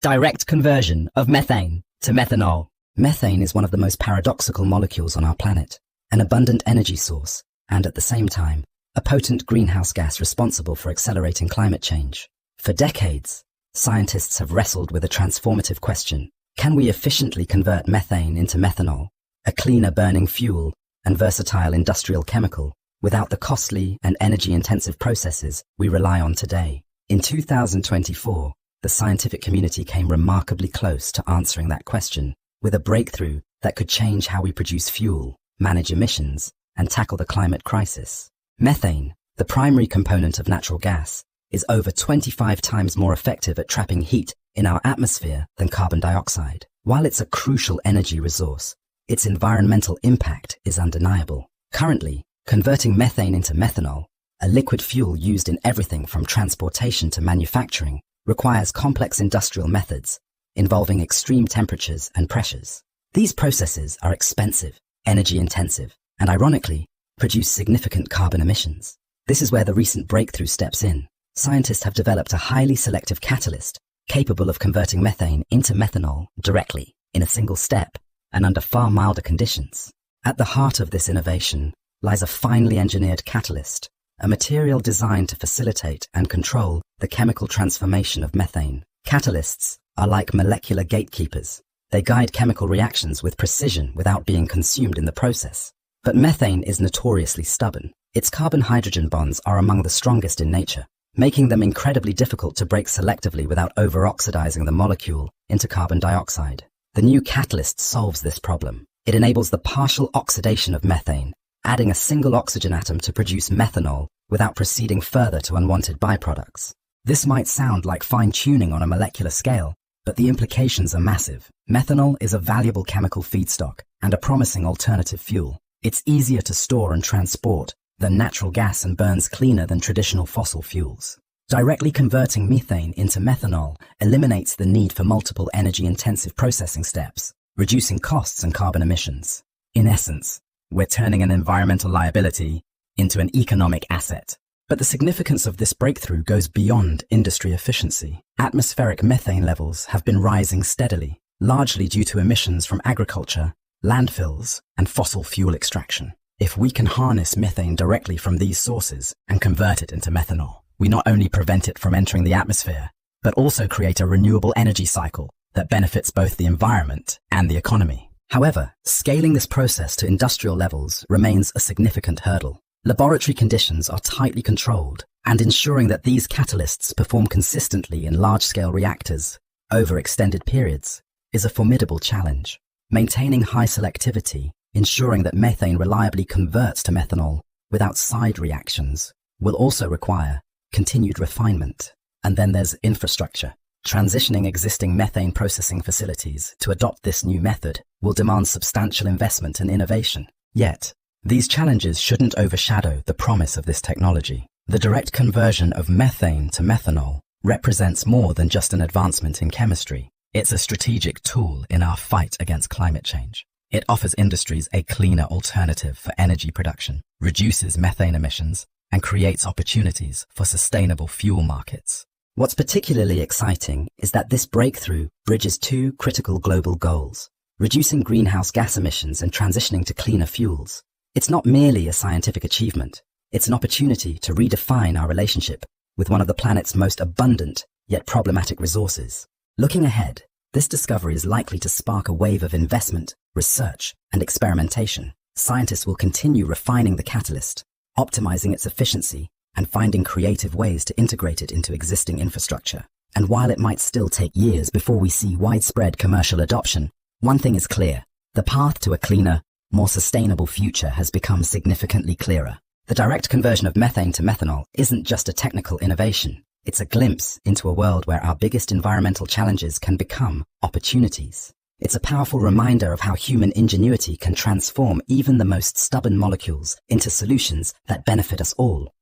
Direct conversion of methane to methanol. Methane is one of the most paradoxical molecules on our planet, an abundant energy source, and at the same time, a potent greenhouse gas responsible for accelerating climate change. For decades, scientists have wrestled with a transformative question. Can we efficiently convert methane into methanol, a cleaner burning fuel and versatile industrial chemical, without the costly and energy-intensive processes we rely on today? In 2024, the scientific community came remarkably close to answering that question, with a breakthrough that could change how we produce fuel, manage emissions, and tackle the climate crisis. Methane, the primary component of natural gas, is over 25 times more effective at trapping heat in our atmosphere than carbon dioxide. While it's a crucial energy resource, its environmental impact is undeniable. Currently, converting methane into methanol, a liquid fuel used in everything from transportation to manufacturing, requires complex industrial methods involving extreme temperatures and pressures. These processes are expensive, energy-intensive, and ironically, produce significant carbon emissions. This is where the recent breakthrough steps in. Scientists have developed a highly selective catalyst capable of converting methane into methanol directly, in a single step, and under far milder conditions. At the heart of this innovation lies a finely engineered catalyst, a material designed to facilitate and control the chemical transformation of methane. Catalysts are like molecular gatekeepers. They guide chemical reactions with precision without being consumed in the process. But methane is notoriously stubborn. Its carbon-hydrogen bonds are among the strongest in nature, making them incredibly difficult to break selectively without over-oxidizing the molecule into carbon dioxide. The new catalyst solves this problem. It enables the partial oxidation of methane, adding a single oxygen atom to produce methanol without proceeding further to unwanted byproducts. This might sound like fine-tuning on a molecular scale, but the implications are massive. Methanol is a valuable chemical feedstock and a promising alternative fuel. It's easier to store and transport than natural gas and burns cleaner than traditional fossil fuels. Directly converting methane into methanol eliminates the need for multiple energy-intensive processing steps, reducing costs and carbon emissions. In essence, we're turning an environmental liability into an economic asset. But the significance of this breakthrough goes beyond industry efficiency. Atmospheric methane levels have been rising steadily, largely due to emissions from agriculture, landfills, and fossil fuel extraction. If we can harness methane directly from these sources and convert it into methanol, we not only prevent it from entering the atmosphere, but also create a renewable energy cycle that benefits both the environment and the economy. However, scaling this process to industrial levels remains a significant hurdle. Laboratory conditions are tightly controlled, and ensuring that these catalysts perform consistently in large-scale reactors over extended periods is a formidable challenge. Maintaining high selectivity, ensuring that methane reliably converts to methanol without side reactions, will also require continued refinement. And then there's infrastructure. Transitioning existing methane processing facilities to adopt this new method will demand substantial investment and innovation. Yet, these challenges shouldn't overshadow the promise of this technology. The direct conversion of methane to methanol represents more than just an advancement in chemistry. It's a strategic tool in our fight against climate change. It offers industries a cleaner alternative for energy production, reduces methane emissions, and creates opportunities for sustainable fuel markets. What's particularly exciting is that this breakthrough bridges two critical global goals: reducing greenhouse gas emissions and transitioning to cleaner fuels. It's not merely a scientific achievement, it's an opportunity to redefine our relationship with one of the planet's most abundant yet problematic resources. Looking ahead, this discovery is likely to spark a wave of investment, research, and experimentation. Scientists will continue refining the catalyst, optimizing its efficiency, and finding creative ways to integrate it into existing infrastructure. And while it might still take years before we see widespread commercial adoption, one thing is clear: the path to a cleaner, more sustainable future has become significantly clearer. The direct conversion of methane to methanol isn't just a technical innovation. It's a glimpse into a world where our biggest environmental challenges can become opportunities. It's a powerful reminder of how human ingenuity can transform even the most stubborn molecules into solutions that benefit us all.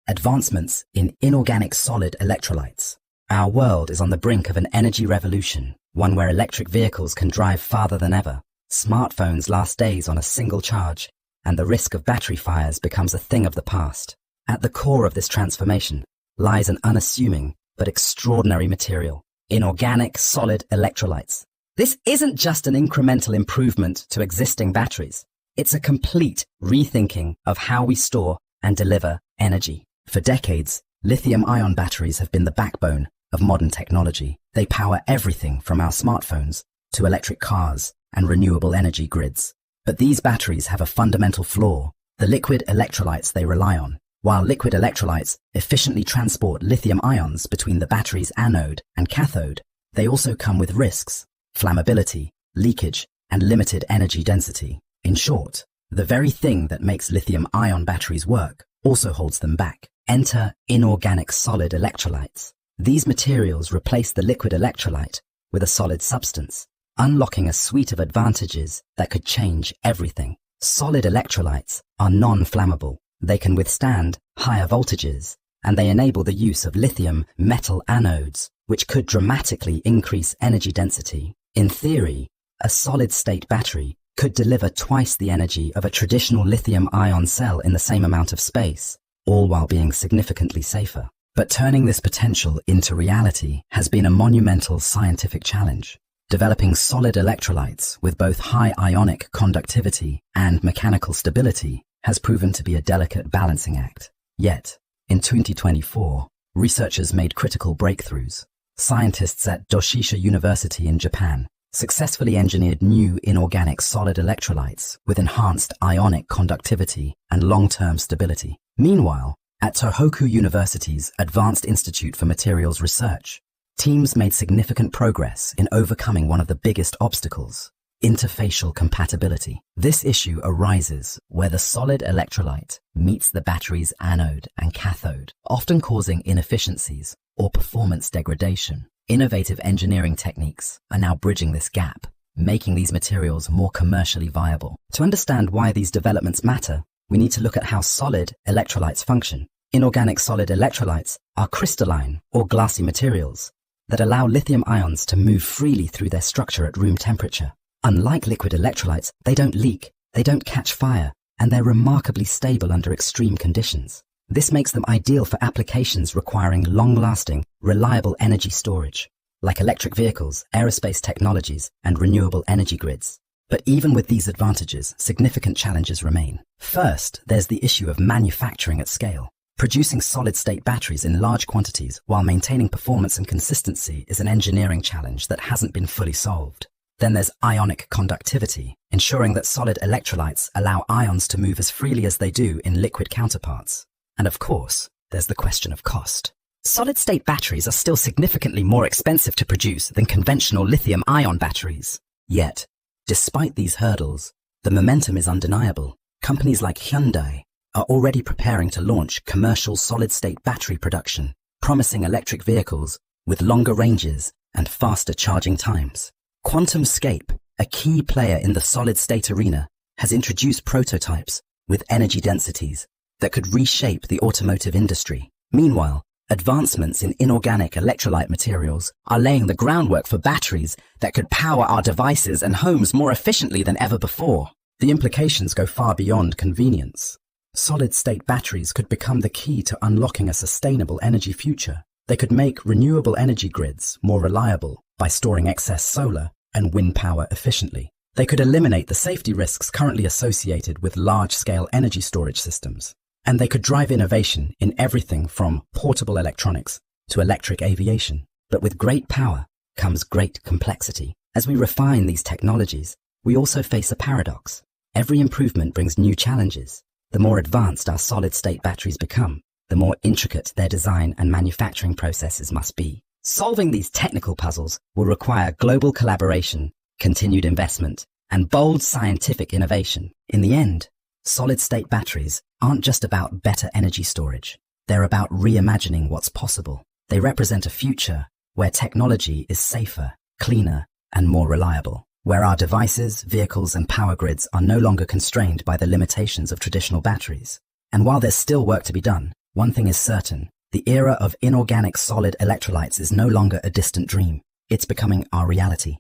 Advancements in inorganic solid electrolytes. Our world is on the brink of an energy revolution, one where electric vehicles can drive farther than ever. Smartphones last days on a single charge, and the risk of battery fires becomes a thing of the past. At the core of this transformation lies an unassuming but extraordinary material: inorganic solid electrolytes. This isn't just an incremental improvement to existing batteries. It's a complete rethinking of how we store and deliver energy. For decades, lithium-ion batteries have been the backbone of modern technology. They power everything from our smartphones to electric cars and renewable energy grids. But these batteries have a fundamental flaw: the liquid electrolytes they rely on. While liquid electrolytes efficiently transport lithium ions between the battery's anode and cathode, they also come with risks: flammability, leakage, and limited energy density. In short, the very thing that makes lithium-ion batteries work also holds them back. Enter inorganic solid electrolytes. These materials replace the liquid electrolyte with a solid substance, unlocking a suite of advantages that could change everything. Solid electrolytes are non-flammable. They can withstand higher voltages, and they enable the use of lithium metal anodes, which could dramatically increase energy density. In theory, a solid-state battery could deliver twice the energy of a traditional lithium-ion cell in the same amount of space, all while being significantly safer. But turning this potential into reality has been a monumental scientific challenge. Developing solid electrolytes with both high ionic conductivity and mechanical stability has proven to be a delicate balancing act. Yet, in 2024, researchers made critical breakthroughs. Scientists at Doshisha University in Japan successfully engineered new inorganic solid electrolytes with enhanced ionic conductivity and long-term stability. Meanwhile, at Tohoku University's Advanced Institute for Materials Research, teams made significant progress in overcoming one of the biggest obstacles: interfacial compatibility. This issue arises where the solid electrolyte meets the battery's anode and cathode, often causing inefficiencies or performance degradation. Innovative engineering techniques are now bridging this gap, making these materials more commercially viable. To understand why these developments matter, we need to look at how solid electrolytes function. Inorganic solid electrolytes are crystalline or glassy materials that allow lithium ions to move freely through their structure at room temperature. Unlike liquid electrolytes, they don't leak, they don't catch fire, and they're remarkably stable under extreme conditions. This makes them ideal for applications requiring long-lasting, reliable energy storage, like electric vehicles, aerospace technologies, and renewable energy grids. But even with these advantages, significant challenges remain. First, there's the issue of manufacturing at scale. Producing solid-state batteries in large quantities while maintaining performance and consistency is an engineering challenge that hasn't been fully solved. Then there's ionic conductivity, ensuring that solid electrolytes allow ions to move as freely as they do in liquid counterparts. And of course, there's the question of cost. Solid-state batteries are still significantly more expensive to produce than conventional lithium-ion batteries. Yet, despite these hurdles, the momentum is undeniable. Companies like Hyundai are already preparing to launch commercial solid-state battery production, promising electric vehicles with longer ranges and faster charging times. QuantumScape, a key player in the solid-state arena, has introduced prototypes with energy densities that could reshape the automotive industry. Meanwhile, advancements in inorganic electrolyte materials are laying the groundwork for batteries that could power our devices and homes more efficiently than ever before. The implications go far beyond convenience. Solid-state batteries could become the key to unlocking a sustainable energy future. They could make renewable energy grids more reliable by storing excess solar and wind power efficiently. They could eliminate the safety risks currently associated with large-scale energy storage systems. And they could drive innovation in everything from portable electronics to electric aviation. But with great power comes great complexity. As we refine these technologies, we also face a paradox. Every improvement brings new challenges. The more advanced our solid-state batteries become, the more intricate their design and manufacturing processes must be. Solving these technical puzzles will require global collaboration, continued investment, and bold scientific innovation. In the end, solid-state batteries aren't just about better energy storage. They're about reimagining what's possible. They represent a future where technology is safer, cleaner, and more reliable, where our devices, vehicles, and power grids are no longer constrained by the limitations of traditional batteries. And while there's still work to be done, one thing is certain: the era of inorganic solid electrolytes is no longer a distant dream. It's becoming our reality.